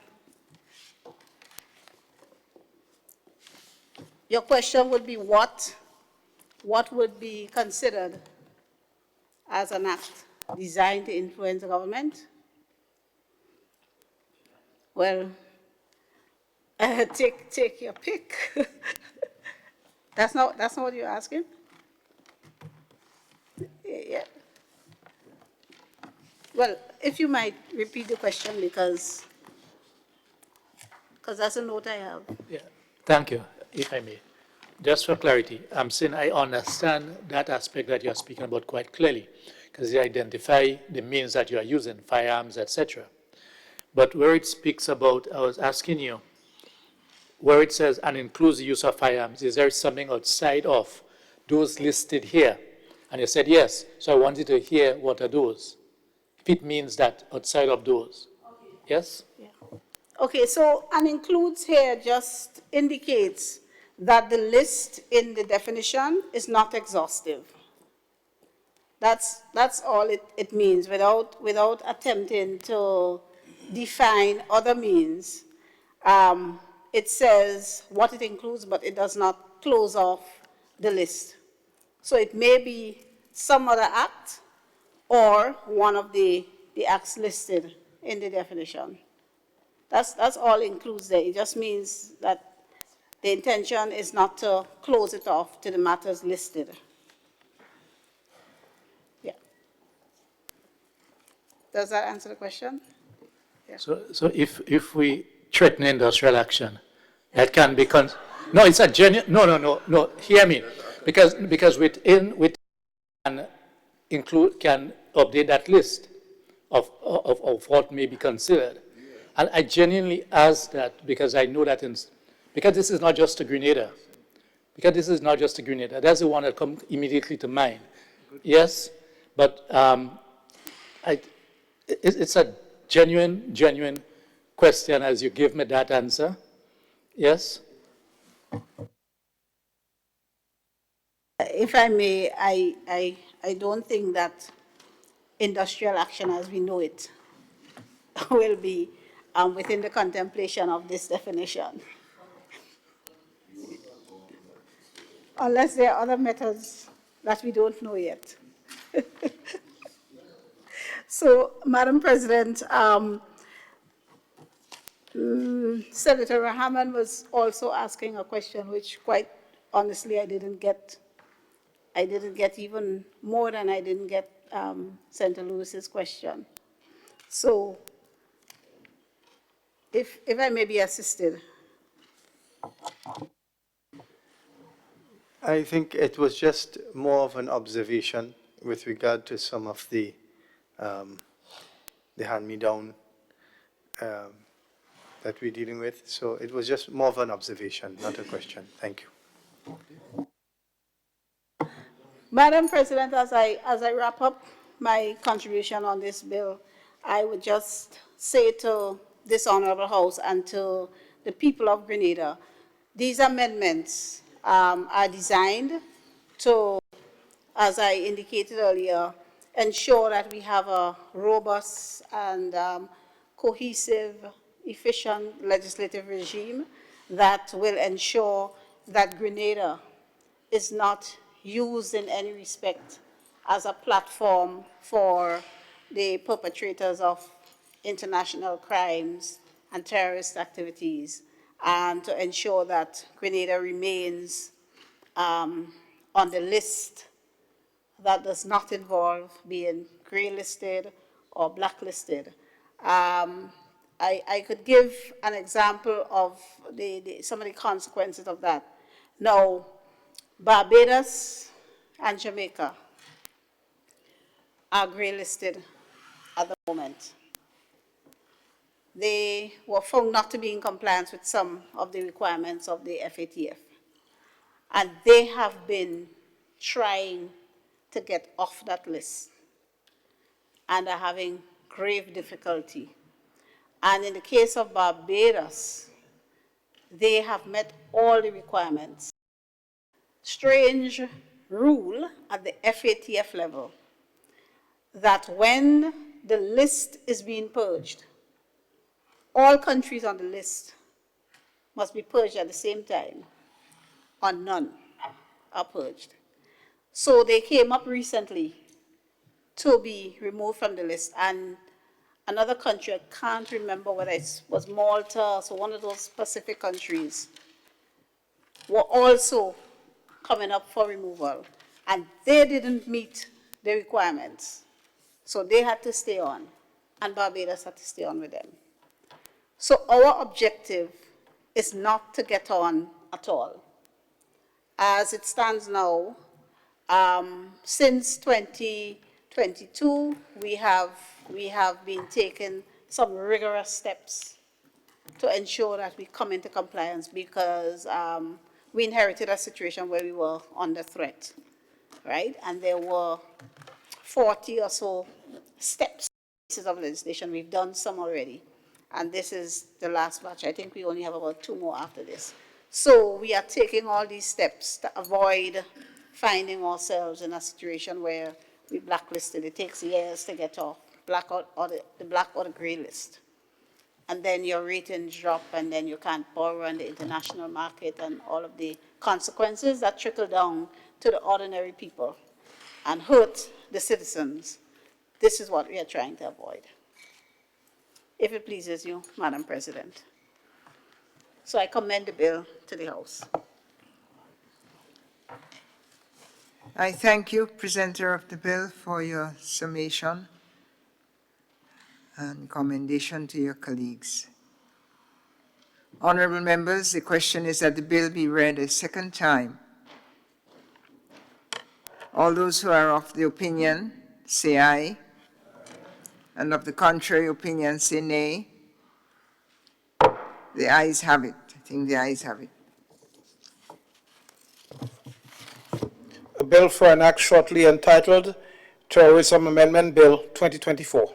your question would be what would be considered as an act designed to influence the government? Well, take your pick. That's not what you're asking? Yeah. Well, if you might repeat the question because that's a note I have. Yeah, thank you, if I may. Just for clarity, I'm saying I understand that aspect that you're speaking about quite clearly, because you identify the means that you are using, firearms, etc. But where it speaks about, I was asking you, where it says and includes the use of firearms, is there something outside of those listed here? And you said yes, so I wanted to hear what are those, if it means that outside of those. Yes? Okay, so and includes here just indicates that the list in the definition is not exhaustive. That's all it means without attempting to define other means. It says what it includes, but it does not close off the list. So it may be some other act or one of the acts listed in the definition. That's all includes there. It just means that the intention is not to close it off to the matters listed. Yeah. Does that answer the question? So if we threaten industrial action, that can be, no, it's a genuine, no, hear me. Because within can update that list of what may be considered. And I genuinely ask that because I know that, because this is not just a Grenada. Because this is not just a Grenada. That's the one that comes immediately to mind. Yes, but it's a genuine question as you give me that answer. Yes? If I may, I don't think that industrial action as we know it will be within the contemplation of this definition. Unless there are other methods that we don't know yet. So, Madam President, Senator Rahman was also asking a question which quite honestly I didn't get even more than I didn't get Senator Lewis's question. So, if I may be assisted. I think it was just more of an observation with regard to some of the hand-me-down that we're dealing with. So it was just more of an observation, not a question. Thank you. Madam President, as I wrap up my contribution on this bill, I would just say to this Honorable House and to the people of Grenada, these amendments are designed to, as I indicated earlier, ensure that we have a robust and cohesive, efficient legislative regime that will ensure that Grenada is not used in any respect as a platform for the perpetrators of international crimes and terrorist activities, and to ensure that Grenada remains on the list that does not involve being gray-listed or blacklisted. I could give an example of some of the consequences of that. Now, Barbados and Jamaica are gray-listed at the moment. They were found not to be in compliance with some of the requirements of the FATF. And they have been trying to get off that list and are having grave difficulty. And in the case of Barbados, they have met all the requirements. Strange rule at the FATF level that when the list is being purged, all countries on the list must be purged at the same time, or none are purged. So they came up recently to be removed from the list, and another country, I can't remember whether it was Malta, so one of those Pacific countries, were also coming up for removal, and they didn't meet the requirements. So they had to stay on, and Barbados had to stay on with them. So our objective is not to get on at all. As it stands now, since 2022, we have been taking some rigorous steps to ensure that we come into compliance, because we inherited a situation where we were under threat, right? And there were 40 or so steps, pieces of legislation. We've done some already, and this is the last batch. I think we only have about 2 more after this. So we are taking all these steps to avoid finding ourselves in a situation where we blacklisted. It takes years to get off the black or the gray list. And then your ratings drop, and then you can't borrow on the international market, and all of the consequences that trickle down to the ordinary people and hurt the citizens. This is what we are trying to avoid, if it pleases you, Madam President. So I commend the bill to the House. I thank you, presenter of the bill, for your summation and commendation to your colleagues. Honorable members, the question is that the bill be read a second time. All those who are of the opinion, say aye. And of the contrary opinion, say nay. The ayes have it. I think the ayes have it. A bill for an act shortly entitled Terrorism Amendment Bill 2024.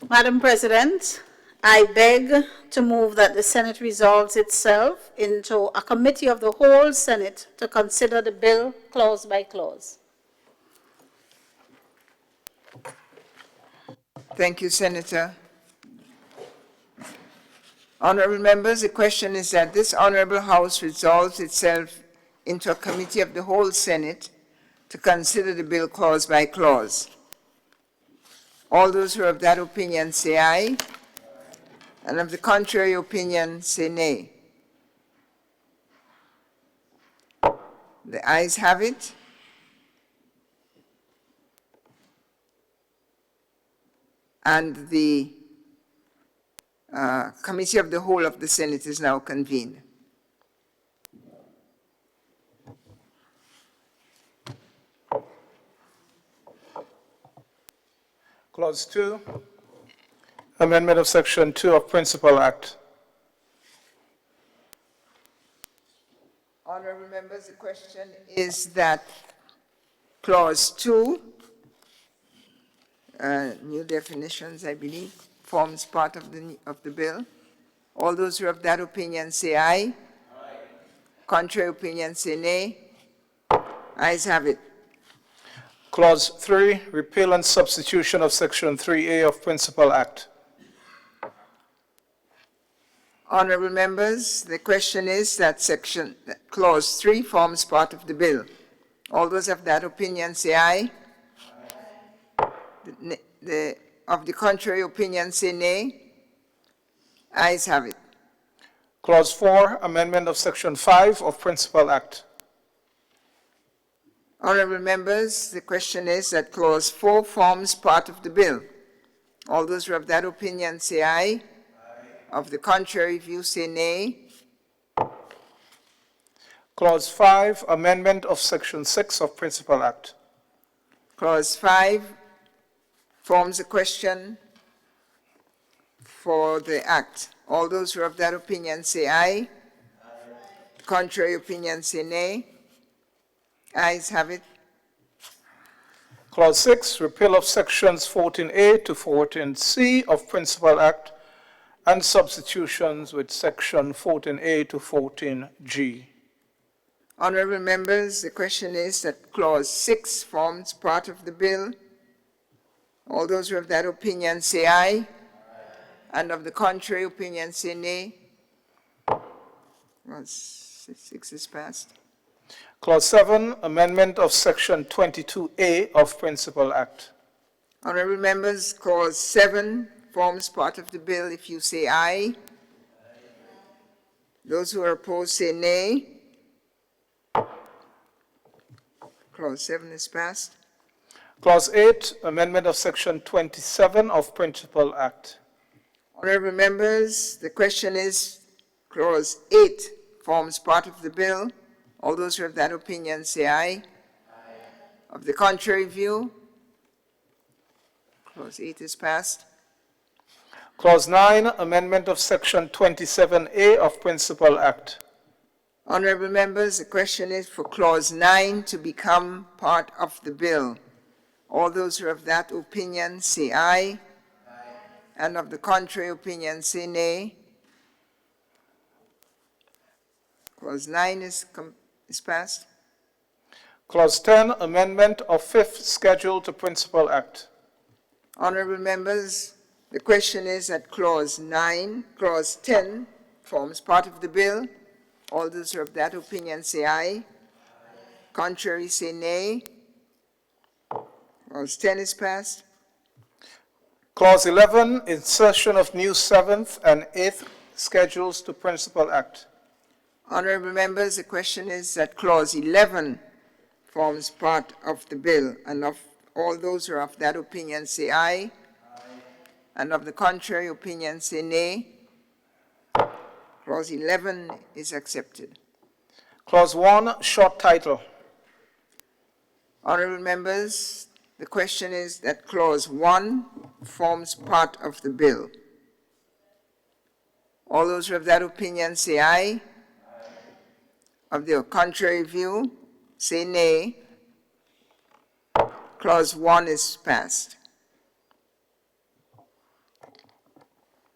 Madam President, I beg to move that the Senate resolves itself into a committee of the whole Senate to consider the bill clause by clause. Thank you, Senator. Honorable members, the question is that this Honorable House resolves itself into a committee of the whole Senate to consider the bill clause by clause. All those who are of that opinion say aye, and of the contrary opinion say nay. The ayes have it. And the Committee of the Whole of the Senate is now convened. Clause 2, amendment of Section 2 of Principal Act. Honorable members, the question is that Clause 2, new definitions, I believe, forms part of the bill. All those who are of that opinion say aye. Aye. Contrary opinion say nay. Ayes have it. Clause 3, repeal and substitution of Section 3A of Principal Act. Honorable members, the question is that Clause 3 forms part of the bill. All those of that opinion say aye. Aye. Of the contrary opinion say nay. Ayes have it. Clause 4, amendment of Section 5 of Principal Act. Honorable members, the question is that Clause 4 forms part of the bill. All those who are of that opinion say aye. Aye. Of the contrary view say nay. Clause 5, amendment of Section 6 of Principal Act. Clause 5 forms a question for the act. All those who are of that opinion say aye. Aye. Contrary opinion say nay. Ayes have it. Clause 6, repeal of Sections 14A to 14C of Principal Act and substitutions with Section 14A to 14G. Honorable members, the question is that Clause 6 forms part of the bill. All those who have that opinion say aye. Aye. And of the contrary opinion say nay. Clause 6 is passed. Clause 7, amendment of Section 22A of Principal Act. Honorable members, Clause 7 forms part of the bill. If you say aye. Aye. Those who are opposed say nay. Clause 7 is passed. Clause 8, amendment of Section 27 of Principal Act. Honorable members, the question is, Clause 8 forms part of the bill. All those who have that opinion say aye. Aye. Of the contrary view, Clause 8 is passed. Clause 9, amendment of Section 27A of Principal Act. Honorable members, the question is for Clause 9 to become part of the bill. All those who have that opinion say aye. Aye. And of the contrary opinion say nay. Clause 9 is passed. Clause 10, amendment of 5th Schedule to Principal Act. Honorable members, the question is that Clause 10 forms part of the bill. All those who have that opinion say aye. Aye. Contrary say nay. Clause 10 is passed. Clause 11, insertion of new 7th and 8th Schedules to Principal Act. Honorable members, the question is that Clause 11 forms part of the bill, and of all those who are of that opinion say aye. Aye. And of the contrary opinion say nay. Clause 11 is accepted. Clause 1, short title. Honorable members, the question is that Clause 1 forms part of the bill. All those who have that opinion say aye. Aye. Of the contrary view, say nay. Clause 1 is passed.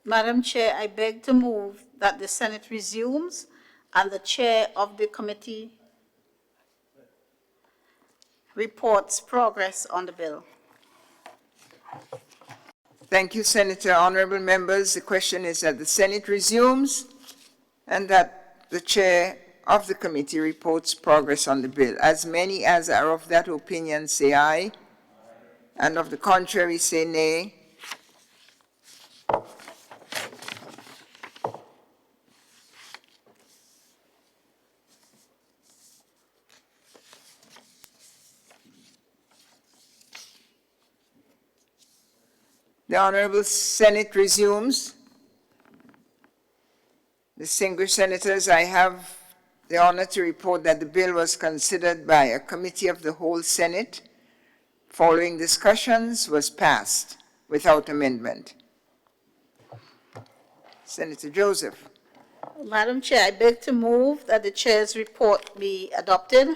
Madam Chair, I beg to move that the Senate resumes and the chair of the committee reports progress on the bill. Thank you, Senator. Honorable members, the question is that the Senate resumes and that the chair of the committee reports progress on the bill. As many as are of that opinion say aye. Aye. And of the contrary say nay. The Honorable Senate resumes. Distinguished Senators, I have the honor to report that the bill was considered by a committee of the whole Senate. Following discussions, was passed without amendment. Senator Joseph. Madam Chair, I beg to move that the chair's report be adopted.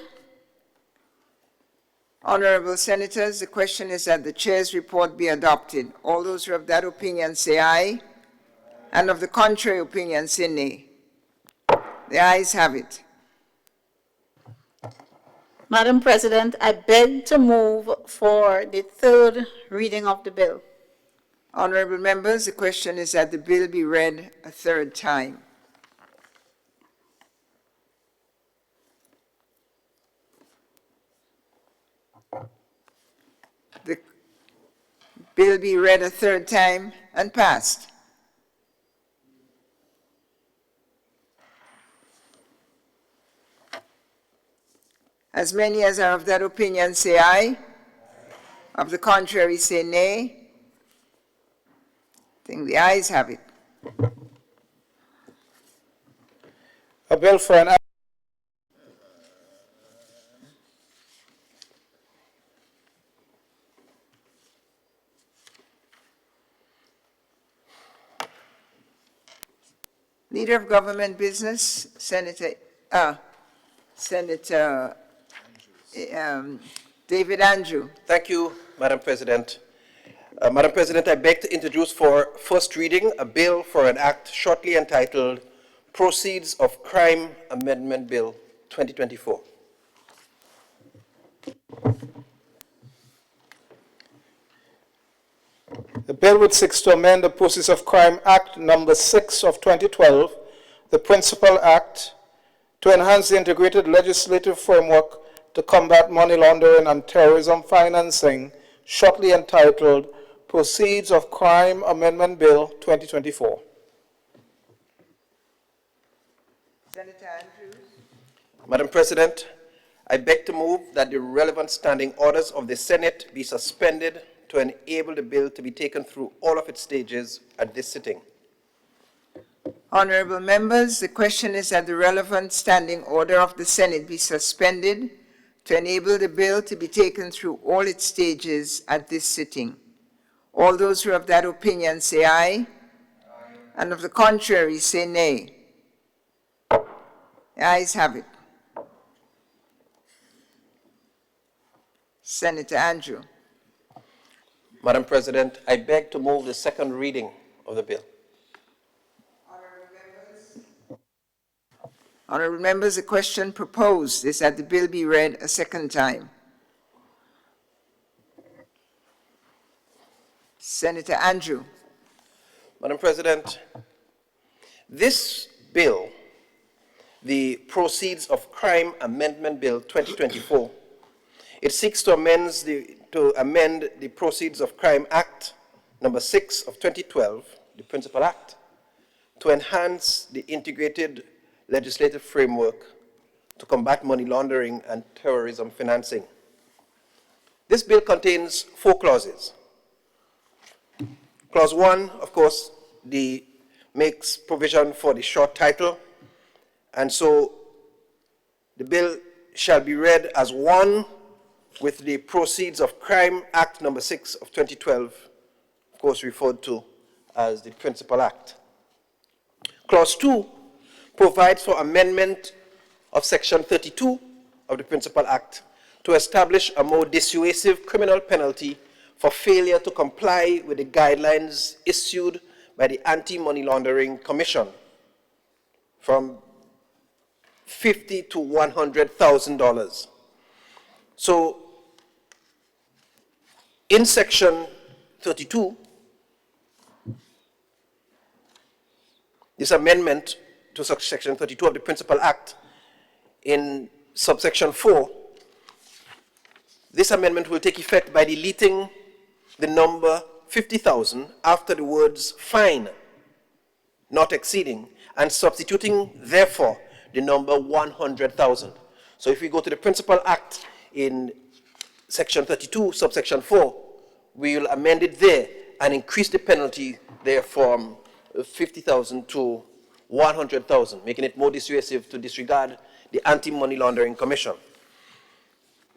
Honorable Senators, the question is that the chair's report be adopted. All those who have that opinion say aye, and of the contrary opinion say nay. The ayes have it. Madam President, I beg to move for the third reading of the bill. Honorable members, the question is that the bill be read a third time. The bill be read a third time and passed. As many as are of that opinion say aye. Aye. Of the contrary say nay. I think the ayes have it. A bill for an act. Leader of Government Business, Senator David Andrew. Thank you, Madam President. Madam President, I beg to introduce for first reading a bill for an act shortly entitled Proceeds of Crime Amendment Bill 2024. The bill which seeks to amend the Proceeds of Crime Act number 6 of 2012, the Principal Act, to enhance the integrated legislative framework to combat money laundering and terrorism financing, shortly entitled Proceeds of Crime Amendment Bill 2024. Senator Andrews. Madam President, I beg to move that the relevant standing orders of the Senate be suspended to enable the bill to be taken through all of its stages at this sitting. Honorable members, the question is that the relevant standing order of the Senate be suspended to enable the bill to be taken through all its stages at this sitting. All those who have that opinion say aye, and of the contrary say nay. The ayes have it. Senator Andrew. Madam President, I beg to move the second reading of the bill. Honorable members, the question proposed is that the bill be read a second time. Senator Andrew. Madam President, this bill, the Proceeds of Crime Amendment Bill 2024, it seeks to amend the Proceeds of Crime Act number 6 of 2012, the Principal Act, to enhance the integrated legislative framework to combat money laundering and terrorism financing. This bill contains 4 clauses. Clause 1, of course, makes provision for the short title, and so the bill shall be read as one with the Proceeds of Crime Act number 6 of 2012, of course referred to as the Principal Act. Clause 2 provides for amendment of Section 32 of the Principal Act to establish a more dissuasive criminal penalty for failure to comply with the guidelines issued by the Anti-Money Laundering Commission from $50,000 to $100,000. So, in Section 32, this amendment to Section 32 of the Principal Act, in subsection 4, this amendment will take effect by deleting the number 50,000 after the words fine, not exceeding, and substituting, therefore, the number 100,000. So if we go to the Principal Act in Section 32, subsection 4, we will amend it there and increase the penalty there from 50,000 to 100,000, making it more dissuasive to disregard the Anti-Money Laundering Commission.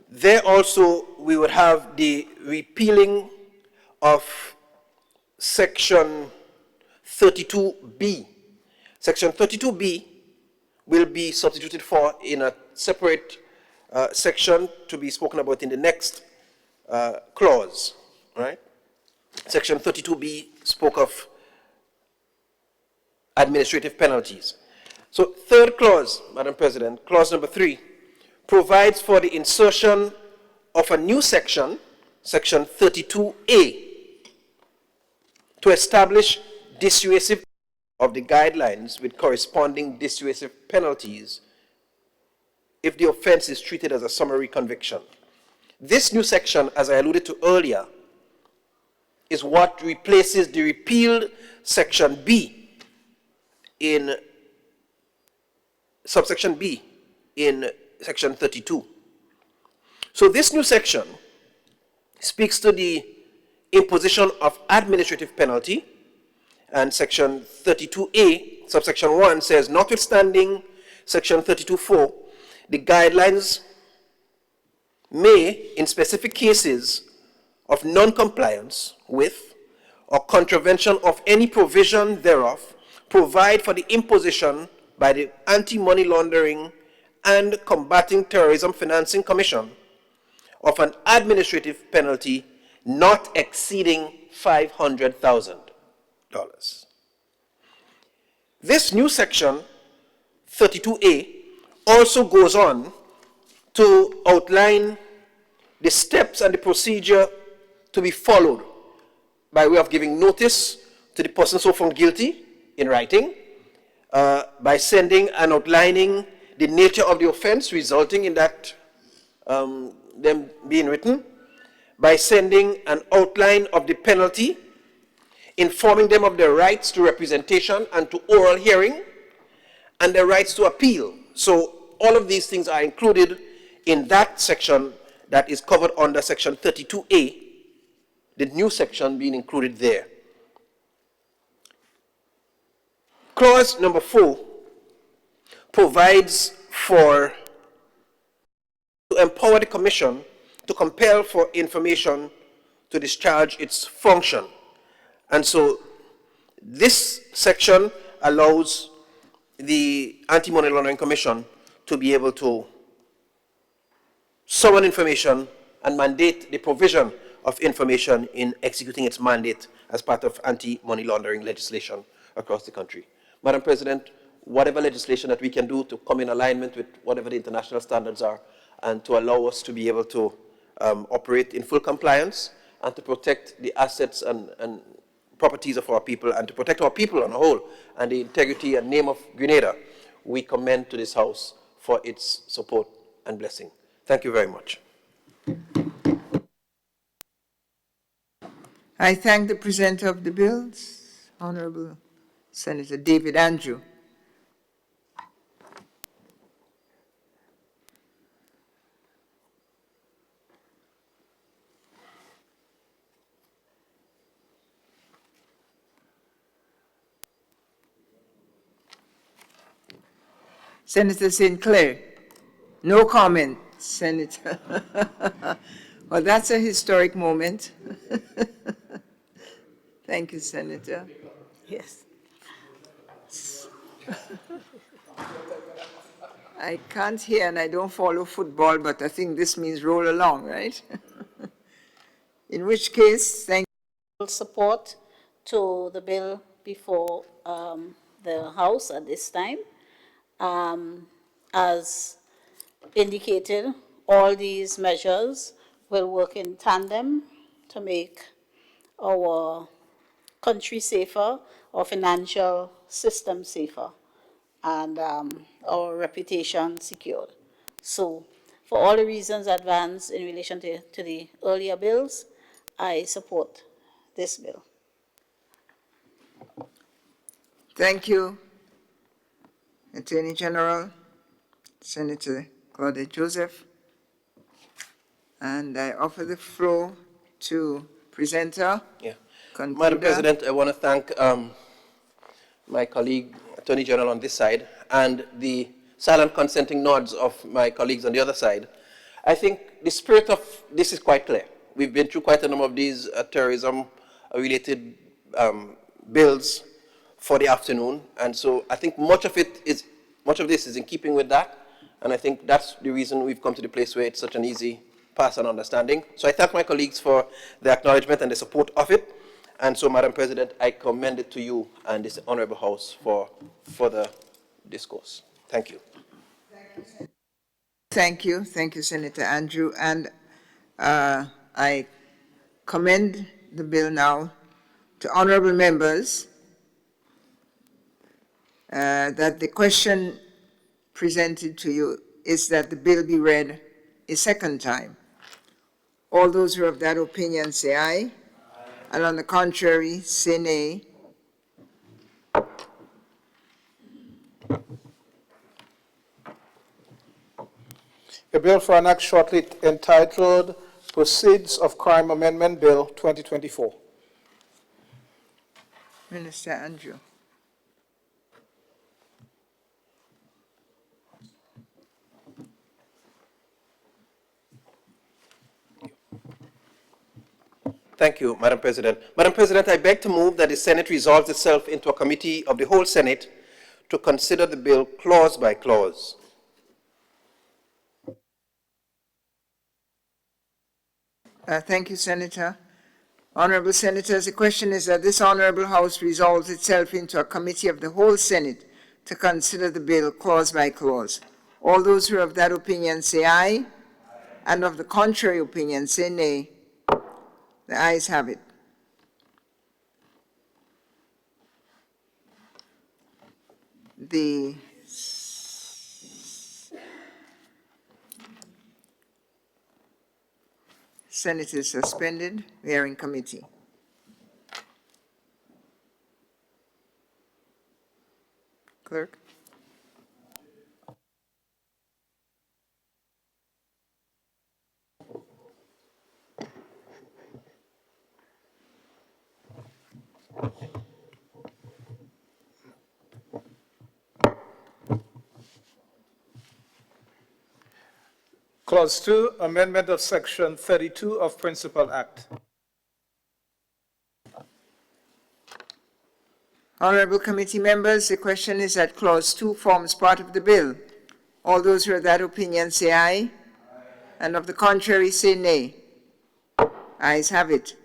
There also, we would have the repealing of Section 32B. Section 32B will be substituted for in a separate section to be spoken about in the next clause, right? Section 32B spoke of administrative penalties. So, third clause, Madam President, clause number 3, provides for the insertion of a new section, Section 32A, to establish dissuasive of the guidelines with corresponding dissuasive penalties if the offense is treated as a summary conviction. This new section, as I alluded to earlier, is what replaces the repealed Section B in subsection B in Section 32. So this new section speaks to the imposition of administrative penalty, and Section 32A, subsection 1 says, notwithstanding Section 32.4, the guidelines may, in specific cases of non-compliance with or contravention of any provision thereof, provide for the imposition by the Anti-Money Laundering and Combating Terrorism Financing Commission of an administrative penalty not exceeding $500,000. This new section, 32A, also goes on to outline the steps and the procedure to be followed by way of giving notice to the person so found guilty in writing, by sending and outlining the nature of the offense resulting in that them being written, by sending an outline of the penalty, informing them of their rights to representation and to oral hearing, and their rights to appeal. So all of these things are included in that section that is covered under section 32A, the new section being included there. Clause number 4 provides for to empower the Commission to compel for information to discharge its function. And so this section allows the Anti-Money Laundering Commission to be able to summon information and mandate the provision of information in executing its mandate as part of anti-money laundering legislation across the country. Madam President, whatever legislation that we can do to come in alignment with whatever the international standards are and to allow us to be able to operate in full compliance and to protect the assets and properties of our people and to protect our people on the whole and the integrity and name of Grenada, we commend to this House for its support and blessing. Thank you very much. I thank the presenter of the bills, Honorable Senator David Andrew. Senator St. Clair, no comment, Senator. Well, that's a historic moment. Thank you, Senator. Yes. I can't hear and I don't follow football, but I think this means roll along, right? In which case, thank Support to the bill before the House at this time. As indicated, all these measures will work in tandem to make our country safer, our financial system safer, and our reputation secured. So, for all the reasons advanced in relation to the earlier bills, I support this bill. Thank you, Attorney General, Senator Claudette Joseph. And I offer the floor to presenter. Yeah. Concluder. Madam President, I want to thank my colleague, Attorney General on this side, and the silent consenting nods of my colleagues on the other side. I think the spirit of this is quite clear. We've been through quite a number of these terrorism-related bills for the afternoon, and so I think much of this is in keeping with that, and I think that's the reason we've come to the place where it's such an easy pass and understanding. So I thank my colleagues for the acknowledgement and the support of it, and so, Madam President, I commend it to you and this Honorable House for further discourse. Thank you. Thank you, Senator Andrew, and I commend the bill now to honorable members that the question presented to you is that the bill be read a second time. All those who are of that opinion say aye, and on the contrary, say nay. A bill for an act shortly entitled Proceeds of Crime Amendment Bill 2024. Minister Andrew. Thank you, Madam President. Madam President, I beg to move that the Senate resolves itself into a committee of the whole Senate to consider the bill clause by clause. Thank you, Senator. Honorable Senators, the question is that this Honorable House resolves itself into a committee of the whole Senate to consider the bill clause by clause. All those who are of that opinion say aye, and of the contrary opinion say nay. The ayes have it. The Senate is suspended. We are in committee. Clerk. Clause 2, amendment of Section 32 of Principal Act. Honorable committee members, the question is that Clause 2 forms part of the bill. All those who are of that opinion say aye. And of the contrary say nay. Ayes have it.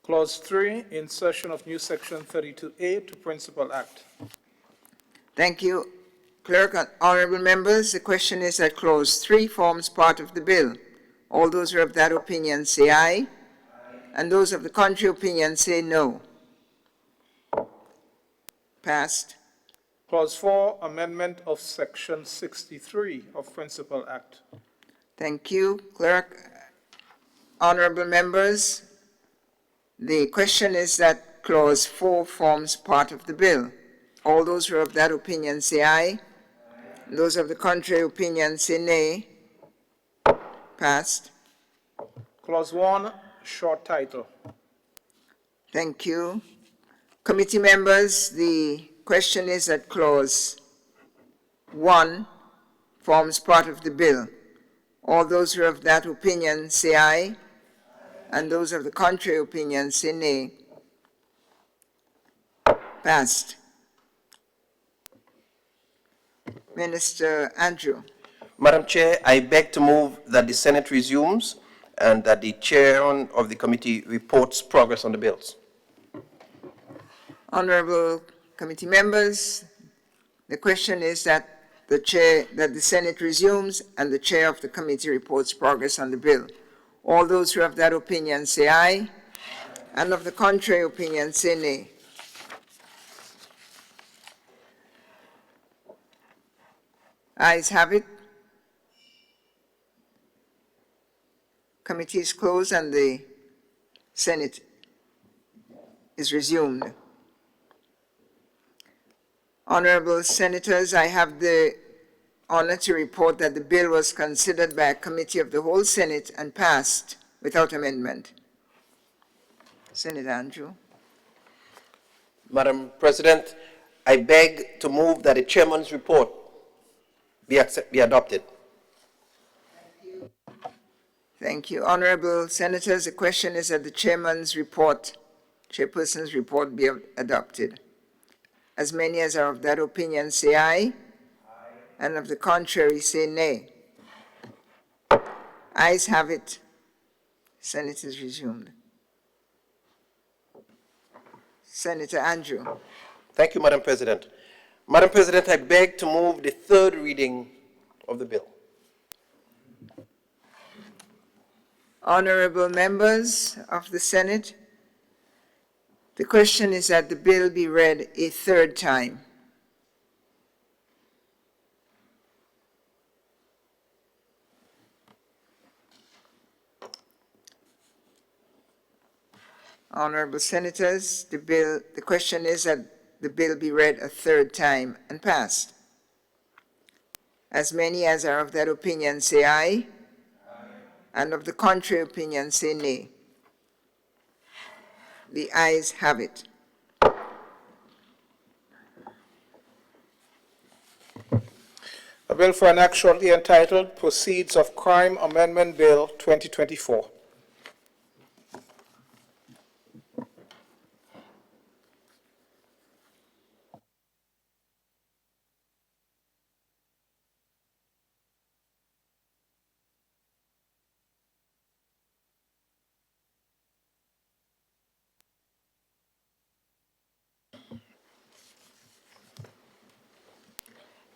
Clause 3, insertion of new Section 32A to Principal Act. Thank you, Clerk. And honorable members, the question is that Clause 3 forms part of the bill. All those who are of that opinion say aye. And those of the contrary opinion say no. Passed. Clause 4, amendment of Section 63 of Principal Act. Thank you, Clerk. Honorable members, the question is that Clause 4 forms part of the bill. All those who are of that opinion say aye. Those of the contrary opinion say nay. Passed. Clause 1, short title. Thank you. Committee members, the question is that Clause 1 forms part of the bill. All those who are of that opinion say aye, and those of the contrary opinion say nay. Passed. Minister Andrew. Madam Chair, I beg to move that the Senate resumes and that the chairman of the committee reports progress on the bills. Honorable committee members, the question is that the Senate resumes and the chair of the committee reports progress on the bill. All those who have that opinion say aye, and of the contrary opinion say nay. Ayes have it. Committee is closed and the Senate is resumed. Honorable Senators, I have the honor to report that the bill was considered by a committee of the whole Senate and passed without amendment. Senator Andrew. Madam President, I beg to move that the chairman's report be adopted. Thank you. Honorable Senators, the question is that the chairperson's report be adopted. As many as are of that opinion say aye, and of the contrary say nay. Ayes have it. Senate is resumed. Senator Andrew. Thank you, Madam President. Madam President, I beg to move the third reading of the bill. Honorable members of the Senate, the question is that the bill be read a third time. Honorable Senators, the question is that the bill be read a third time and passed. As many as are of that opinion say aye, and of the contrary opinion say nay. The ayes have it. A bill for an act shortly entitled Proceeds of Crime Amendment Bill 2024.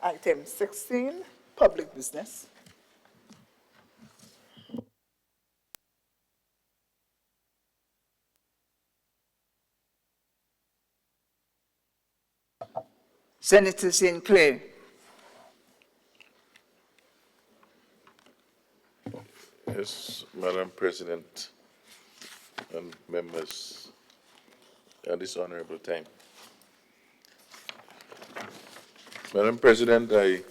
Item 16, public business. Senator Sinclair. Yes, Madam President and members at this honorable time. Madam President, I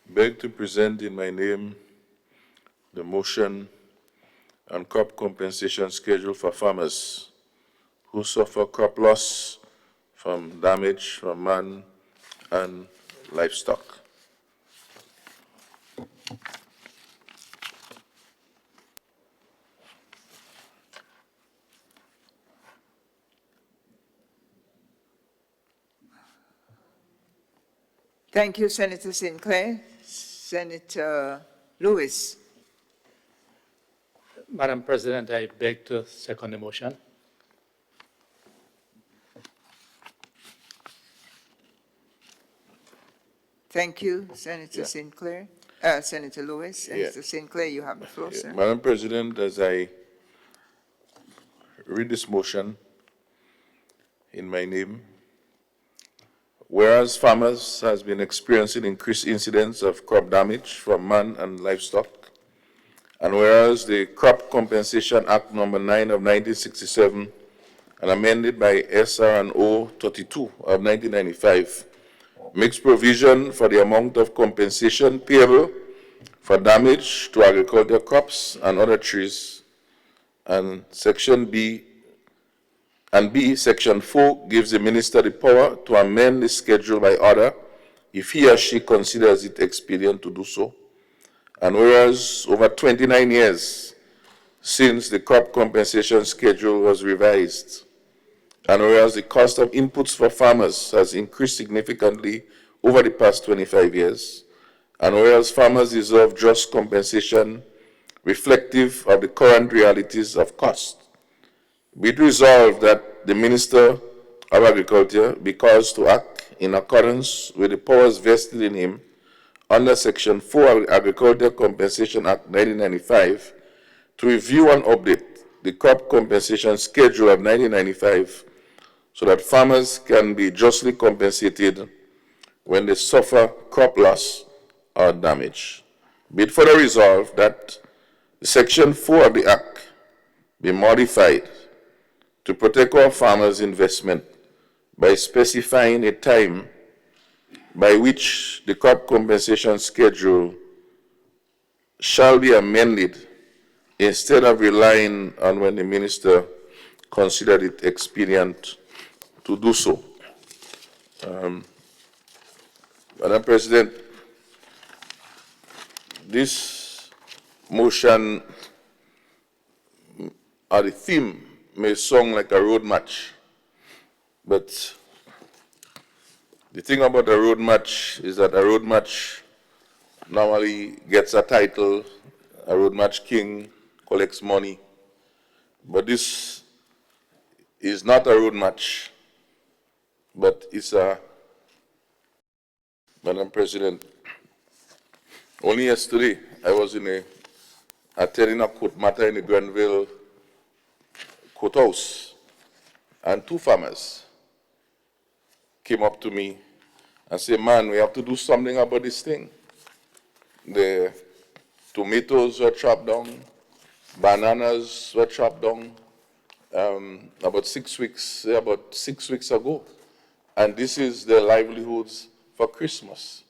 beg to present in my name the motion on crop compensation schedule for farmers who suffer crop loss from damage from man and livestock. Thank you, Senator Sinclair. Senator Lewis. Madam President, I beg to second the motion. Thank you, Senator Sinclair. Senator Lewis. Senator Sinclair, you have the floor, sir. Madam President, as I read this motion in my name, whereas farmers has been experiencing increased incidents of crop damage from man and livestock, and whereas the Crop Compensation Act Number 9 of 1967 and amended by SR&O 32 of 1995 makes provision for the amount of compensation payable for damage to agricultural crops and other trees, and Section B, Section 4 gives the minister the power to amend the schedule by order if he or she considers it expedient to do so. And whereas over 29 years since the crop compensation schedule was revised, and whereas the cost of inputs for farmers has increased significantly over the past 25 years, and whereas farmers deserve just compensation reflective of the current realities of cost, be it resolved that the Minister of Agriculture be caused to act in accordance with the powers vested in him under Section 4 of the Agricultural Compensation Act 1995 to review and update the crop compensation schedule of 1995 so that farmers can be justly compensated when they suffer crop loss or damage. Be it further resolved that Section 4 of the Act be modified to protect our farmers' investment by specifying a time by which the crop compensation schedule shall be amended instead of relying on when the minister considered it expedient to do so. Madam President, this motion or the theme may sound like a road match, but the thing about a road match is that a road match normally gets a title, a road match king collects money, but this is not a road match, but it's a, Madam President, only yesterday I was attending a court matter in the Granville courthouse, and two farmers came up to me and said, man, we have to do something about this thing. The tomatoes were chopped down, bananas were chopped down about 6 weeks ago. And this is their livelihoods for Christmas.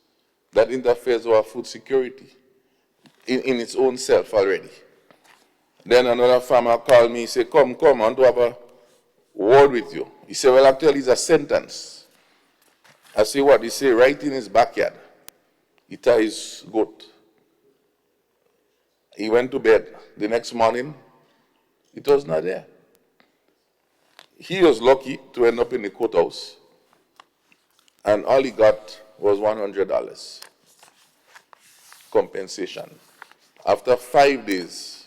That interferes with our food security in its own self already. Then another farmer called me, he said, come, I want to have a word with you. He said, well, actually, it's a sentence. I say, what? He said, right in his backyard, he tied his goat. He went to bed. The next morning, it was not there. He was lucky to end up in the courthouse, and all he got was $100 compensation after 5 days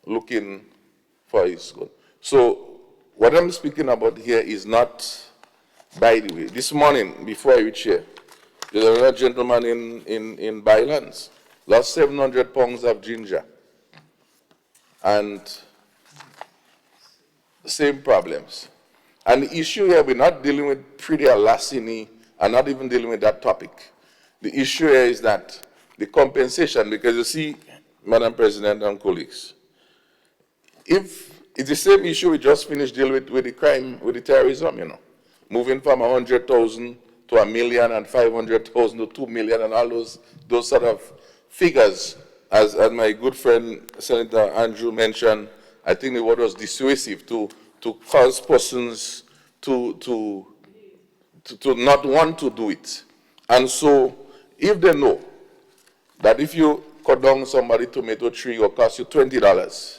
looking for his goat. So what I'm speaking about here is not, by the way, this morning before I reach here, there's another gentleman in Bylands lost 700 pounds of ginger, and same problems. And the issue here, we're not dealing with Pridi Alassini and not even dealing with that topic. The issue here is that the compensation, because you see, Madam President and colleagues, if it's the same issue we just finished dealing with the crime, with the terrorism, you know, moving from 100,000 to 1 million and 500,000 to 2 million and all those sort of figures, as my good friend Senator Andrew mentioned, I think the word was dissuasive to cause persons to not want to do it. And so if they know that if you cut down somebody's tomato tree, it will cost you $20,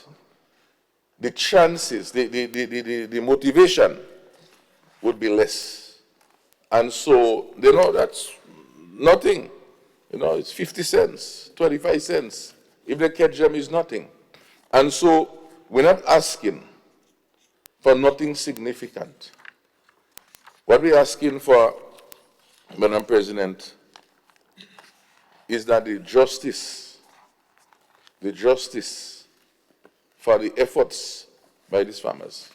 the chances, the motivation would be less. And so they know that's nothing. You know, it's 50 cents, 25 cents. If they catch them, it's nothing. And so we're not asking for nothing significant. What we're asking for, Madam President, is that the justice for the efforts by these farmers.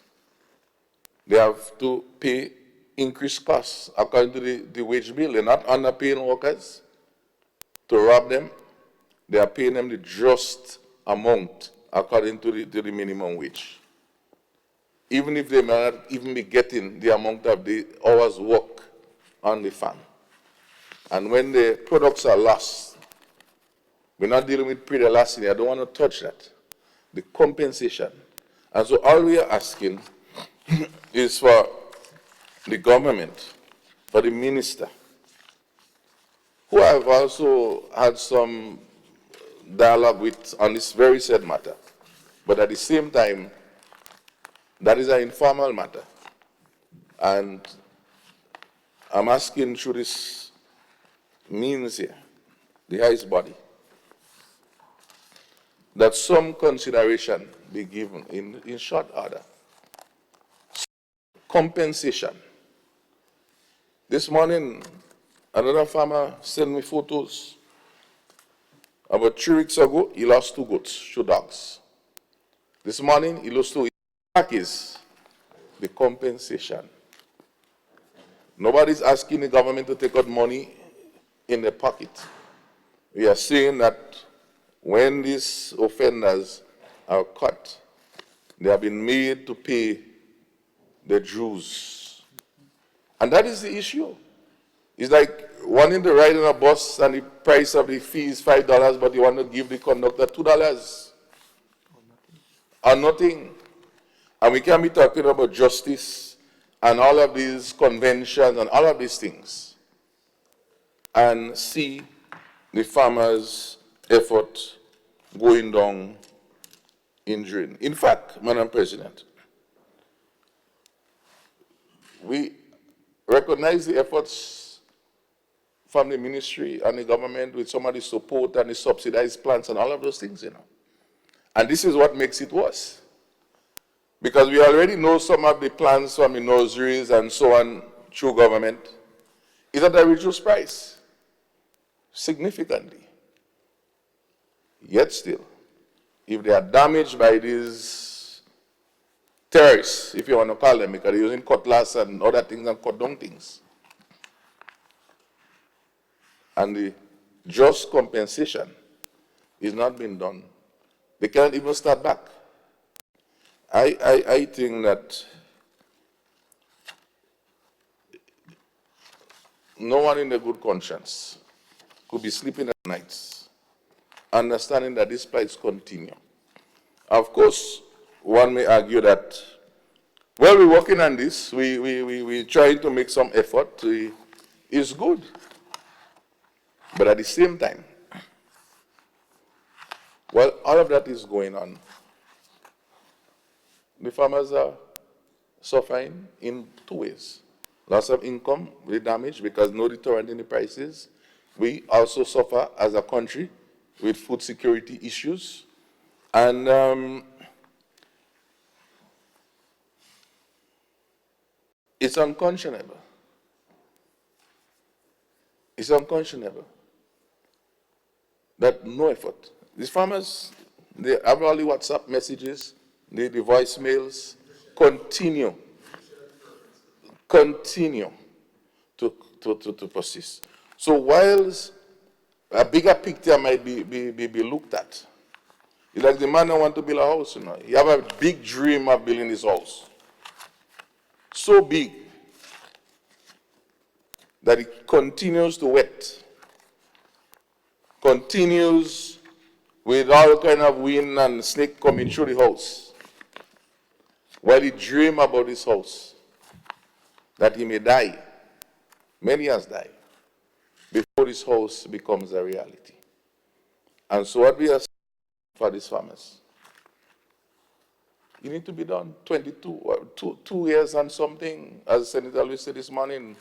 They have to pay increased costs according to the wage bill. They're not underpaying workers to rob them. They are paying them the just amount according to the minimum wage. Even if they may not even be getting the amount of the hours work on the farm. And when the products are lost, we're not dealing with pre-larceny. I don't want to touch that. The compensation. And so all we are asking is for the government, for the minister, who I've also had some dialogue with on this very said matter. But at the same time, that is an informal matter. And I'm asking through this means here, the highest body, that some consideration be given in short order. Compensation. This morning, another farmer sent me photos. About 3 weeks ago, he lost 2 goats, 2 dogs. This morning, he lost 2. Back is the compensation. Nobody's asking the government to take out money in their pocket. We are saying that when these offenders are caught, they have been made to pay the dues. And that is the issue. It's like wanting to ride on a bus and the price of the fee is $5, but you want to give the conductor $2 or nothing. And we can be talking about justice and all of these conventions and all of these things and see the farmers' effort going down in drain. In fact, Madam President, we recognize the efforts from the ministry and the government with some of the support and the subsidized plants and all of those things, you know. And this is what makes it worse. Because we already know some of the plants from the nurseries and so on through government is at a reduced price, significantly. Yet still, if they are damaged by these terrorists, if you want to call them, because they're using cutlass and other things and cut down things, and the just compensation is not being done, they can't even start back. I think that no one in a good conscience could be sleeping at nights, understanding that these plights continue. Of course, one may argue that, well, we're working on this, we're trying to make some effort, it's good. But at the same time, while all of that is going on, the farmers are suffering in 2 ways. Loss of income, with damage, because no deterrent in the prices. We also suffer as a country with food security issues. And it's unconscionable. It's unconscionable that no effort. These farmers, they have all the WhatsApp messages, the voicemails, continue to persist. So whilst a bigger picture might be looked at, it's like the man that wants to build a house, you know. He have a big dream of building his house. So big that it continues to wet, continues with all kind of wind and snake coming through the house, while he dream about his house, that he may die. Many has died before this house becomes a reality. And so what we are saying for these farmers, it need to be done 2 years and something, as Senator Lewis said this morning,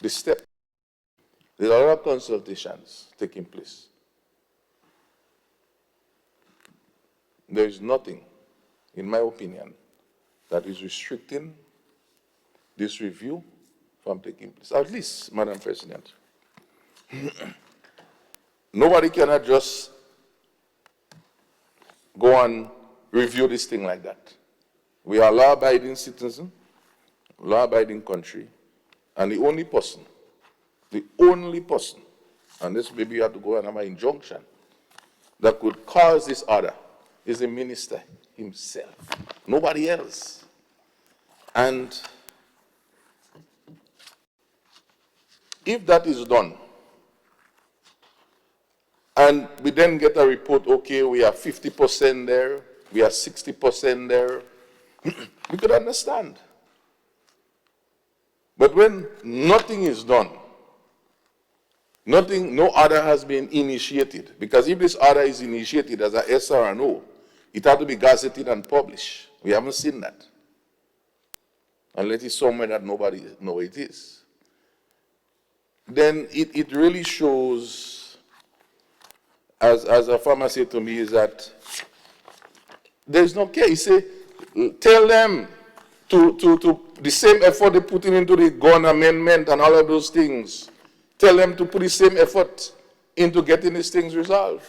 the step. There are a lot of consultations taking place. There is nothing, in my opinion, that is restricting this review from taking place. At least, Madam President, nobody cannot just go and review this thing like that. We are a law-abiding citizen, law-abiding country, and the only person, and this maybe you have to go and have an injunction, that could cause this order is the minister himself, nobody else. And if that is done, and we then get a report, okay, we are 50% there, we are 60% there, we could understand. But when nothing is done, no order has been initiated, because if this order is initiated as a SRNO, it had to be gazetted and published. We haven't seen that. Unless it's somewhere that nobody knows it is. Then it really shows, as a farmer said to me, is that there's no care. He said, tell them to the same effort they put into the gun amendment and all of those things. Tell them to put the same effort into getting these things resolved.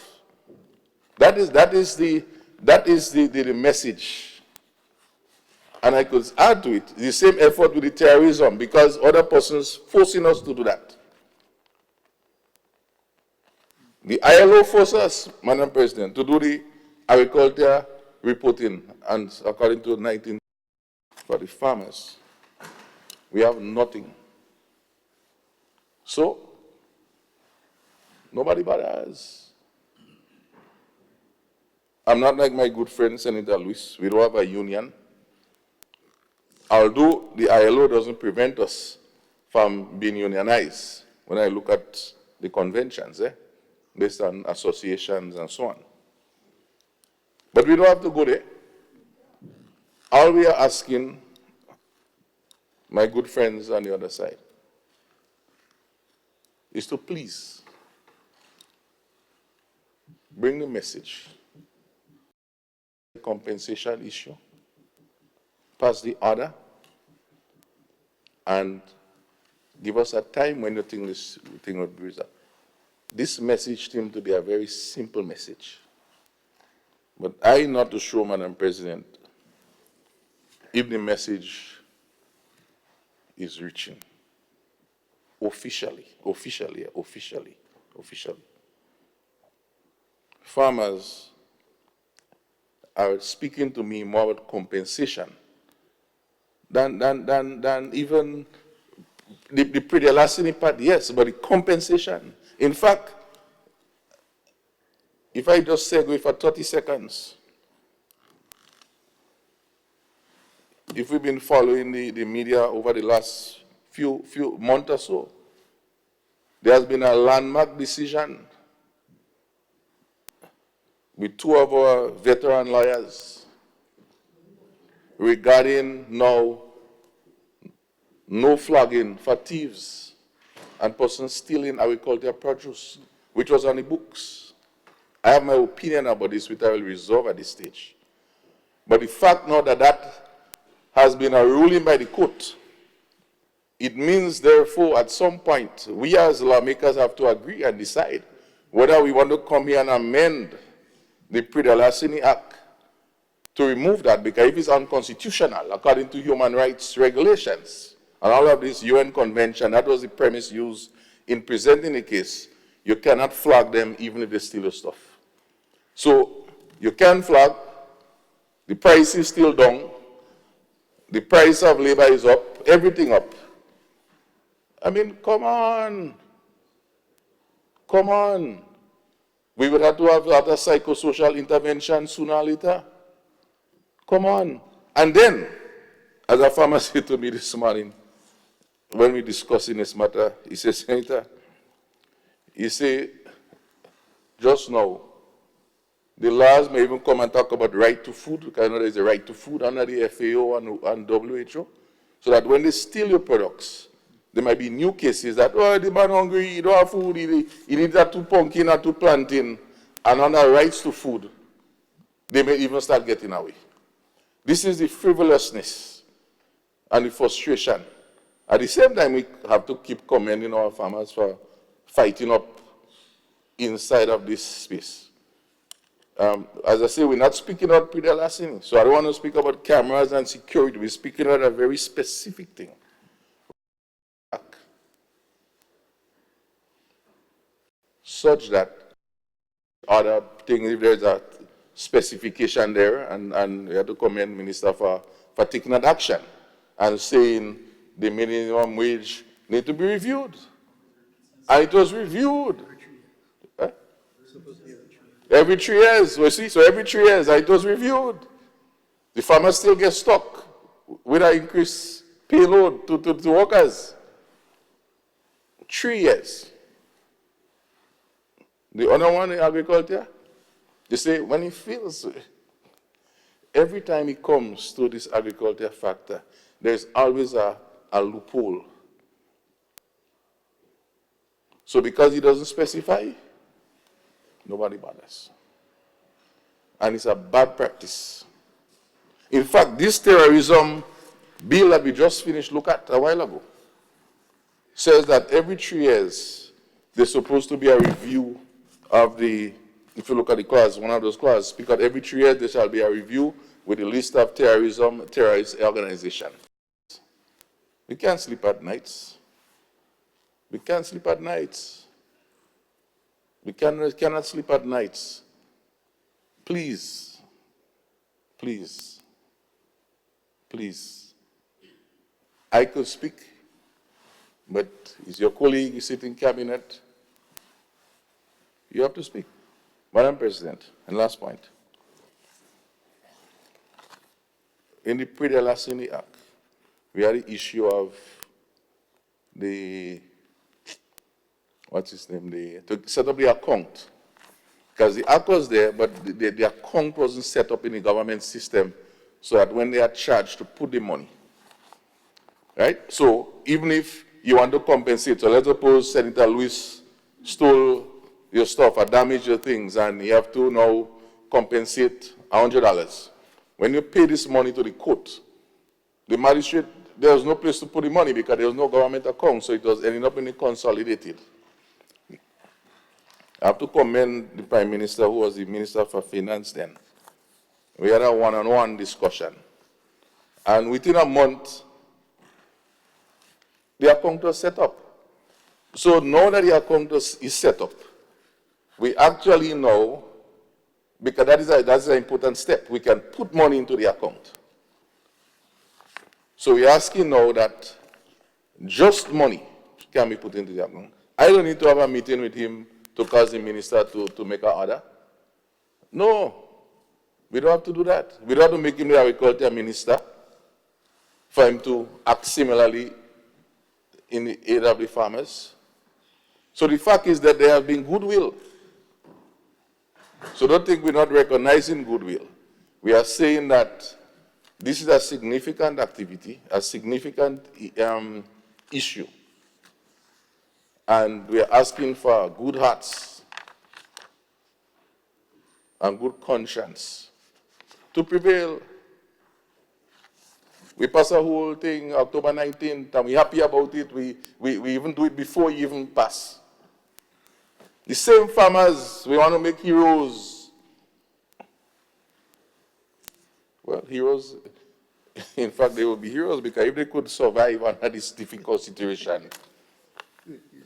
That is the message. And I could add to it, the same effort with the terrorism, because other persons forcing us to do that. The ILO forces us, Madam President, to do the agriculture reporting, and according to 19 for the farmers, we have nothing. So, nobody but us. I'm not like my good friend Senator Luis. We don't have a union. Although the ILO doesn't prevent us from being unionized, when I look at the conventions, based on associations and so on. But we don't have to go there. All we are asking, my good friends on the other side, is to please bring the message, the compensation issue, pass the order, and give us a time when you think this thing would be resolved. This message seems to be a very simple message. But I not too sure, Madam President, if the message is reaching officially. Farmers are speaking to me more about compensation than even the pre-elastic part, yes, but the compensation. In fact, if I just segue for 30 seconds, if we've been following the media over the last few months or so, there has been a landmark decision with two of our veteran lawyers regarding now no flogging for thieves and persons stealing agricultural produce, which was on the books. I have my opinion about this, which I will reserve at this stage. But the fact now that has been a ruling by the court, it means, therefore, at some point, we as lawmakers have to agree and decide whether we want to come here and amend the Pre-Larceny Act to remove that, because if it's unconstitutional, according to human rights regulations, and all of this UN convention, that was the premise used in presenting the case, you cannot flag them even if they steal your stuff. So, you can flag, the price is still down, the price of labor is up, everything up. I mean, come on. We would have to have other psychosocial intervention sooner or later. Come on. And then, as a farmer said to me this morning, when we discussing this matter, he said, Senator, he said, just now, the laws may even come and talk about right to food, because I know there's a right to food under the FAO and WHO, so that when they steal your products, There might be new cases that, oh, the man hungry, he don't have food, he needs that 2 pumpkin or 2 plantain, and on the rights to food, they may even start getting away. This is the frivolousness and the frustration. At the same time, we have to keep commending our farmers for fighting up inside of this space. As I say, we're not speaking about pre-larceny, so I don't want to speak about cameras and security. We're speaking about a very specific thing. Such that other things, if there's a specification there, and we have to commend Minister for taking that action and saying the minimum wage need to be reviewed. And it was reviewed. Every 3 years, we see, so every 3 years, it was reviewed. The farmers still get stuck with an increased payload to workers. 3 years. The other one in agriculture, they say when he feels, every time he comes to this agriculture factor, there's always a loophole. So because he doesn't specify, nobody bothers. And it's a bad practice. In fact, this terrorism bill that we just finished look at a while ago says that every 3 years, there's supposed to be a review of the, if you look at the clause, one of those clauses, because every 3 years there shall be a review with a list of terrorist organizations. We can't sleep at nights. We can't sleep at nights. We cannot sleep at nights. Please, please, please. I could speak, but is your colleague, you sit in cabinet, you have to speak. Madam President, and last point. In the Pre-larceny Act, we had the issue of the, what's his name, to set up the account. Because the act was there, but the account wasn't set up in the government system so that when they are charged to put the money. Right? So even if you want to compensate, so let's suppose Senator Lewis stole your stuff or damaged your things and you have to now compensate $100. When you pay this money to the court, the magistrate, there was no place to put the money because there was no government account, so it was ending up in the consolidated. I have to commend the Prime Minister, who was the Minister for Finance then. We had a one-on-one discussion. And within a month, the account was set up. So now that the account is set up, we actually know, because that's an important step, we can put money into the account. So we're asking now that just money can be put into the account. I don't need to have a meeting with him to cause the minister to make an order. No, we don't have to do that. We don't have to make him the agriculture minister for him to act similarly in the aid of the farmers. So the fact is that there has been goodwill. So don't think we're not recognizing goodwill. We are saying that this is a significant activity, a significant issue. And we are asking for good hearts and good conscience to prevail. We pass a whole thing October 19th, and we're happy about it. We even do it before you even pass. The same farmers, we want to make heroes. Well, heroes, in fact, they will be heroes because if they could survive under this difficult situation,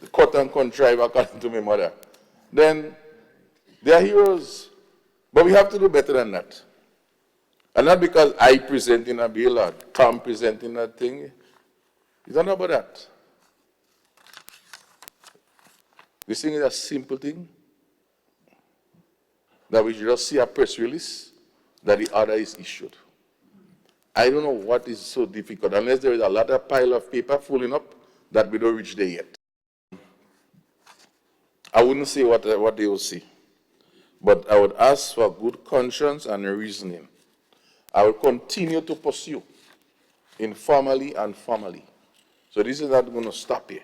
the cut and contrive according to my mother, then they are heroes. But we have to do better than that. And not because I present in a bill or Tom presenting a thing. It's not about that. This thing is a simple thing that we should just see a press release that the order is issued. I don't know what is so difficult, unless there is a lot of pile of paper filling up that we don't reach there yet. I wouldn't say what they will see, but I would ask for good conscience and reasoning. I will continue to pursue informally and formally So this is not going to stop here,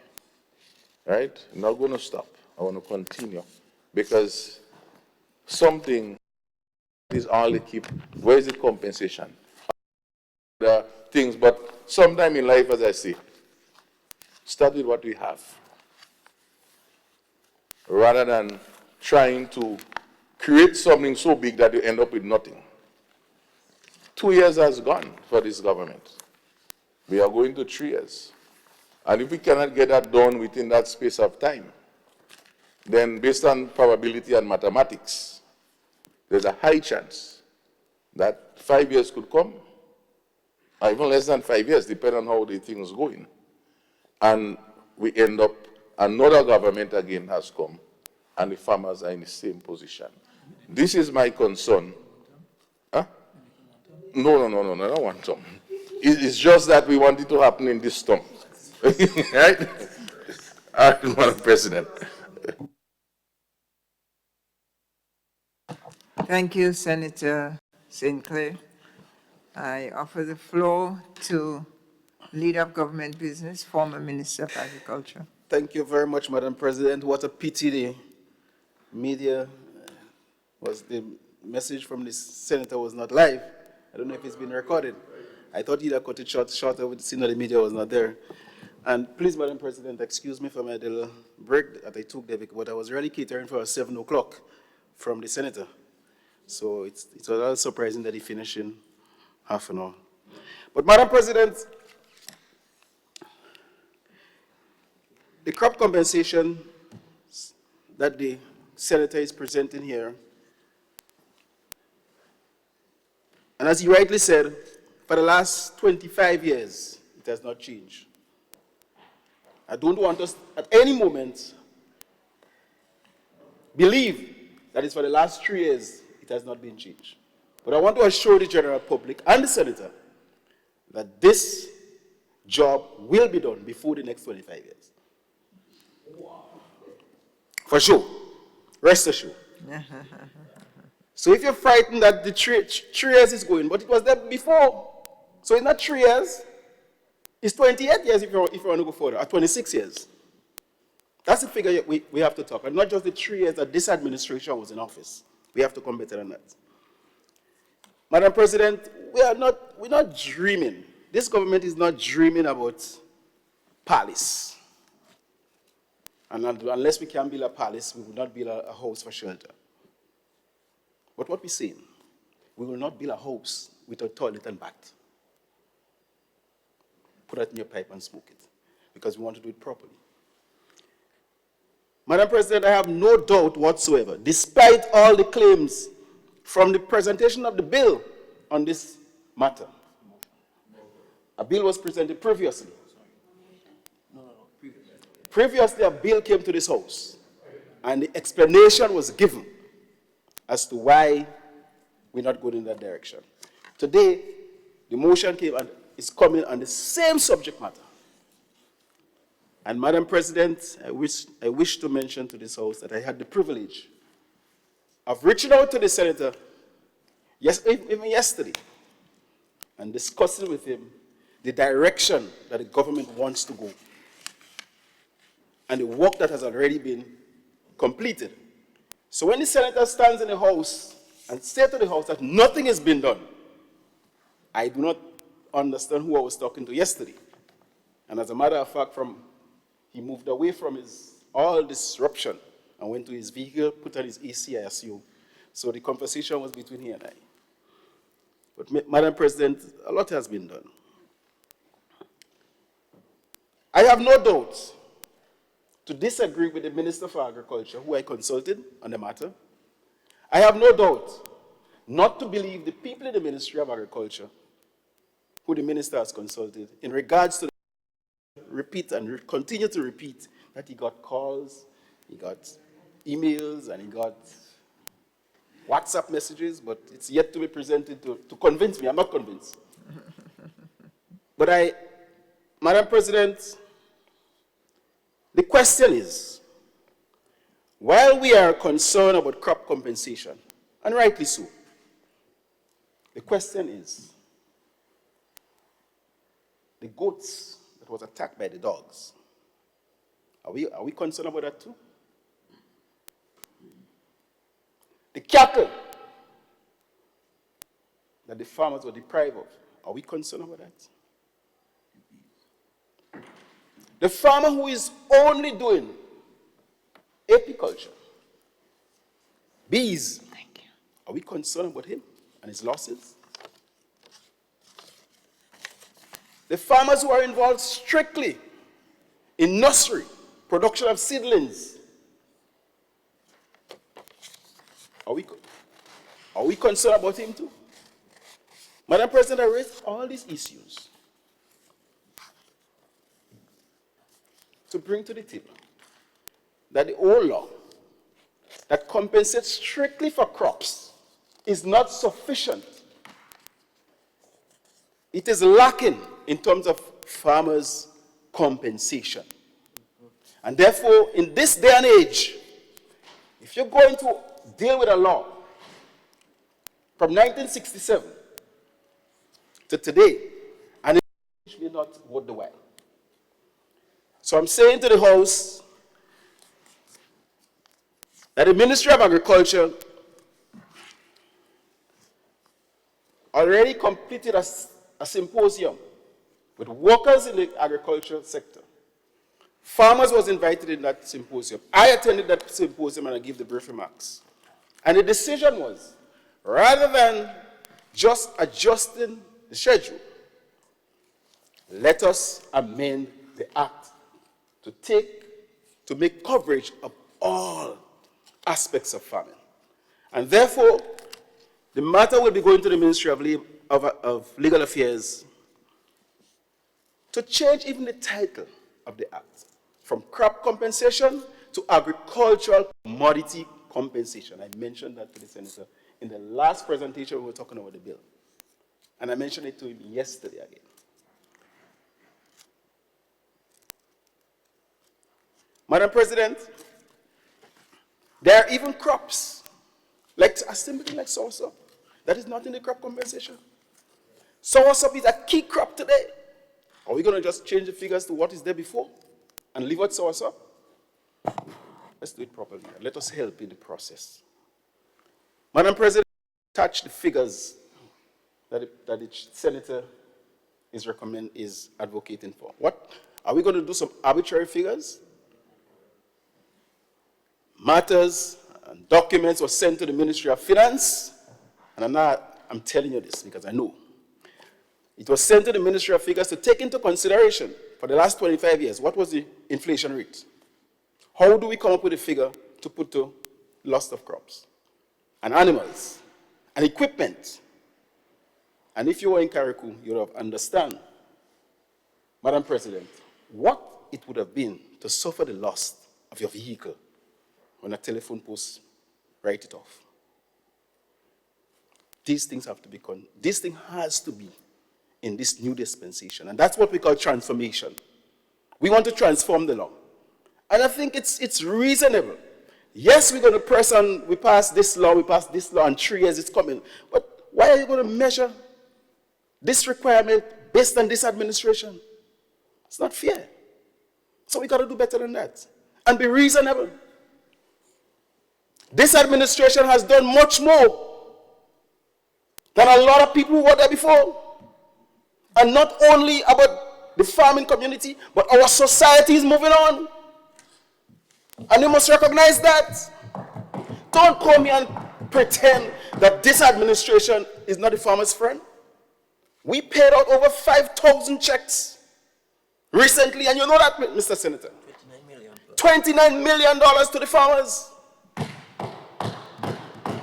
right? Not going to stop. I want to continue because something is all they keep. Where is the compensation? There are things, but sometime in life, as I say, start with what we have, rather than trying to create something so big that you end up with nothing. 2 years has gone for this government. We are going to 3 years. And if we cannot get that done within that space of time, then based on probability and mathematics, there's a high chance that 5 years could come, or even less than 5 years, depending on how the thing is going. And we end up, another government again has come, and the farmers are in the same position. This is my concern. Huh? No, I don't want some. It's just that we want it to happen in this term. Right? All right, Madam President. Thank you, Senator St. Clair. I offer the floor to Leader of Government Business, former Minister of Agriculture. Thank you very much, Madam President. What a pity the media was, the message from the senator was not live. I don't know if it's been recorded. I thought he'd have cut it shorter with seeing that the media was not there. And please, Madam President, excuse me for my little break that I took there, but I was really catering for 7 o'clock from the senator. So it's a little surprising that he finished in half an hour. But Madam President, the crop compensation that the senator is presenting here, and as he rightly said, for the last 25 years, it has not changed. I don't want us at any moment believe that it's for the last 3 years it has not been changed. But I want to assure the general public and the senator that this job will be done before the next 25 years. For sure. Rest assured. So if you're frightened that the 3 years is going, but it was there before. So it's not 3 years. It's 28 years if you want to go further, or 26 years. That's the figure we have to talk, and not just the 3 years that this administration was in office. We have to come better than that. Madam President, we're not dreaming. This government is not dreaming about palace. And unless we can build a palace, we will not build a house for shelter. But what we're saying, we will not build a house with a toilet and bath. Put that in your pipe and smoke it, because we want to do it properly. Madam President, I have no doubt whatsoever, despite all the claims from the presentation of the bill on this matter. A bill was presented previously. Previously, a bill came to this House, and the explanation was given as to why we're not going in that direction. Today, the motion came and is coming on the same subject matter. And Madam President, I wish to mention to this House that I had the privilege of reaching out to the senator even yesterday and discussing with him the direction that the government wants to go and the work that has already been completed. So when the senator stands in the House and says to the House that nothing has been done, I do not understand who I was talking to yesterday. And as a matter of fact, he moved away from all disruption and went to his vehicle, put on his AC, I assume. So the conversation was between he and I. But Madam President, a lot has been done. I have no doubt to disagree with the Minister for Agriculture, who I consulted on the matter. I have no doubt not to believe the people in the Ministry of Agriculture, who the Minister has consulted, in regards to repeat and continue to repeat that he got calls, he got emails, and he got WhatsApp messages, but it's yet to be presented to convince me. I'm not convinced. But Madam President, the question is, while we are concerned about crop compensation, and rightly so, the question is, the goats that it was attacked by the dogs. Are we concerned about that too? The cattle that the farmers were deprived of, are we concerned about that? The farmer who is only doing apiculture, bees, are we concerned about him and his losses? The farmers who are involved strictly in nursery, production of seedlings, are we concerned about him too? Madam President, I raised all these issues to bring to the table that the old law that compensates strictly for crops is not sufficient. It is lacking in terms of farmers' compensation. And therefore, in this day and age, if you're going to deal with a law from 1967 to today, and it's usually not worth the while. So I'm saying to the House that the Ministry of Agriculture already completed a symposium with workers in the agricultural sector. Farmers was invited in that symposium. I attended that symposium and I gave the brief remarks. And the decision was, rather than just adjusting the schedule, let us amend the act to make coverage of all aspects of farming. And therefore, the matter will be going to the Ministry of Legal Affairs to change even the title of the act from crop compensation to agricultural commodity compensation. I mentioned that to the Senator in the last presentation we were talking about the bill. And I mentioned it to him yesterday again. Madam President, there are even crops, like a simple thing like soursop, that is not in the crop compensation. Soursop is a key crop today. Are we going to just change the figures to what is there before and leave out soursop? Let's do it properly. Let us help in the process. Madam President, touch the figures that the Senator is advocating for. What? Are we going to do some arbitrary figures? Matters and documents were sent to the Ministry of Finance, and I'm telling you this because I know. It was sent to the Ministry of Finance to take into consideration for the last 25 years, what was the inflation rate? How do we come up with a figure to put to loss of crops and animals and equipment? And if you were in Carriacou, you would have understand, Madam President, what it would have been to suffer the loss of your vehicle when a telephone post write it off. These things have to be, this thing has to be in this new dispensation. And that's what we call transformation. We want to transform the law. And I think it's reasonable. Yes, we're going to press on, we pass this law, and 3 years it's coming. But why are you going to measure this requirement based on this administration? It's not fair. So we got to do better than that. And be reasonable. This administration has done much more than a lot of people who were there before. And not only about the farming community, but our society is moving on. And you must recognize that. Don't come here and pretend that this administration is not the farmer's friend. We paid out over 5,000 checks recently, and you know that, Mr. Senator. $29 million to the farmers.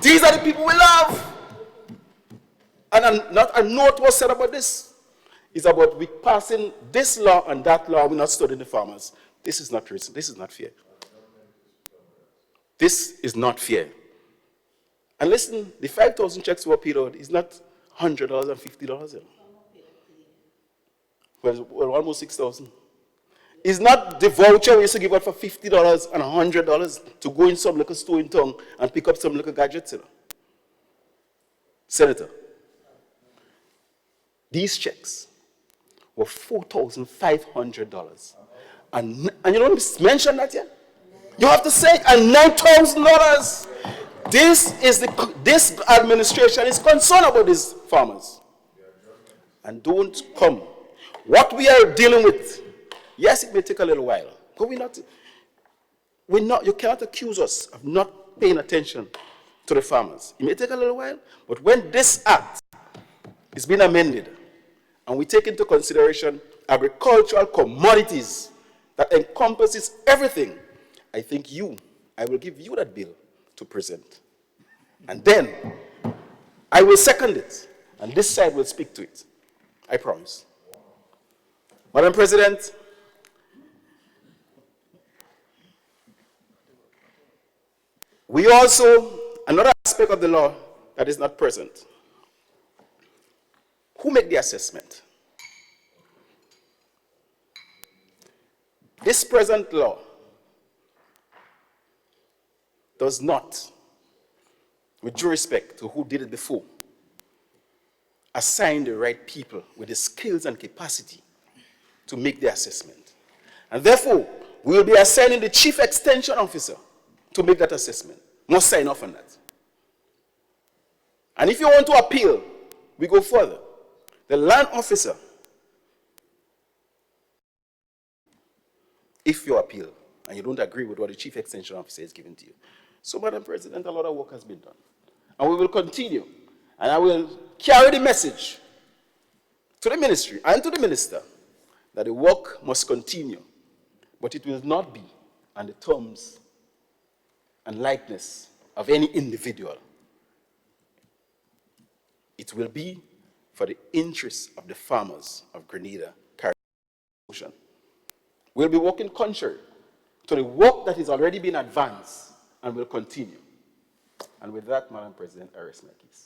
These are the people we love. And not a note was said about this. It's about we passing this law and that law, we're not studying the farmers. This is not reason. This is not fair. This is not fair. And listen, the 5,000 checks were paid out is not $100 and $50. Well, almost 6,000. It's not the voucher we used to give out for $50 and $100 to go in some little store in town and pick up some little gadgets. You know. Senator, these checks were $4,500. And you don't mention that yet? You have to say, and $9,000. This administration is concerned about these farmers. And don't come. What we are dealing with, yes, it may take a little while, but you cannot accuse us of not paying attention to the farmers. It may take a little while, but when this act is being amended, and we take into consideration agricultural commodities that encompasses everything, I think I will give you that bill to present. And then I will second it, and this side will speak to it. I promise. Madam President, we also, another aspect of the law that is not present. Who make the assessment? This present law does not, with due respect to who did it before, assign the right people with the skills and capacity to make the assessment. And therefore, we will be assigning the Chief Extension Officer to make that assessment. Must sign off on that. And if you want to appeal, we go further. The land officer, if you appeal and you don't agree with what the Chief Extension Officer is giving to you. So, Madam President, a lot of work has been done. And we will continue. And I will carry the message to the ministry and to the minister that the work must continue, but it will not be on the terms and likeness of any individual. It will be for the interests of the farmers of Grenada, Caribbean. We'll be working contrary to the work that has already been advanced and will continue. And with that, Madam President, I rest my case.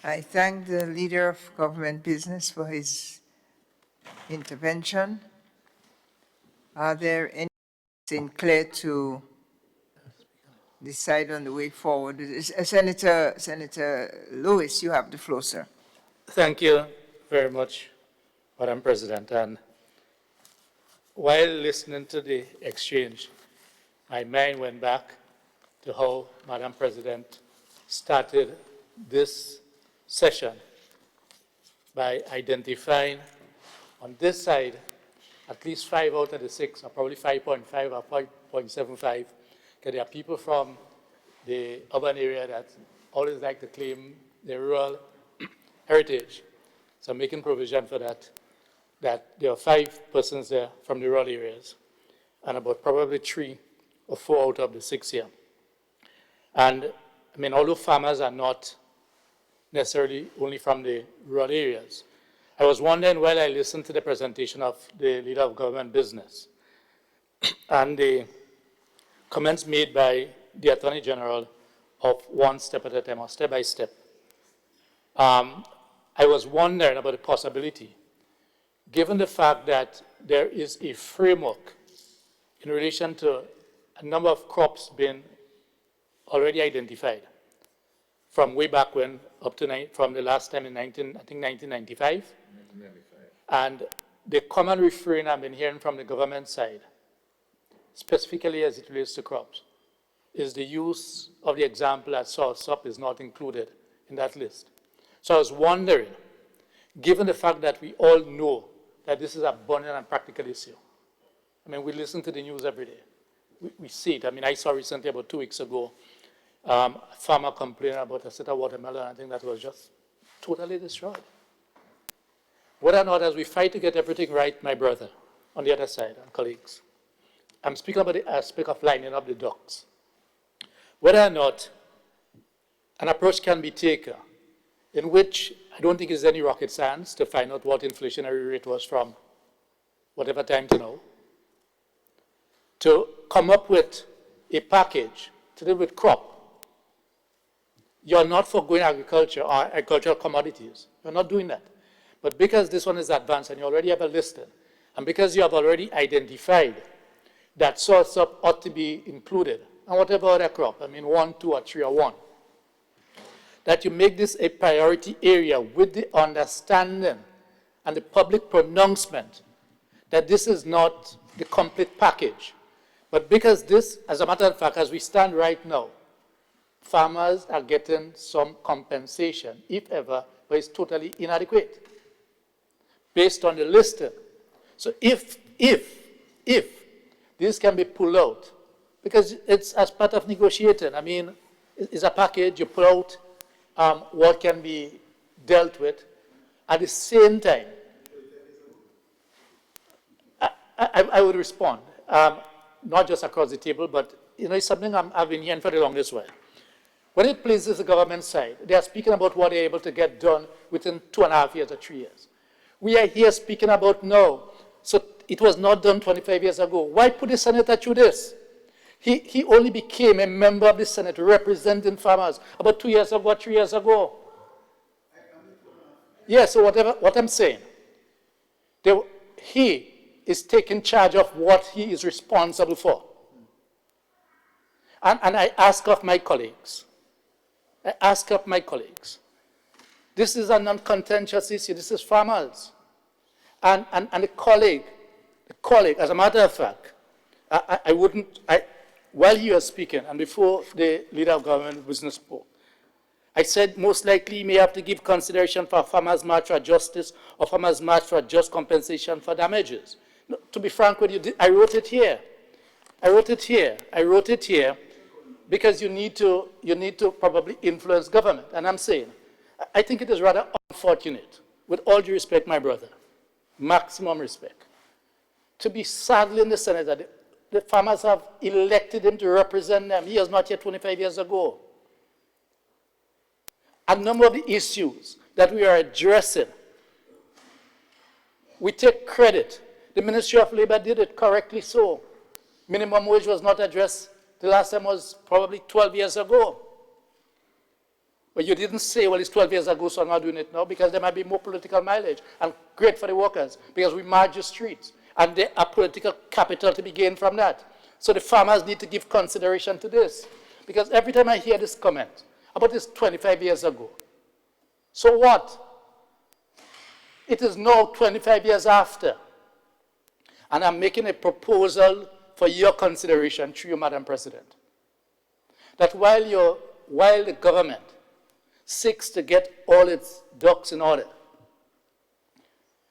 I thank the Leader of Government Business for his intervention. Are there anything clear to decide on the way forward? Senator Lewis, you have the floor, sir. Thank you very much, Madam President. And while listening to the exchange, my mind went back to how Madam President started this session by identifying on this side at least 5 out of the 6, or probably 5.5 or 5.75, because there are people from the urban area that always like to claim their rural heritage. So I'm making provision for that there are 5 persons there from the rural areas, and about probably 3 or 4 out of the 6 here. And I mean, although farmers are not necessarily only from the rural areas, I was wondering while I listened to the presentation of the Leader of Government Business and the comments made by the Attorney General of one step at a time or step by step, I was wondering about the possibility, given the fact that there is a framework in relation to a number of crops being already identified from way back when, up to from the last time in 1995. And the common refrain I've been hearing from the government side, specifically as it relates to crops, is the use of the example that soursop is not included in that list. So I was wondering, given the fact that we all know that this is a abundant and practical issue, I mean, we listen to the news every day. We see it. I mean, I saw recently, about 2 weeks ago, a farmer complaining about a set of watermelon, I think that was just totally destroyed. Whether or not, as we fight to get everything right, my brother, on the other side, and colleagues, I'm speaking about the aspect of lining up the ducks. Whether or not an approach can be taken in which I don't think there's any rocket science to find out what inflationary rate was from whatever time to now, to come up with a package to deal with crop. You're not forgoing agriculture or agricultural commodities. You're not doing that. But because this one is advanced and you already have a listed, and because you have already identified that soursop ought to be included, and whatever other crop, I mean 1, 2, or 3, or 1, that you make this a priority area with the understanding and the public pronouncement that this is not the complete package. But because this, as a matter of fact, as we stand right now, farmers are getting some compensation, if ever, but it's totally inadequate based on the listing. So if this can be pulled out, because it's as part of negotiating. I mean, it's a package, you pull out what can be dealt with. At the same time, I would respond, not just across the table, but it's something I've been hearing for the longest while. When it pleases the government side, they are speaking about what they're able to get done within 2.5 years or 3 years. We are here speaking about no. So it was not done 25 years ago. Why put the senator through this? He only became a member of the Senate representing farmers about 2 years ago, 3 years ago. Yeah, so what I'm saying, he is taking charge of what he is responsible for. And I ask of my colleagues, this is a non-contentious issue, this is farmers. And the colleague, as a matter of fact, while you were speaking and before the leader of government business spoke, I said most likely you may have to give consideration for a farmers' march for justice or farmers' march for just compensation for damages. No, to be frank with you, I wrote it here. I wrote it here because you need to probably influence government. And I'm saying, I think it is rather unfortunate, with all due respect, my brother, maximum respect, to be saddling the Senate that the farmers have elected him to represent them. He was not here 25 years ago. A number of the issues that we are addressing, we take credit. The Ministry of Labor did it correctly so. Minimum wage was not addressed. The last time was probably 12 years ago. But you didn't say, well, it's 12 years ago, so I'm not doing it now, because there might be more political mileage. And great for the workers, because we march the streets. And there are political capital to be gained from that. So the farmers need to give consideration to this. Because every time I hear this comment about this 25 years ago, so what? It is now 25 years after. And I'm making a proposal for your consideration through you, Madam President, that while the government seeks to get all its ducks in order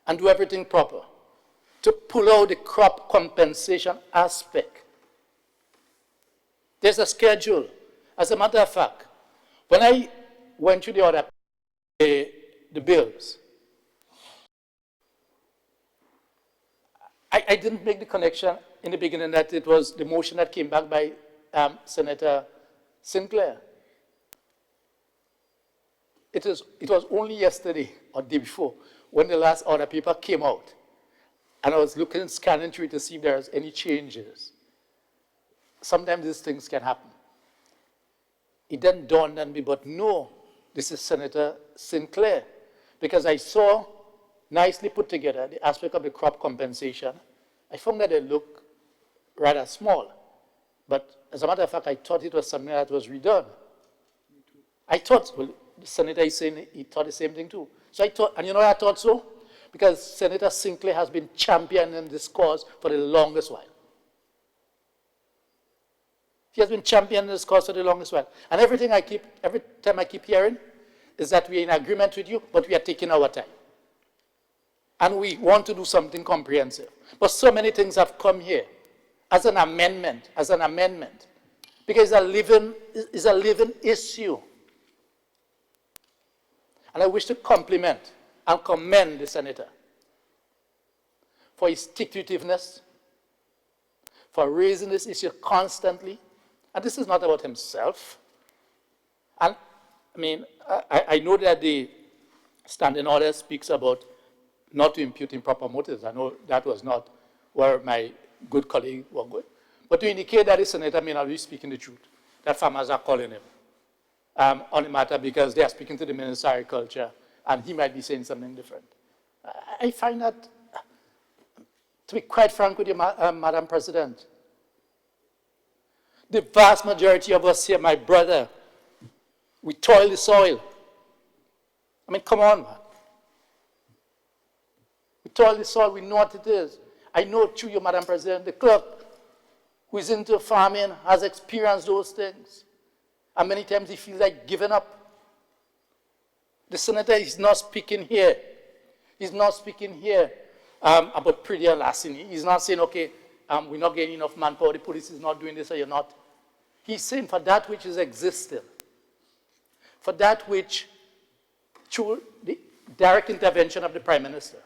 and do everything proper, to pull out the crop compensation aspect. There's a schedule. As a matter of fact, when I went through the bills, I didn't make the connection in the beginning that it was the motion that came back by Senator Sinclair. It was only yesterday or the day before when the last order paper came out. And I was scanning through it to see if there's any changes. Sometimes these things can happen. It then dawned on me, but no, this is Senator Sinclair. Because I saw nicely put together the aspect of the crop compensation. I found that they look rather small. But as a matter of fact, I thought it was something that was redone. I thought, well, the senator is saying he thought the same thing too. So I thought, and you know why I thought so? Because Senator Sinclair has been championing this cause for the longest while. He has been championing this cause for the longest while. And every time I keep hearing is that we are in agreement with you, but we are taking our time. And we want to do something comprehensive. But so many things have come here as an amendment, because it's a living issue. And I wish to compliment and commend the senator for his stick-to-itiveness, for raising this issue constantly. And this is not about himself. And I mean, I know that the standing order speaks about not to impute improper motives. I know that was not where my good colleague was going. But to indicate that the senator may not be speaking the truth, that farmers are calling him on the matter because they are speaking to the Minister of Agriculture and he might be saying something different. I find that, to be quite frank with you, Madam President, the vast majority of us here, my brother, We toil the soil. I mean, come on, man. We toil the soil, we know what it is. I know through you, Madam President, the clerk who is into farming has experienced those things. And many times he feels like giving up. The senator is not speaking here. He's not speaking here about pretty and larceny. He's not saying, okay, we're not getting enough manpower, the police is not doing this, or you're not. He's saying for that which is existing, for that which, through the direct intervention of the Prime Minister,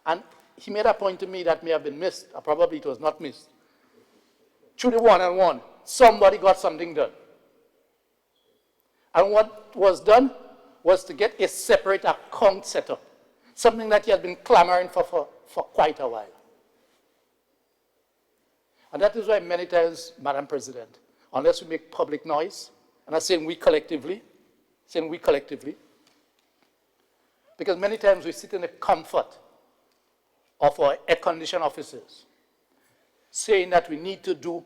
and he made a point to me that may have been missed, or probably it was not missed. Through the one-on-one, somebody got something done. And what was done was to get a separate account set up, something that he had been clamoring for quite a while. And that is why many times, Madam President, unless we make public noise, and I'm saying we collectively, because many times we sit in the comfort of our air-conditioned offices, saying that we need to do,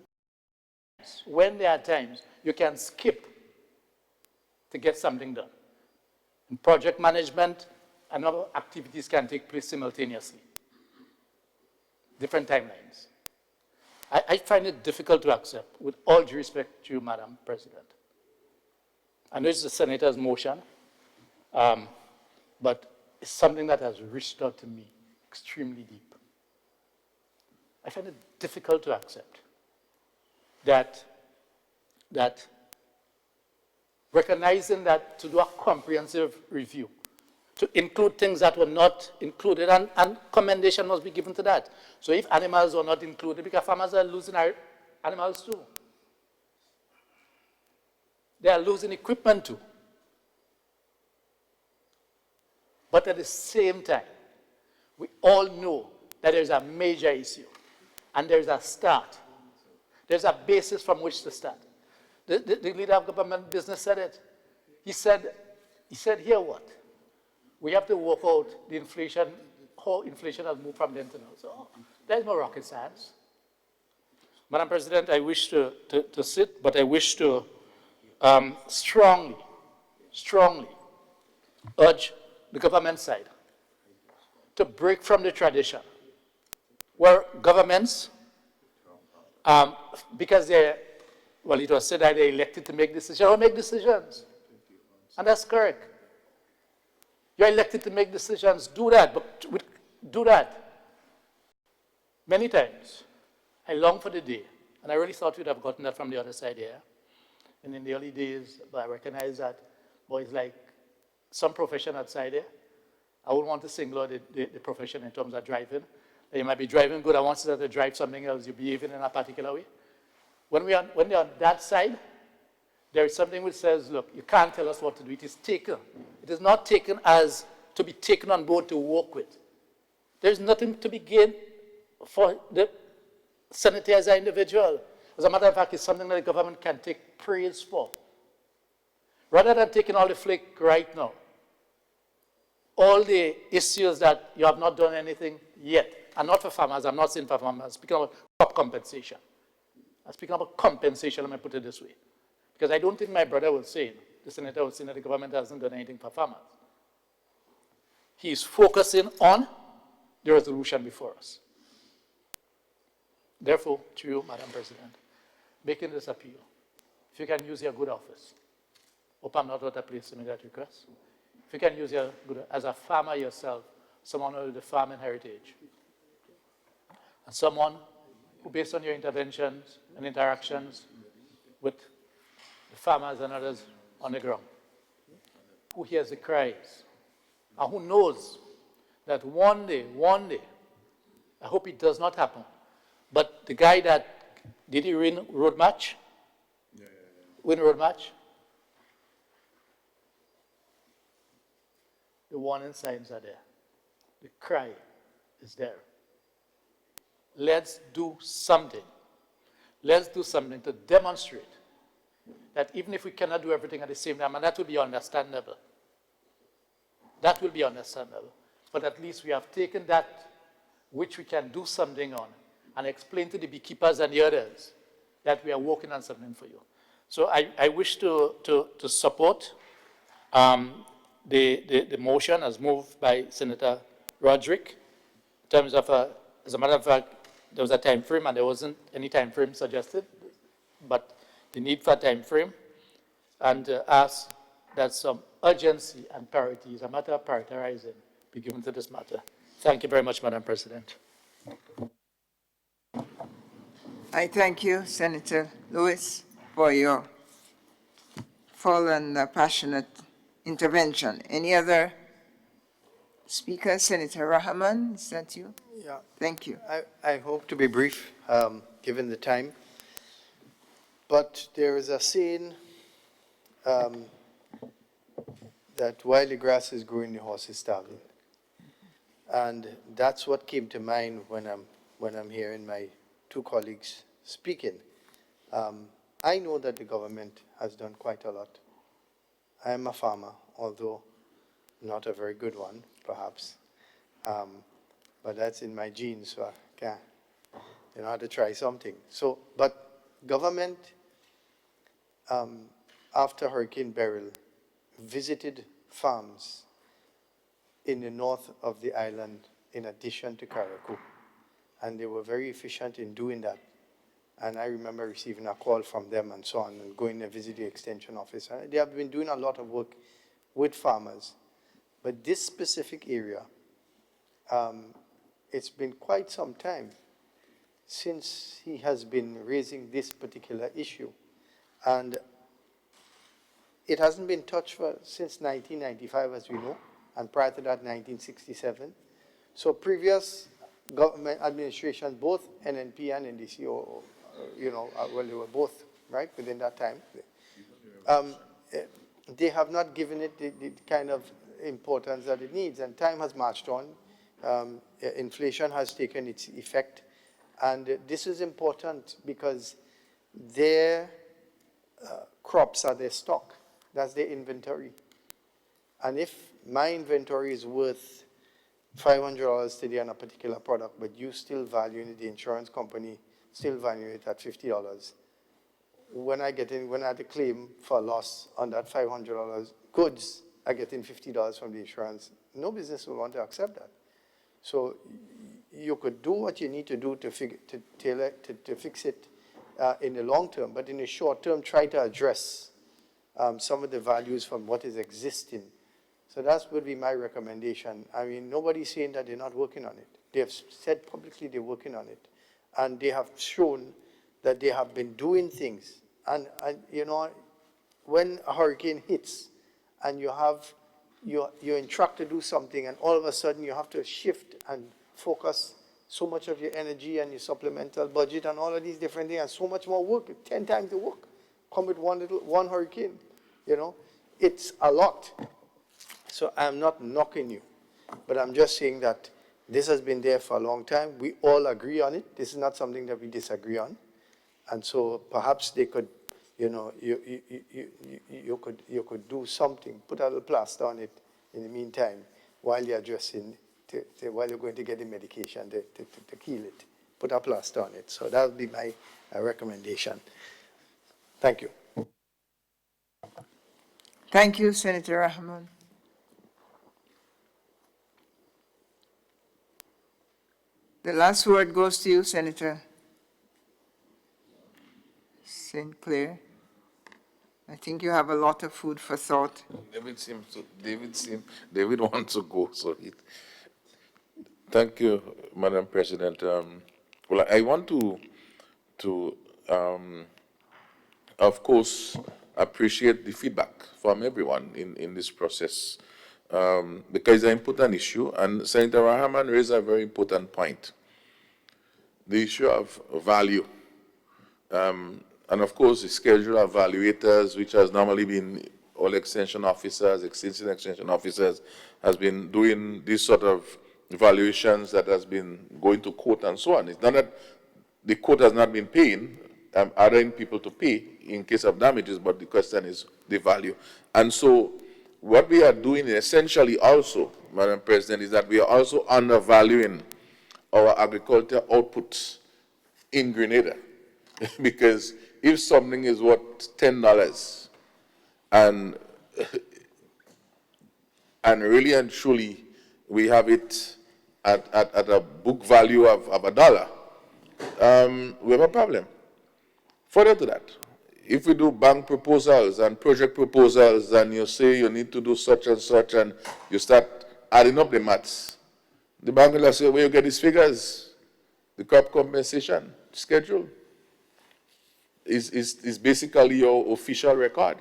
when there are times you can skip to get something done. In project management, and other activities can take place simultaneously. Different timelines. I find it difficult to accept, with all due respect to you, Madam President. I know it's the Senator's motion, but it's something that has reached out to me extremely deep. I find it difficult to accept that recognizing that to do a comprehensive review, to include things that were not included, and commendation must be given to that. So if animals were not included, because farmers are losing animals too. They are losing equipment too. But at the same time, we all know that there's a major issue, and there's a start. There's a basis from which to start. The leader of government business said it. He said, here what? We have to work out the inflation, how inflation has moved from the internal. So there's no rocket science. Madam President, I wish to sit, but I wish to strongly urge the government side to break from the tradition where governments, because it was said that they're elected to make decisions, or make decisions. And that's correct. You're elected to make decisions, do that, but do that. Many times, I long for the day, and I really thought we'd have gotten that from the other side here. And in the early days, but I recognize that, boys like some profession outside there, I wouldn't want to single out the profession in terms of driving. You might be driving good, I want you to drive something else, you're behaving in a particular way. When you're on that side, there is something which says, look, you can't tell us what to do. It is taken. It is not taken as to be taken on board to work with. There's nothing to be gained for the senator as an individual. As a matter of fact, it's something that the government can take praise for. Rather than taking all the flake right now, all the issues that you have not done anything yet, and not for farmers, I'm not saying for farmers, I'm speaking about crop compensation. I'm speaking about compensation, let me put it this way. Because I don't think my brother will say, the senator will say that the government hasn't done anything for farmers. He is focusing on the resolution before us. Therefore, to you, Madam President, making this appeal, if you can use your good office, hope I'm not out of place to make that request. If you can use your good, as a farmer yourself, someone with the farming heritage, and someone who, based on your interventions and interactions with the farmers and others on the ground, who hears the cries, and who knows that one day, I hope it does not happen, but the guy that, did he win road match? Yeah. Win road match? The warning signs are there. The cry is there. Let's do something. Let's do something to demonstrate that even if we cannot do everything at the same time, and that will be understandable. That will be understandable. But at least we have taken that which we can do something on and explain to the beekeepers and the others that we are working on something for you. So I wish to support The motion as moved by Senator Roderick in terms of, as a matter of fact, there was a time frame and there wasn't any time frame suggested, but the need for a time frame, and ask that some urgency and priority, is a matter of prioritizing, be given to this matter. Thank you very much, Madam President. I thank you, Senator Lewis, for your full and passionate intervention. Any other speaker? Senator Rahman, is that you? Yeah. Thank you. I hope to be brief, given the time. But there is a saying that while the grass is growing, the horse is starving. And that's what came to mind when I'm hearing my two colleagues speaking. I know that the government has done quite a lot. I am a farmer, although not a very good one, perhaps. But that's in my genes, so I can't, I have to try something. So, but government, after Hurricane Beryl, visited farms in the north of the island in addition to Carriacou. And they were very efficient in doing that. And I remember receiving a call from them and so on, and going to visit the extension office. They have been doing a lot of work with farmers. But this specific area, it's been quite some time since he has been raising this particular issue. And it hasn't been touched since 1995, as we know, and prior to that, 1967. So previous government administrations, both NNP and NDC, well, they were both, right, within that time. They have not given it the kind of importance that it needs, and time has marched on. Inflation has taken its effect, and this is important because their crops are their stock. That's their inventory. And if my inventory is worth $500 today on a particular product, but you still value it, the insurance company still value it at $50, when I have to claim for a loss on that $500 goods, I get in $50 from the insurance. No business will want to accept that. So you could do what you need to do to fix it in the long term, but in the short term, try to address some of the values from what is existing. So that would be my recommendation. I mean, nobody's saying that they're not working on it. They have said publicly they're working on it. And they have shown that they have been doing things. And when a hurricane hits and you're in track to do something, and all of a sudden you have to shift and focus so much of your energy and your supplemental budget and all of these different things, and so much more work, 10 times the work, come with one hurricane, it's a lot. So I'm not knocking you, but I'm just saying that this has been there for a long time. We all agree on it. This is not something that we disagree on. And so perhaps they could, you could do something, put a little plaster on it in the meantime while you're addressing, while you're going to get the medication to kill it. Put a plaster on it. So that would be my recommendation. Thank you. Thank you, Senator Rahman. The last word goes to you, Senator St. Clair. I think you have a lot of food for thought. David wants to go, so thank you, Madam President. Well, I want to of course, appreciate the feedback from everyone in this process, because it's an important issue, and Senator Rahman raised a very important point. The issue of value. And of course, the schedule of evaluators, which has normally been all extension officers, extension officers, has been doing this sort of evaluations that has been going to court and so on. It's not that the court has not been paying, ordering people to pay in case of damages, but the question is the value. And so what we are doing essentially also, Madam President, is that we are also undervaluing our agriculture outputs in Grenada. Because if something is worth $10 and and really and truly we have it at a book value of $1, we have a problem. Further to that, if we do bank proposals and project proposals and you say you need to do such and such and you start adding up the maths, the bank will say, where you get these figures? The crop compensation schedule is basically your official record.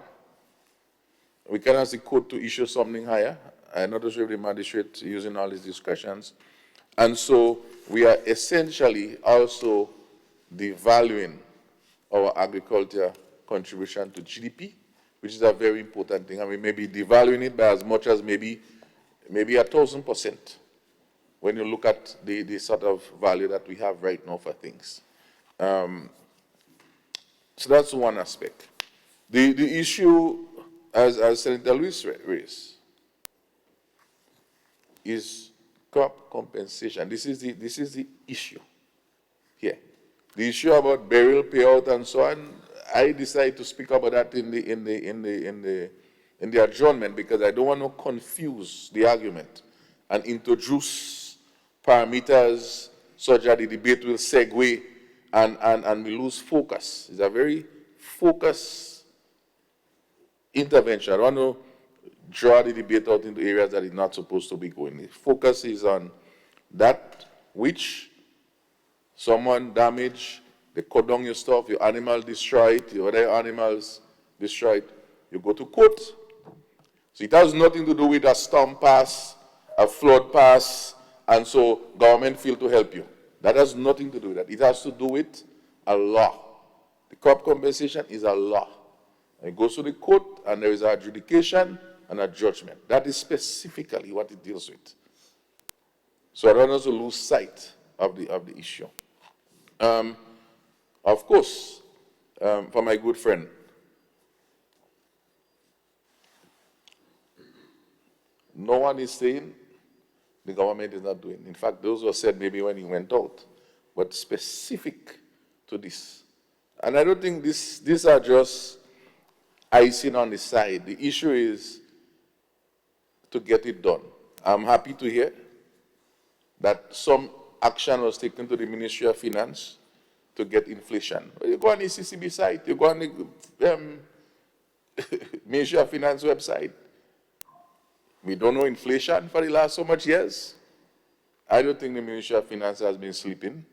We can ask the court to issue something higher. I'm not sure if the magistrate using all these discussions. And so we are essentially also devaluing our agriculture contribution to GDP, which is a very important thing. And we may be devaluing it by as much as maybe 1,000% when you look at the sort of value that we have right now for things. So that's one aspect. The issue, as Senator Lewis raised, is crop compensation. This is the issue here. The issue about burial payout and so on, I decided to speak about that in the adjournment because I don't want to confuse the argument and introduce parameters such that the debate will segue and we lose focus. It's a very focused intervention. I don't want to draw the debate out into areas that it's not supposed to be going. The focus is on that which someone damaged, they cut down your stuff, your animal destroyed, your other animals destroyed, you go to court. So it has nothing to do with a storm pass, a flood pass, and so government failed to help you. That has nothing to do with that. It has to do with a law. The crop compensation is a law. It goes to the court, and there is an adjudication and a judgment. That is specifically what it deals with. So I don't want us to lose sight of the issue. Of course, for my good friend, no one is saying the government is not doing. In fact, those were said maybe when he went out, but specific to this. And I don't think these are just icing on the side. The issue is to get it done. I'm happy to hear that some action was taken to the Ministry of Finance to get inflation. You go on the CCB site, you go on the Ministry of Finance website. We don't know inflation for the last so much years. I don't think the Ministry of Finance has been sleeping.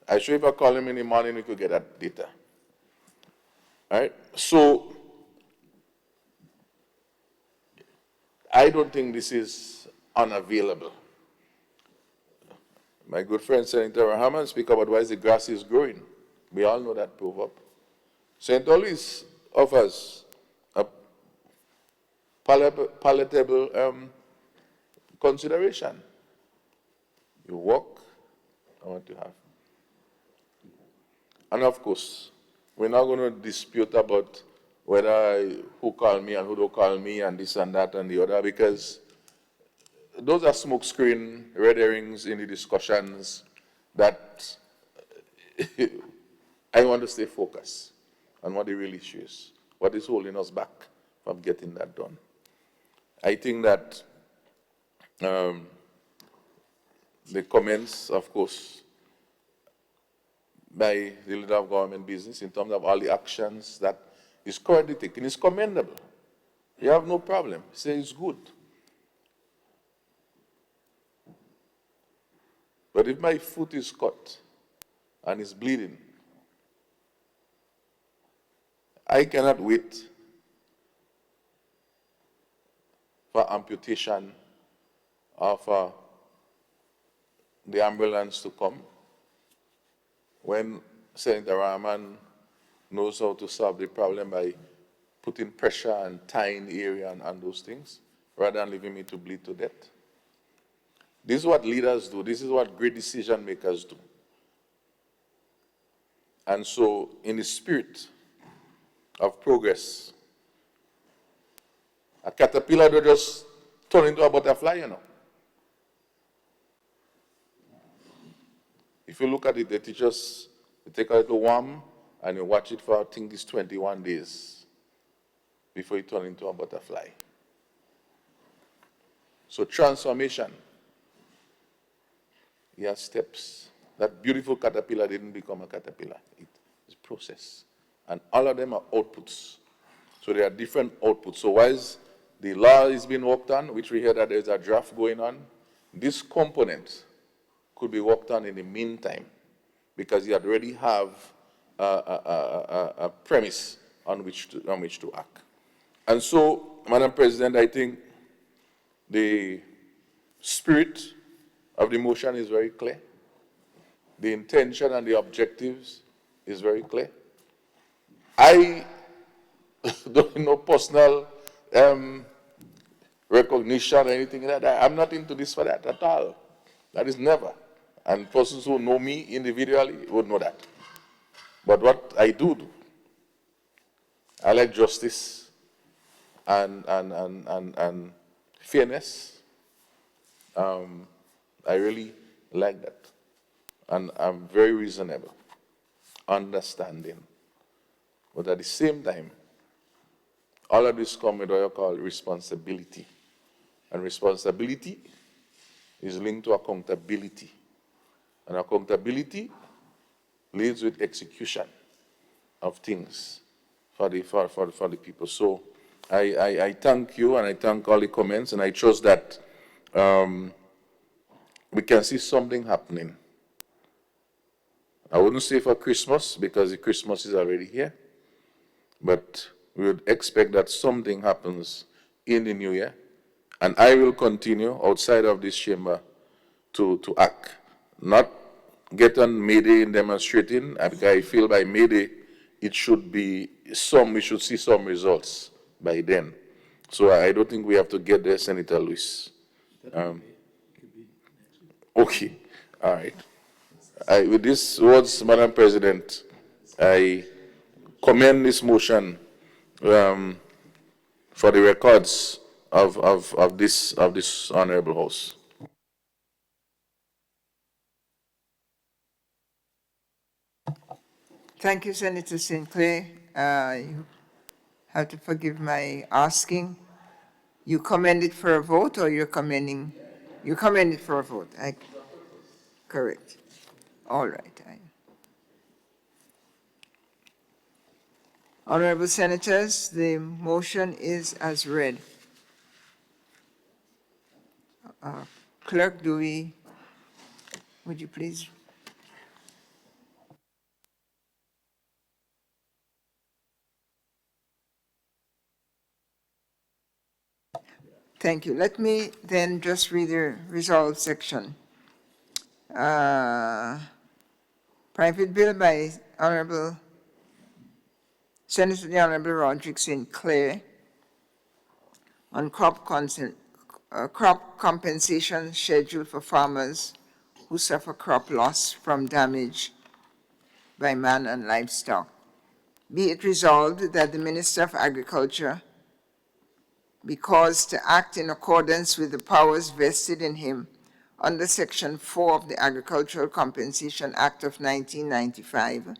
I'm sure if I call him in the morning, we could get that data. All right? So, I don't think this is unavailable. My good friend Senator Rahman speak about why the grass is growing. We all know that proverb. Senator Lewis offers a palatable consideration. You work, I want to have. And of course, we're not going to dispute about whether who called me and who don't call me and this and that and the other, because those are smokescreen, red herrings in the discussions that I want to stay focused on what the real issue is, what is holding us back from getting that done. I think that the comments, of course, by the leader of government business in terms of all the actions that is currently taken is commendable. You have no problem. Say it's good. But if my foot is cut and is bleeding, I cannot wait for amputation or for the ambulance to come when Senator Rahman knows how to solve the problem by putting pressure and tying the area and those things, rather than leaving me to bleed to death. This is what leaders do. This is what great decision makers do. And so, in the spirit of progress, a caterpillar don't just turn into a butterfly, you know. If you look at it, they teach us, you take a little worm and you watch it for, I think it's 21 days before you turn into a butterfly. So transformation, it has steps. That beautiful caterpillar didn't become a caterpillar. It's a process. And all of them are outputs. So there are different outputs. So whilst the law is being worked on, which we hear that there's a draft going on, this component could be worked on in the meantime, because you already have a premise on which to act. And so, Madam President, I think the spirit of the motion is very clear. The intention and the objectives is very clear. I don't know personal recognition or anything like that. I'm not into this for that at all. That is never. And persons who know me individually would know that. But what I do, I like justice and fairness. I really like that. And I'm very reasonable, understanding. But at the same time, all of this comes with what you call responsibility. And responsibility is linked to accountability. And accountability leads with execution of things for the people. So I thank you, and I thank all the comments, and I trust that we can see something happening. I wouldn't say for Christmas, because the Christmas is already here, but we would expect that something happens in the new year, and I will continue outside of this chamber to act. Not get on May Day in demonstrating, because I feel by May Day we should see some results by then. So I don't think we have to get there, Senator Lewis. Okay, all right. With these words, Madam President, I commend this motion for the records of this honorable House. Thank you, Senator Sinclair. You have to forgive my asking. You commended for a vote, or you're commending? You commended for a vote. Correct. All right. Honorable Senators, the motion is as read. Clerk, would you please? Thank you. Let me then just read the resolve section. Private bill by Senator the Honorable Roderick Sinclair on crop compensation schedule for farmers who suffer crop loss from damage by man and livestock. Be it resolved that the Minister of Agriculture be caused to act in accordance with the powers vested in him under Section 4 of the Agricultural Compensation Act of 1995,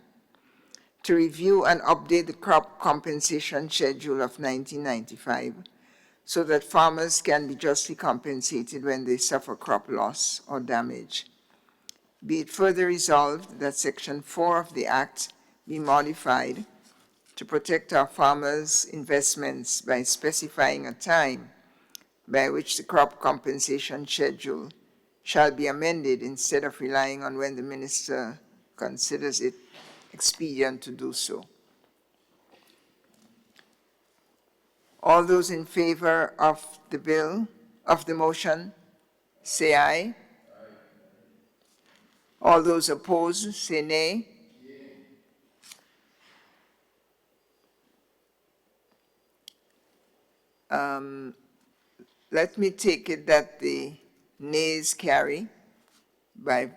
to review and update the crop compensation schedule of 1995 so that farmers can be justly compensated when they suffer crop loss or damage. Be it further resolved that Section 4 of the Act be modified to protect our farmers' investments by specifying a time by which the crop compensation schedule shall be amended instead of relying on when the minister considers it expedient to do so. All those in favor of the bill, of the motion, say aye. All those opposed, say nay. Let me take it that the nays carry by,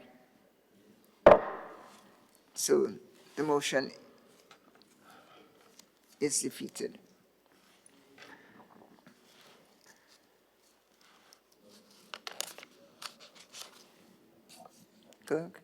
so the motion is defeated. Clerk?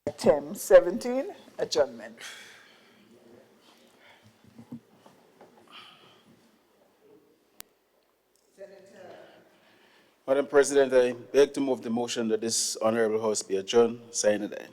Item 17, adjournment. Madam President, I beg to move the motion that this honorable house be adjourned, signed and signed.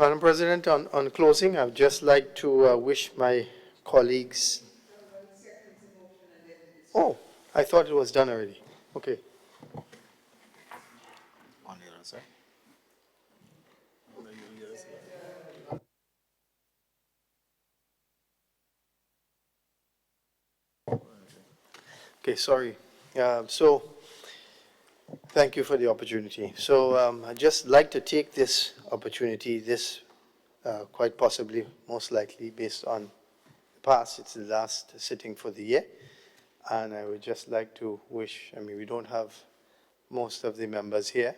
Madam President, on closing, I would just like to wish my colleagues. Oh, I thought it was done already. Okay. On the other side. Okay, sorry. So, thank you for the opportunity. So, I'd just like to take this opportunity, quite possibly, most likely, based on the past, it's the last sitting for the year. And I would just like to wish, I mean, we don't have most of the members here,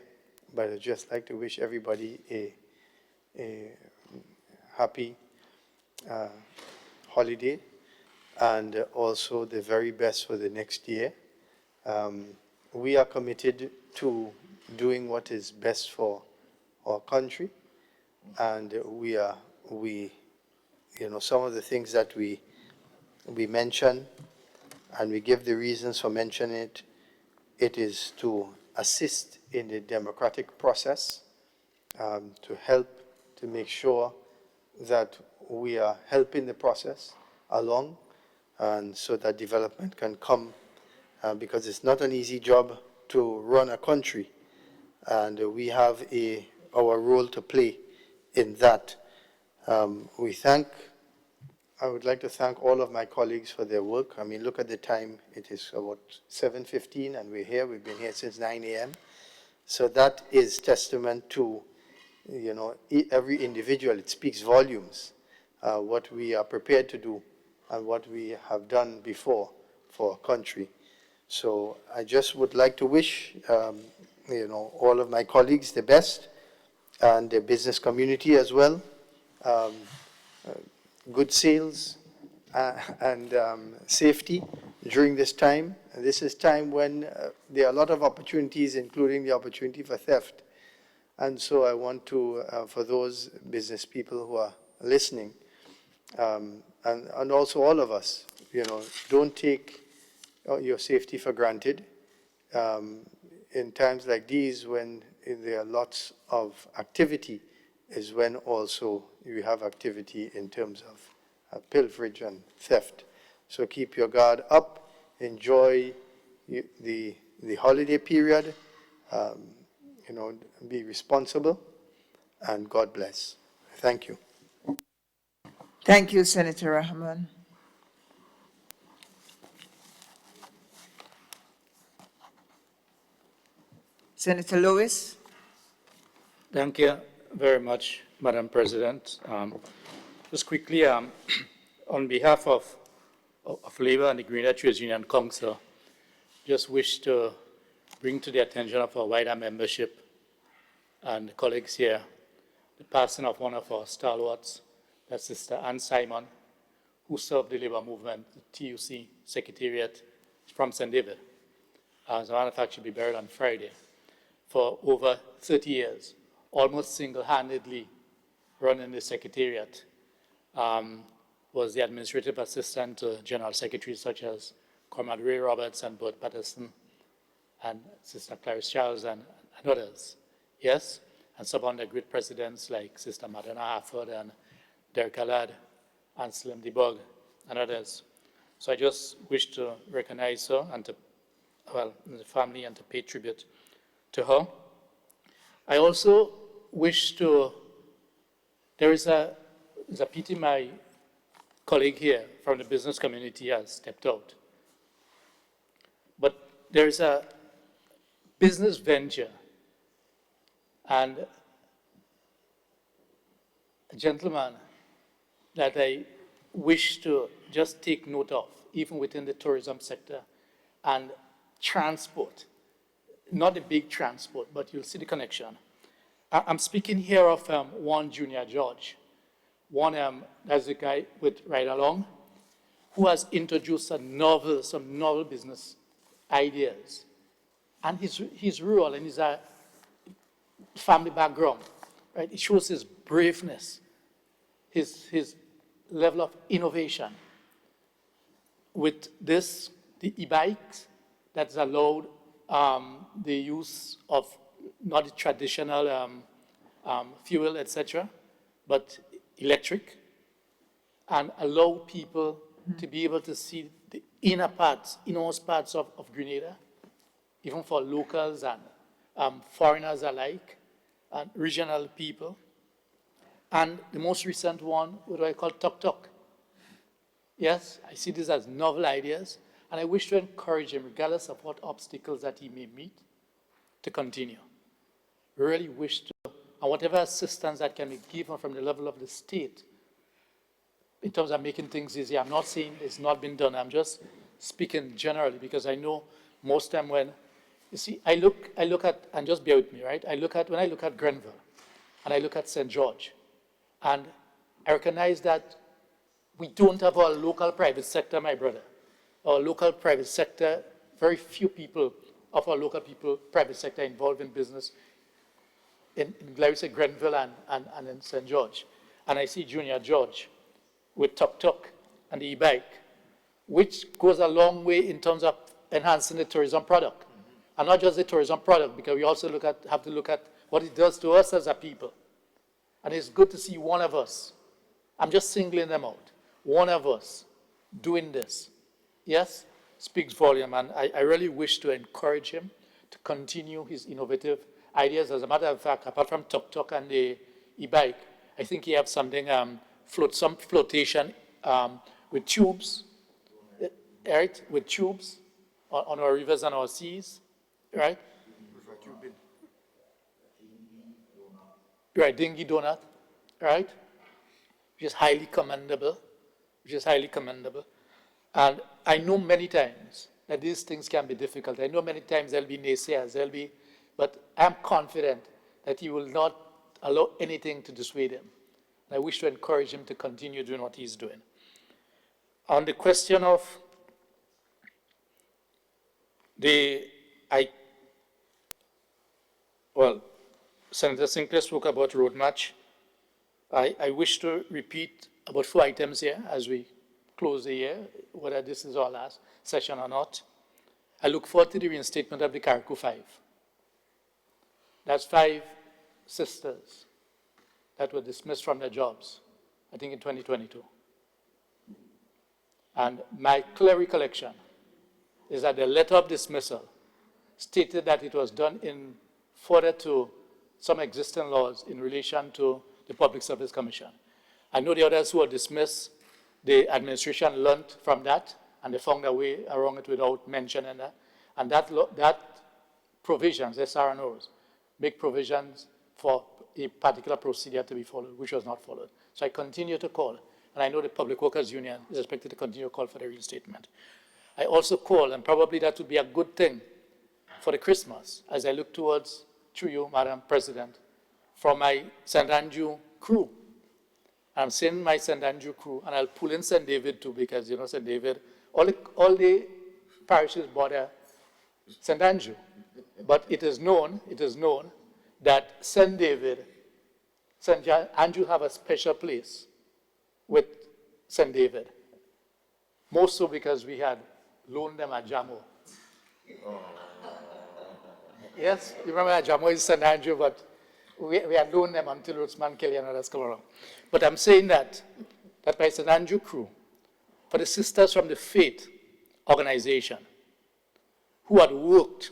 but I'd just like to wish everybody a happy holiday, and also the very best for the next year. We are committed to doing what is best for our country, and some of the things that we mention, and we give the reasons for mentioning it, it is to assist in the democratic process, to help to make sure that we are helping the process along, and so that development can come, because it's not an easy job to run a country, and we have our role to play in that. I would like to thank all of my colleagues for their work. I mean, look at the time, it is about 7:15 and we're here, we've been here since 9 a.m. So that is testament to, every individual. It speaks volumes, what we are prepared to do and what we have done before for our country. So I just would like to wish, all of my colleagues the best, and the business community as well. Good sales and safety during this time. And this is time when there are a lot of opportunities, including the opportunity for theft. And so I want to, for those business people who are listening, and also all of us, don't take your safety for granted. In times like these, when there are lots of activity, is when also you have activity in terms of pilferage and theft. So keep your guard up, enjoy the holiday period, be responsible, and God bless. Thank you. Thank you, Senator Rahman. Senator Lewis. Thank you very much, Madam President. Just quickly, on behalf of Labour and the Grenada Trades Union Council, just wish to bring to the attention of our wider membership and colleagues here the passing of one of our stalwarts, that's Sister Anne Simon, who served the Labour movement, the TUC Secretariat from St. David. As a matter of fact, she'll be buried on Friday. For over 30 years, almost single-handedly running the Secretariat, was the administrative assistant to General Secretaries such as Comrade Ray Roberts and Bert Patterson and Sister Clarice Charles and others. Yes, and some of the great presidents like Sister Madonna Harford and Derek Allard and Slim DeBug and others. So I just wish to recognize her and the family, and to pay tribute to her. I also wish to, there is a pity my colleague here from the business community has stepped out. But there is a business venture and a gentleman that I wish to just take note of, even within the tourism sector and transport. Not a big transport, but you'll see the connection. I'm speaking here of one Junior George. One, that's the guy with Ride Along, who has introduced some novel business ideas. And he's rural and he's a family background, right? It shows his braveness, his level of innovation. With this, the e-bikes, that's allowed the use of not the traditional fuel, etc., but electric, and allow people to be able to see the innermost parts of Grenada, even for locals and foreigners alike, and regional people. And the most recent one, what I call Tuk Tuk. Yes, I see this as novel ideas, and I wish to encourage him, regardless of what obstacles that he may meet, to continue. Really wish to, and whatever assistance that can be given from the level of the state, in terms of making things easier. I'm not saying it's not been done. I'm just speaking generally, because I know most time when, you see, I look at, and just bear with me, right? When I look at Grenville, and I look at St. George, and I recognize that we don't have our local private sector, my brother. Our local private sector, very few people of our local people, private sector involved in business in like we say, Grenville and in St. George. And I see Junior George with Tuk Tuk and the e-bike, which goes a long way in terms of enhancing the tourism product. And not just the tourism product, because we also have to look at what it does to us as a people. And it's good to see one of us, I'm just singling them out, one of us doing this, yes, speaks volume. And I really wish to encourage him to continue his innovative ideas. As a matter of fact, apart from Tuk Tuk and the e-bike, I think he has something, some flotation with tubes, right, with tubes on our rivers and our seas, right? Right, dinghy donut, right? Which is highly commendable, And I know many times that these things can be difficult. I know many times there'll be naysayers, but I'm confident that he will not allow anything to dissuade him. And I wish to encourage him to continue doing what he's doing. On the question of Senator Sinclair spoke about road match. I wish to repeat about 4 items here as we close the year, whether this is our last session or not. I look forward to the reinstatement of the Carriacou 5. That's 5 sisters that were dismissed from their jobs, I think in 2022. And my clear recollection is that the letter of dismissal stated that it was done in further to some existing laws in relation to the Public Service Commission. I know the others who were dismissed, the administration learned from that, and they found their way around it without mentioning that. And that provisions, SRNOs, make provisions for a particular procedure to be followed, which was not followed. So I continue to call, and I know the Public Workers Union is expected to continue to call for the reinstatement. I also call, and probably that would be a good thing for the Christmas, as I look towards, through you, Madam President, from my St. Andrew crew. I'm saying my St. Andrew crew, and I'll pull in St. David too, because, you know, St. David, all the parishes border St. Andrew. But it is known that St. David, St. Andrew have a special place with St. David. More so because we had loaned them a Jamo. Yes, you remember Jamo is St. Andrew, but we had loaned them until Rootsman Kelly and others come around. But I'm saying that my St. Andrew crew, for the sisters from the Faith organization who had worked,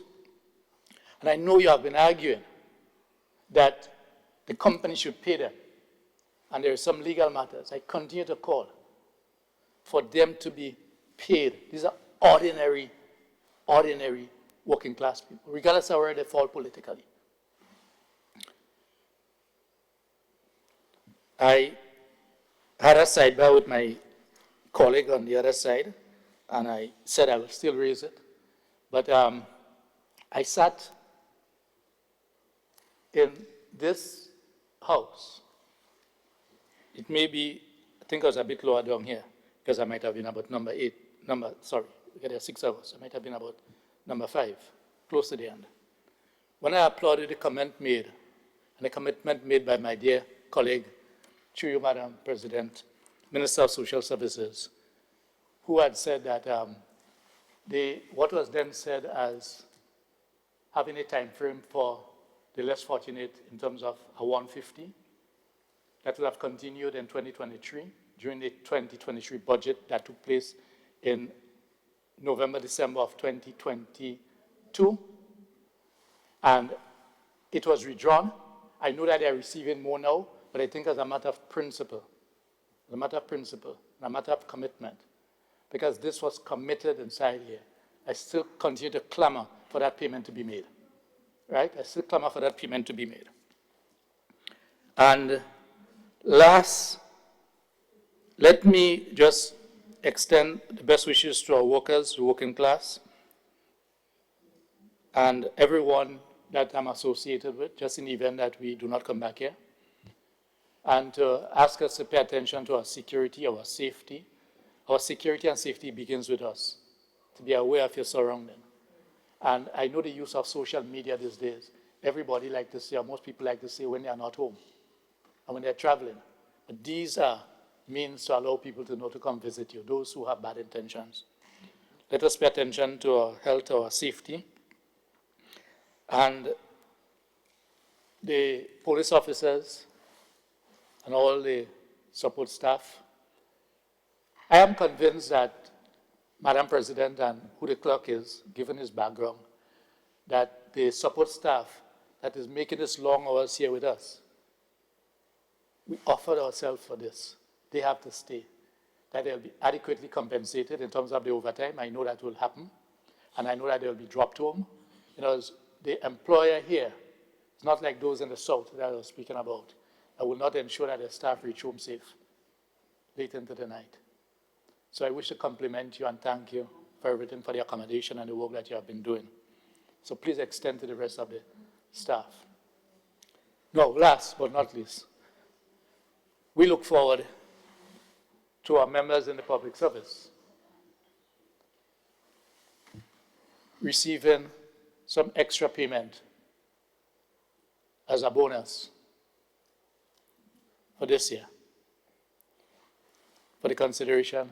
and I know you have been arguing that the company should pay them, and there are some legal matters. I continue to call for them to be paid. These are ordinary working class people, regardless of where they fall politically. I had a sidebar with my colleague on the other side, and I said I will still raise it. But I sat in this house, it may be, I think I was a bit lower down here, because I might have been about there are 6 hours, I might have been about number 5, close to the end. When I applauded the comment made, and the commitment made by my dear colleague, through you, Madam President, Minister of Social Services, who had said that what was then said as having a time frame for the less fortunate in terms of a 150, that will have continued in 2023, during the 2023 budget that took place in November, December of 2022. And it was withdrawn. I know that they're receiving more now, but I think as a matter of principle, and a matter of commitment, because this was committed inside here, I still continue to clamor for that payment to be made, right? I still clamor for that payment to be made. And last, let me just extend the best wishes to our workers, the working class, and everyone that I'm associated with, just in the event that we do not come back here, and to ask us to pay attention to our security, our safety. Our security and safety begins with us, to be aware of your surrounding. And I know the use of social media these days. Everybody like to say, or most people like to say, when they are not home and when they're traveling. But these are means to allow people to know to come visit you, those who have bad intentions. Let us pay attention to our health, our safety. And the police officers and all the support staff, I am convinced that, Madam President, and who the clerk is, given his background, that the support staff that is making this long hours here with us, we offered ourselves for this. They have to stay. That they'll be adequately compensated in terms of the overtime. I know that will happen. And I know that they'll be dropped home. You know, the employer here, it's not like those in the South that I was speaking about. I will not ensure that their staff reach home safe late into the night. So I wish to compliment you and thank you for everything, for the accommodation and the work that you have been doing. So please extend to the rest of the staff. No, last but not least, we look forward to our members in the public service receiving some extra payment as a bonus for this year, for the consideration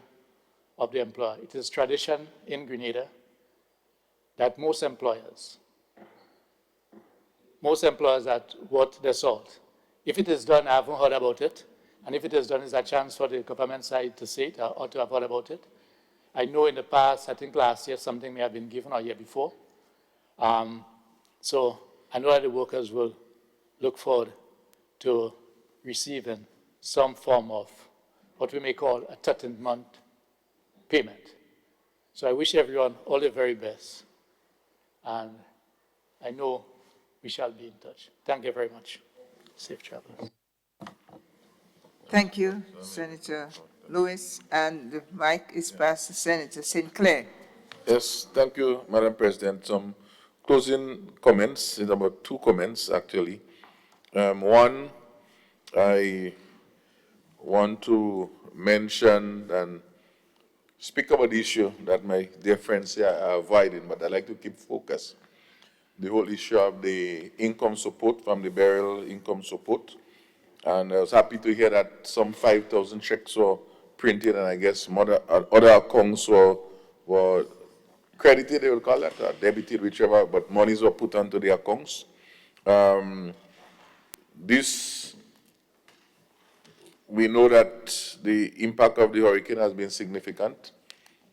of the employer. It is tradition in Grenada that most employers that worth their salt, if it is done, I haven't heard about it, and if it is done, it's a chance for the government side to say it or to have heard about it. I know in the past, I think last year, something may have been given, or year before. So I know that the workers will look forward to receiving some form of what we may call a 13th-month payment. So I wish everyone all the very best. And I know we shall be in touch. Thank you very much. Safe travels. Thank you, Senator Lewis. And the mic is passed to Senator Sinclair. Yes, thank you, Madam President. Some closing comments, it's about 2 comments, actually. One, I want to mention and speak about the issue that my dear friends here are avoiding, but I like to keep focus. The whole issue of the income support, from the burial income support. And I was happy to hear that some 5,000 checks were printed, and I guess other accounts were credited, they will call it, or debited, whichever, but monies were put onto the accounts. We know that the impact of the hurricane has been significant,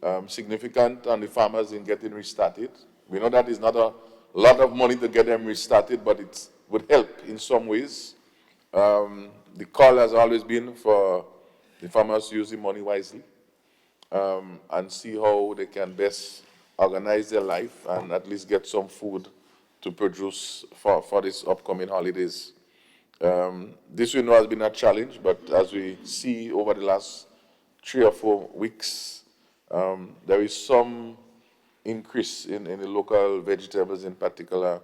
on the farmers in getting restarted. We know that it's not a lot of money to get them restarted, but it would help in some ways. The call has always been for the farmers to use the money wisely and see how they can best organize their life and at least get some food to produce for these upcoming holidays. This we know has been a challenge, but as we see over the last 3 or 4 weeks, there is some increase in the local vegetables in particular,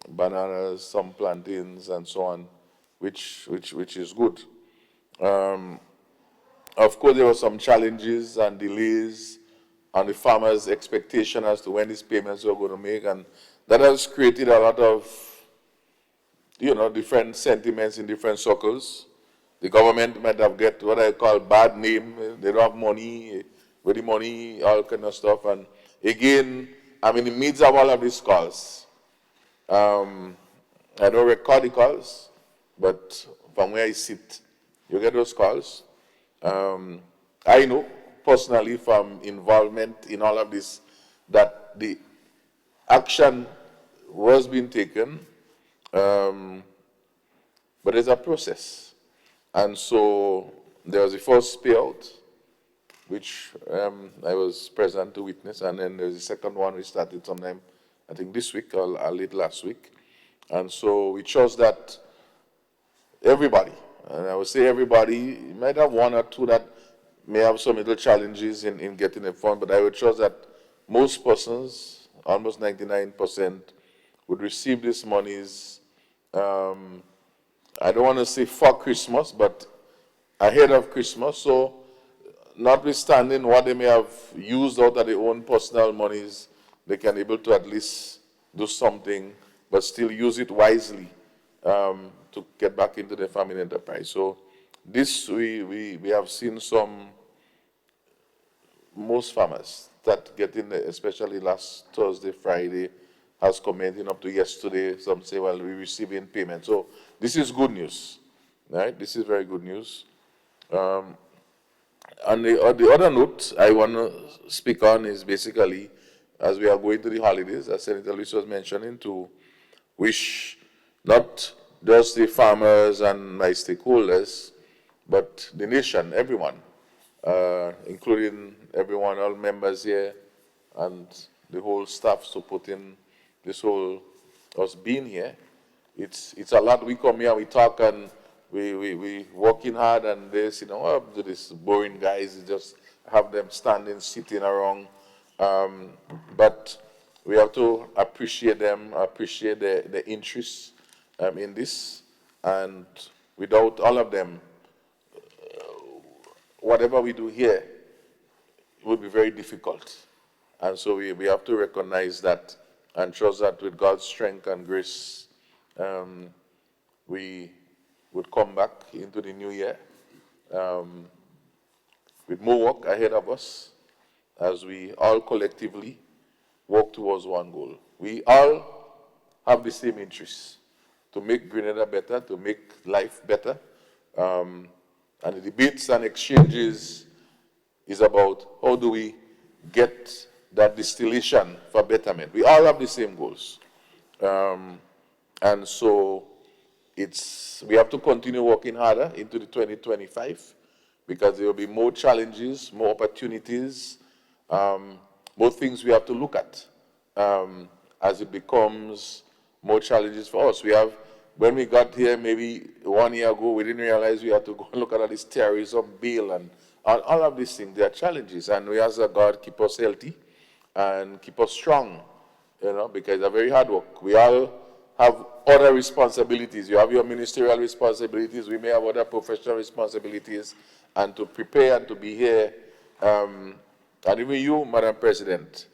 bananas, some plantains, and so on, which is good. Of course, there were some challenges and delays on the farmers' expectation as to when these payments were going to make, and that has created a lot of, different sentiments in different circles. The government might have get what I call bad name. They don't have money, with the money, all kind of stuff. And again, I'm in the midst of all of these calls. I don't record the calls, but from where I sit, you get those calls. I know personally from involvement in all of this that the action was being taken, but there's a process. And so there was the first payout, which I was present to witness, and then there's the second one we started sometime, I think this week or late last week. And so we chose that everybody, and I would say everybody, you might have one or two that may have some little challenges in getting a fund, but I would trust that most persons, almost 99%, would receive these monies, I don't want to say for Christmas, but ahead of Christmas. So notwithstanding what they may have used out of their own personal monies, they can be able to at least do something, but still use it wisely to get back into the family enterprise. So this, we have seen most farmers that getting, especially last Thursday, Friday, has commenting up to yesterday. Some say, well, we're receiving payment. So this is good news, right? This is very good news. On the other note I want to speak on is basically, as we are going to the holidays, as Senator Lewis was mentioning, to wish not just the farmers and my stakeholders, but the nation, everyone, including everyone, all members here, and the whole staff supporting this whole, us being here. It's a lot. We come here, we talk, and we working hard, and this, this boring guys, just have them standing, sitting around. But we have to appreciate them, appreciate the interest in this, and without all of them, whatever we do here, it would be very difficult. And so we have to recognize that and trust that with God's strength and grace, we would come back into the new year with more work ahead of us as we all collectively work towards one goal. We all have the same interests, to make Grenada better, to make life better. And the debates and exchanges is about how do we get that distillation for betterment. We all have the same goals. And so we have to continue working harder into the 2025 because there will be more challenges, more opportunities, more things we have to look at as it becomes more challenges for us. When we got here maybe 1 year ago, we didn't realize we had to go and look at all these terrorism bill and all of these things. There are challenges, and we ask that God keep us healthy and keep us strong, because it's a very hard work. We all have other responsibilities. You have your ministerial responsibilities. We may have other professional responsibilities, and to prepare and to be here. And even you, Madam President,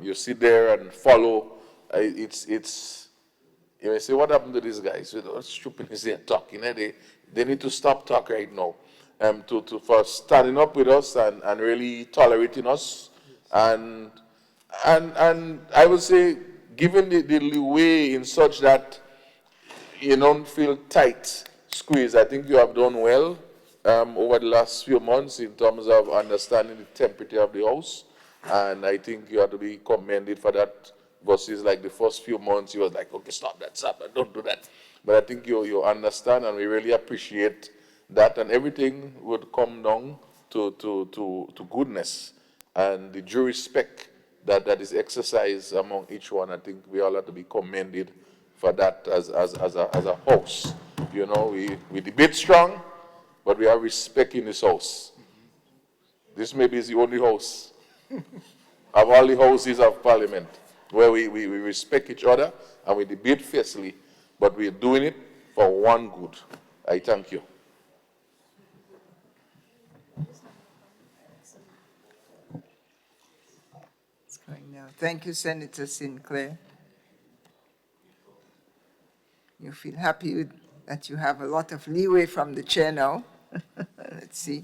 you sit there and follow. You may say, what happened to these guys? What stupid is they talking? They need to stop talking right now. For standing up with us and really tolerating us. And I would say, given the leeway in such that you don't feel tight, squeezed, I think you have done well over the last few months in terms of understanding the temperature of the House. And I think you have to be commended for that. Versus like the first few months, he was like, okay, stop that, don't do that. But I think you understand, and we really appreciate that. And everything would come down to goodness and the due respect that is exercised among each one. I think we all have to be commended for that as a house. We debate strong, but we have respect in this house. This maybe is the only house of all the houses of Parliament where we respect each other and we debate fiercely, but we're doing it for one good. I thank you. It's going now. Thank you, Senator Sinclair. You feel happy that you have a lot of leeway from the chair now. Let's see.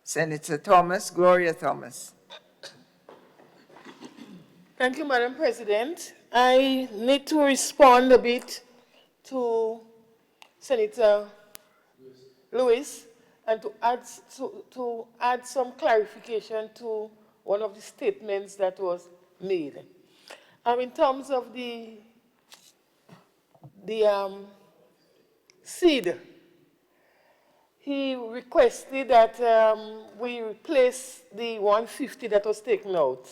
Senator Thomas, Gloria Thomas. Thank you, Madam President. I need to respond a bit to Senator Lewis and to add some clarification to one of the statements that was made. In terms of the seed, he requested that we replace the 150 that was taken out.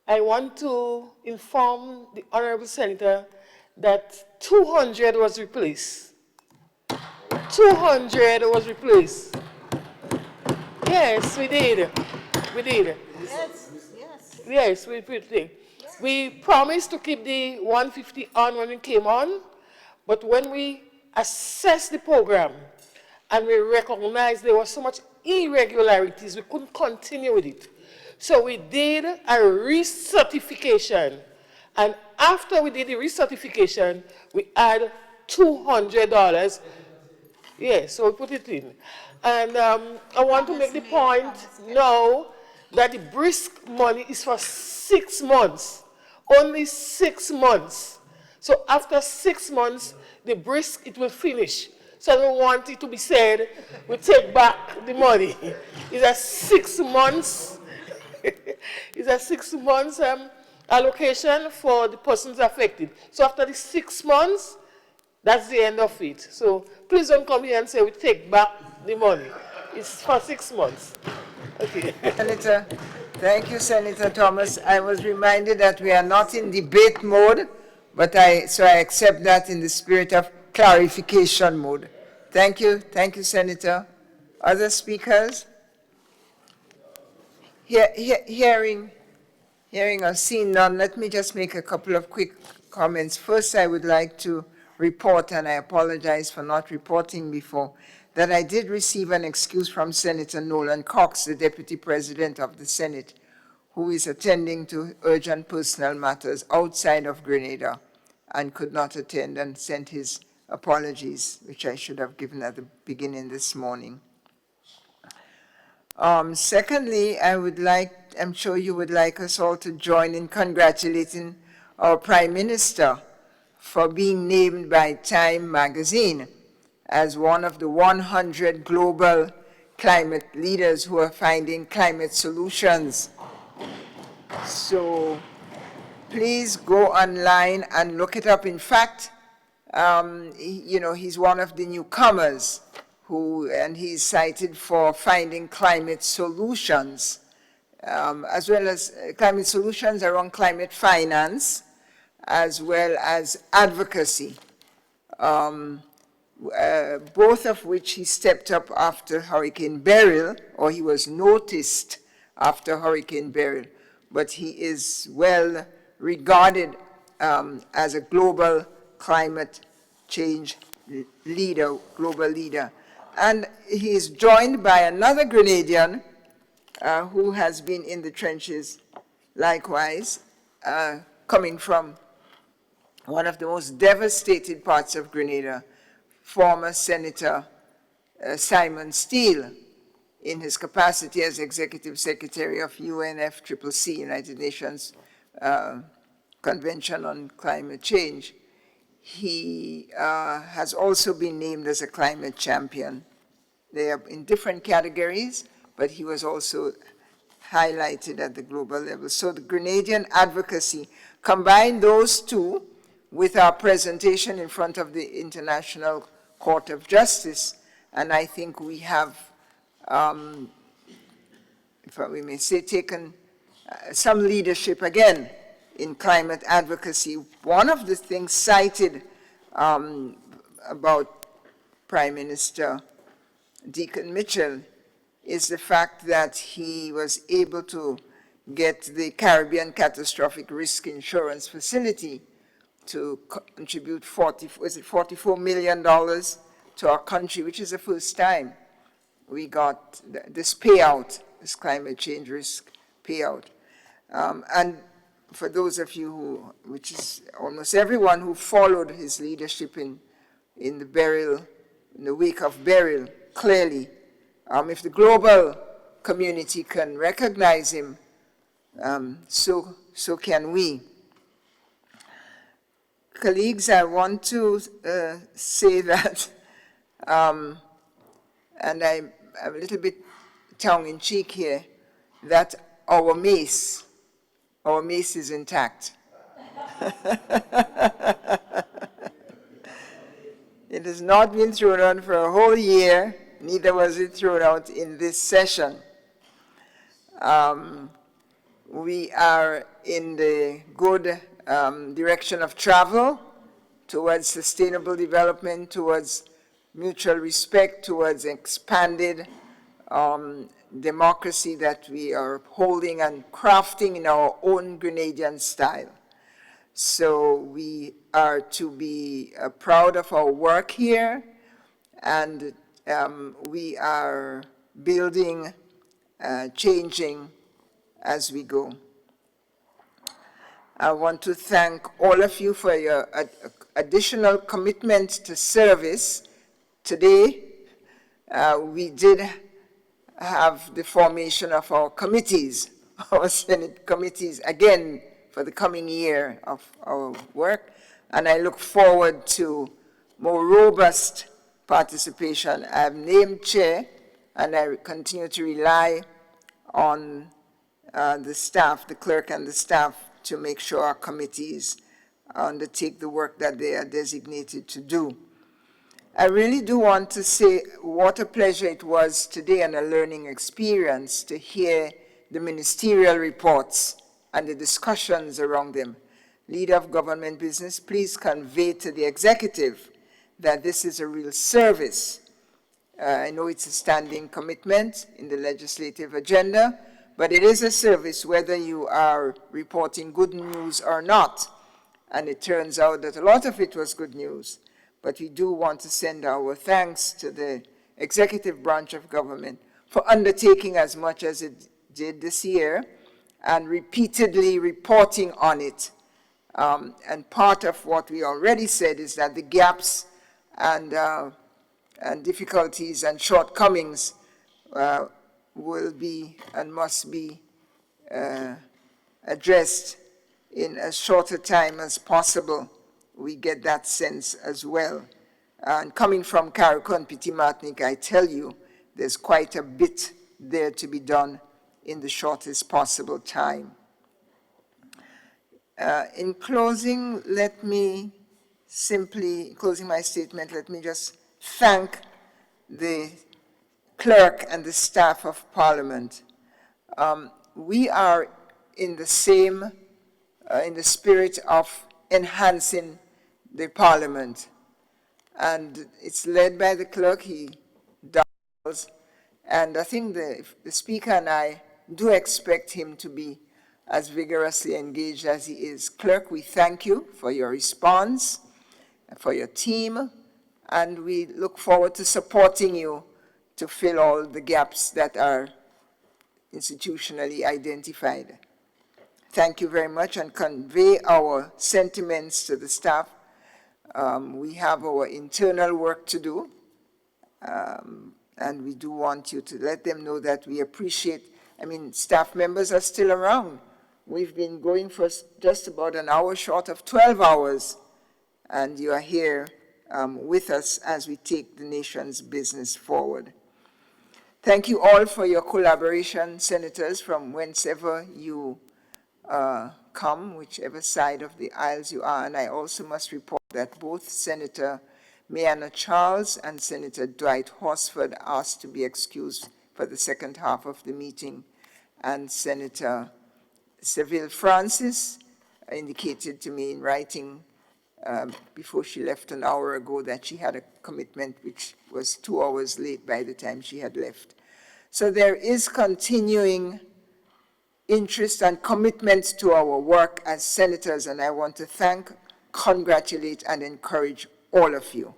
I want to inform the Honorable Senator that 200 was replaced. 200 was replaced. Yes, we did. We did. Yes, we did. We promised to keep the 150 on when we came on, but when we assessed the program and we recognized there was so much irregularities, we couldn't continue with it. So we did a recertification, and after we did the recertification, we add $200. Yes, so we put it in. And I want to make the point now that the brisk money is for 6 months, only 6 months. So after 6 months, the brisk, it will finish. So I don't want it to be said, we take back the money. It's a 6 months. It's a 6 months allocation for the persons affected. So after the 6 months, that's the end of it. So please don't come here and say we take back the money. It's for 6 months. Okay. Senator, thank you, Senator Thomas. I was reminded that we are not in debate mode, but so I accept that in the spirit of clarification mode. Thank you, Senator. Other speakers? Hearing or seeing none, let me just make a couple of quick comments. First, I would like to report, and I apologize for not reporting before, that I did receive an excuse from Senator Nolan Cox, the Deputy President of the Senate, who is attending to urgent personal matters outside of Grenada and could not attend, and sent his apologies, which I should have given at the beginning this morning. Secondly, I'm sure you would like us all to join in congratulating our Prime Minister for being named by Time magazine as one of the 100 global climate leaders who are finding climate solutions. So please go online and look it up. In fact, he's one of the newcomers and he's cited for finding climate solutions, as well as climate solutions around climate finance, as well as advocacy, both of which he stepped up after Hurricane Beryl, or he was noticed after Hurricane Beryl, but he is well regarded as a global climate change leader, global leader. And he is joined by another Grenadian who has been in the trenches likewise, coming from one of the most devastated parts of Grenada, former Senator Simon Steele, in his capacity as Executive Secretary of UNFCCC, United Nations Convention on Climate Change. He has also been named as a climate champion. They are in different categories, but he was also highlighted at the global level. So the Grenadian advocacy, combine those two with our presentation in front of the International Court of Justice, and I think we have, if we may say, taken some leadership again in climate advocacy. One of the things cited about Prime Minister Deacon Mitchell is the fact that he was able to get the Caribbean Catastrophic Risk Insurance Facility to contribute $44 million to our country, which is the first time we got this payout, this climate change risk payout. And for those of you who, which is almost everyone who followed his leadership in the burial, in the wake of burial, clearly, if the global community can recognize him, so can we. Colleagues, I want to say that, and I'm a little bit tongue-in-cheek here, that our mace is intact. It has not been thrown out for a whole year, neither was it thrown out in this session. We are in the good direction of travel towards sustainable development, towards mutual respect, towards expanded democracy that we are holding and crafting in our own Grenadian style. So we are to be proud of our work here, and we are building, changing as we go. I want to thank all of you for your additional commitment to service. Today, we did have the formation of our committees, our Senate committees, again, for the coming year of our work, and I look forward to more robust participation. I have named chair, and I continue to rely on the staff, the clerk and the staff, to make sure our committees undertake the work that they are designated to do. I really do want to say what a pleasure it was today and a learning experience to hear the ministerial reports and the discussions around them. Leader of government business, please convey to the executive that this is a real service. I know it's a standing commitment in the legislative agenda, but it is a service whether you are reporting good news or not. And it turns out that a lot of it was good news. But we do want to send our thanks to the executive branch of government for undertaking as much as it did this year and repeatedly reporting on it. And part of what we already said is that the gaps and difficulties and shortcomings will be and must be addressed in as short a time as possible. We get that sense as well. And coming from Carriacou and Petit Martinique, I tell you, there's quite a bit there to be done in the shortest possible time. In closing, let me simply, closing my statement, let me just thank the clerk and the staff of Parliament. We are in the same, in the spirit of enhancing the Parliament. And it's led by the clerk, he does. And I think the Speaker and I do expect him to be as vigorously engaged as he is. Clerk, we thank you for your response, for your team, and we look forward to supporting you to fill all the gaps that are institutionally identified. Thank you very much, and convey our sentiments to the staff. We have our internal work to do, and we do want you to let them know that we appreciate, I mean, staff members are still around. We've been going for just about an hour short of 12 hours, and you are here with us as we take the nation's business forward. Thank you all for your collaboration, senators, from whencever you come, whichever side of the aisles you are. And I also must report that both Senator Mayanna Charles and Senator Dwight Horsford asked to be excused for the second half of the meeting. And Senator Seville Francis indicated to me in writing before she left an hour ago that she had a commitment which was 2 hours late by the time she had left. So there is continuing interest and commitment to our work as senators, and I want to thank, congratulate, and encourage all of you.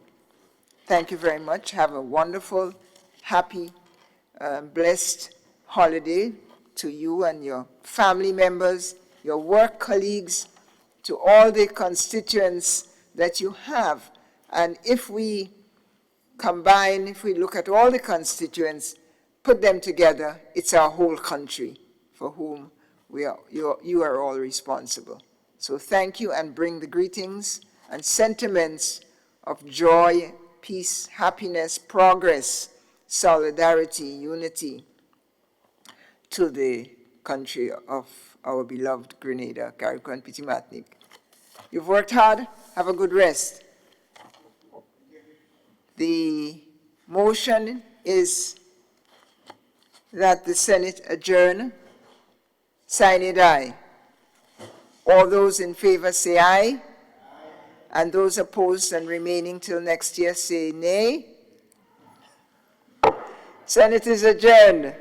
Thank you very much. Have a wonderful, happy, blessed holiday to you and your family members, your work colleagues, to all the constituents that you have. And if we combine, if we look at all the constituents, put them together, it's our whole country for whom you are all responsible. So thank you, and bring the greetings and sentiments of joy, peace, happiness, progress, solidarity, unity to the country of our beloved Grenada, Carriacou and Petite Martinique. You've worked hard. Have a good rest. The motion is that the Senate adjourn. Sine die. All those in favor say aye. And those opposed and remaining till next year say nay. Senate is adjourned.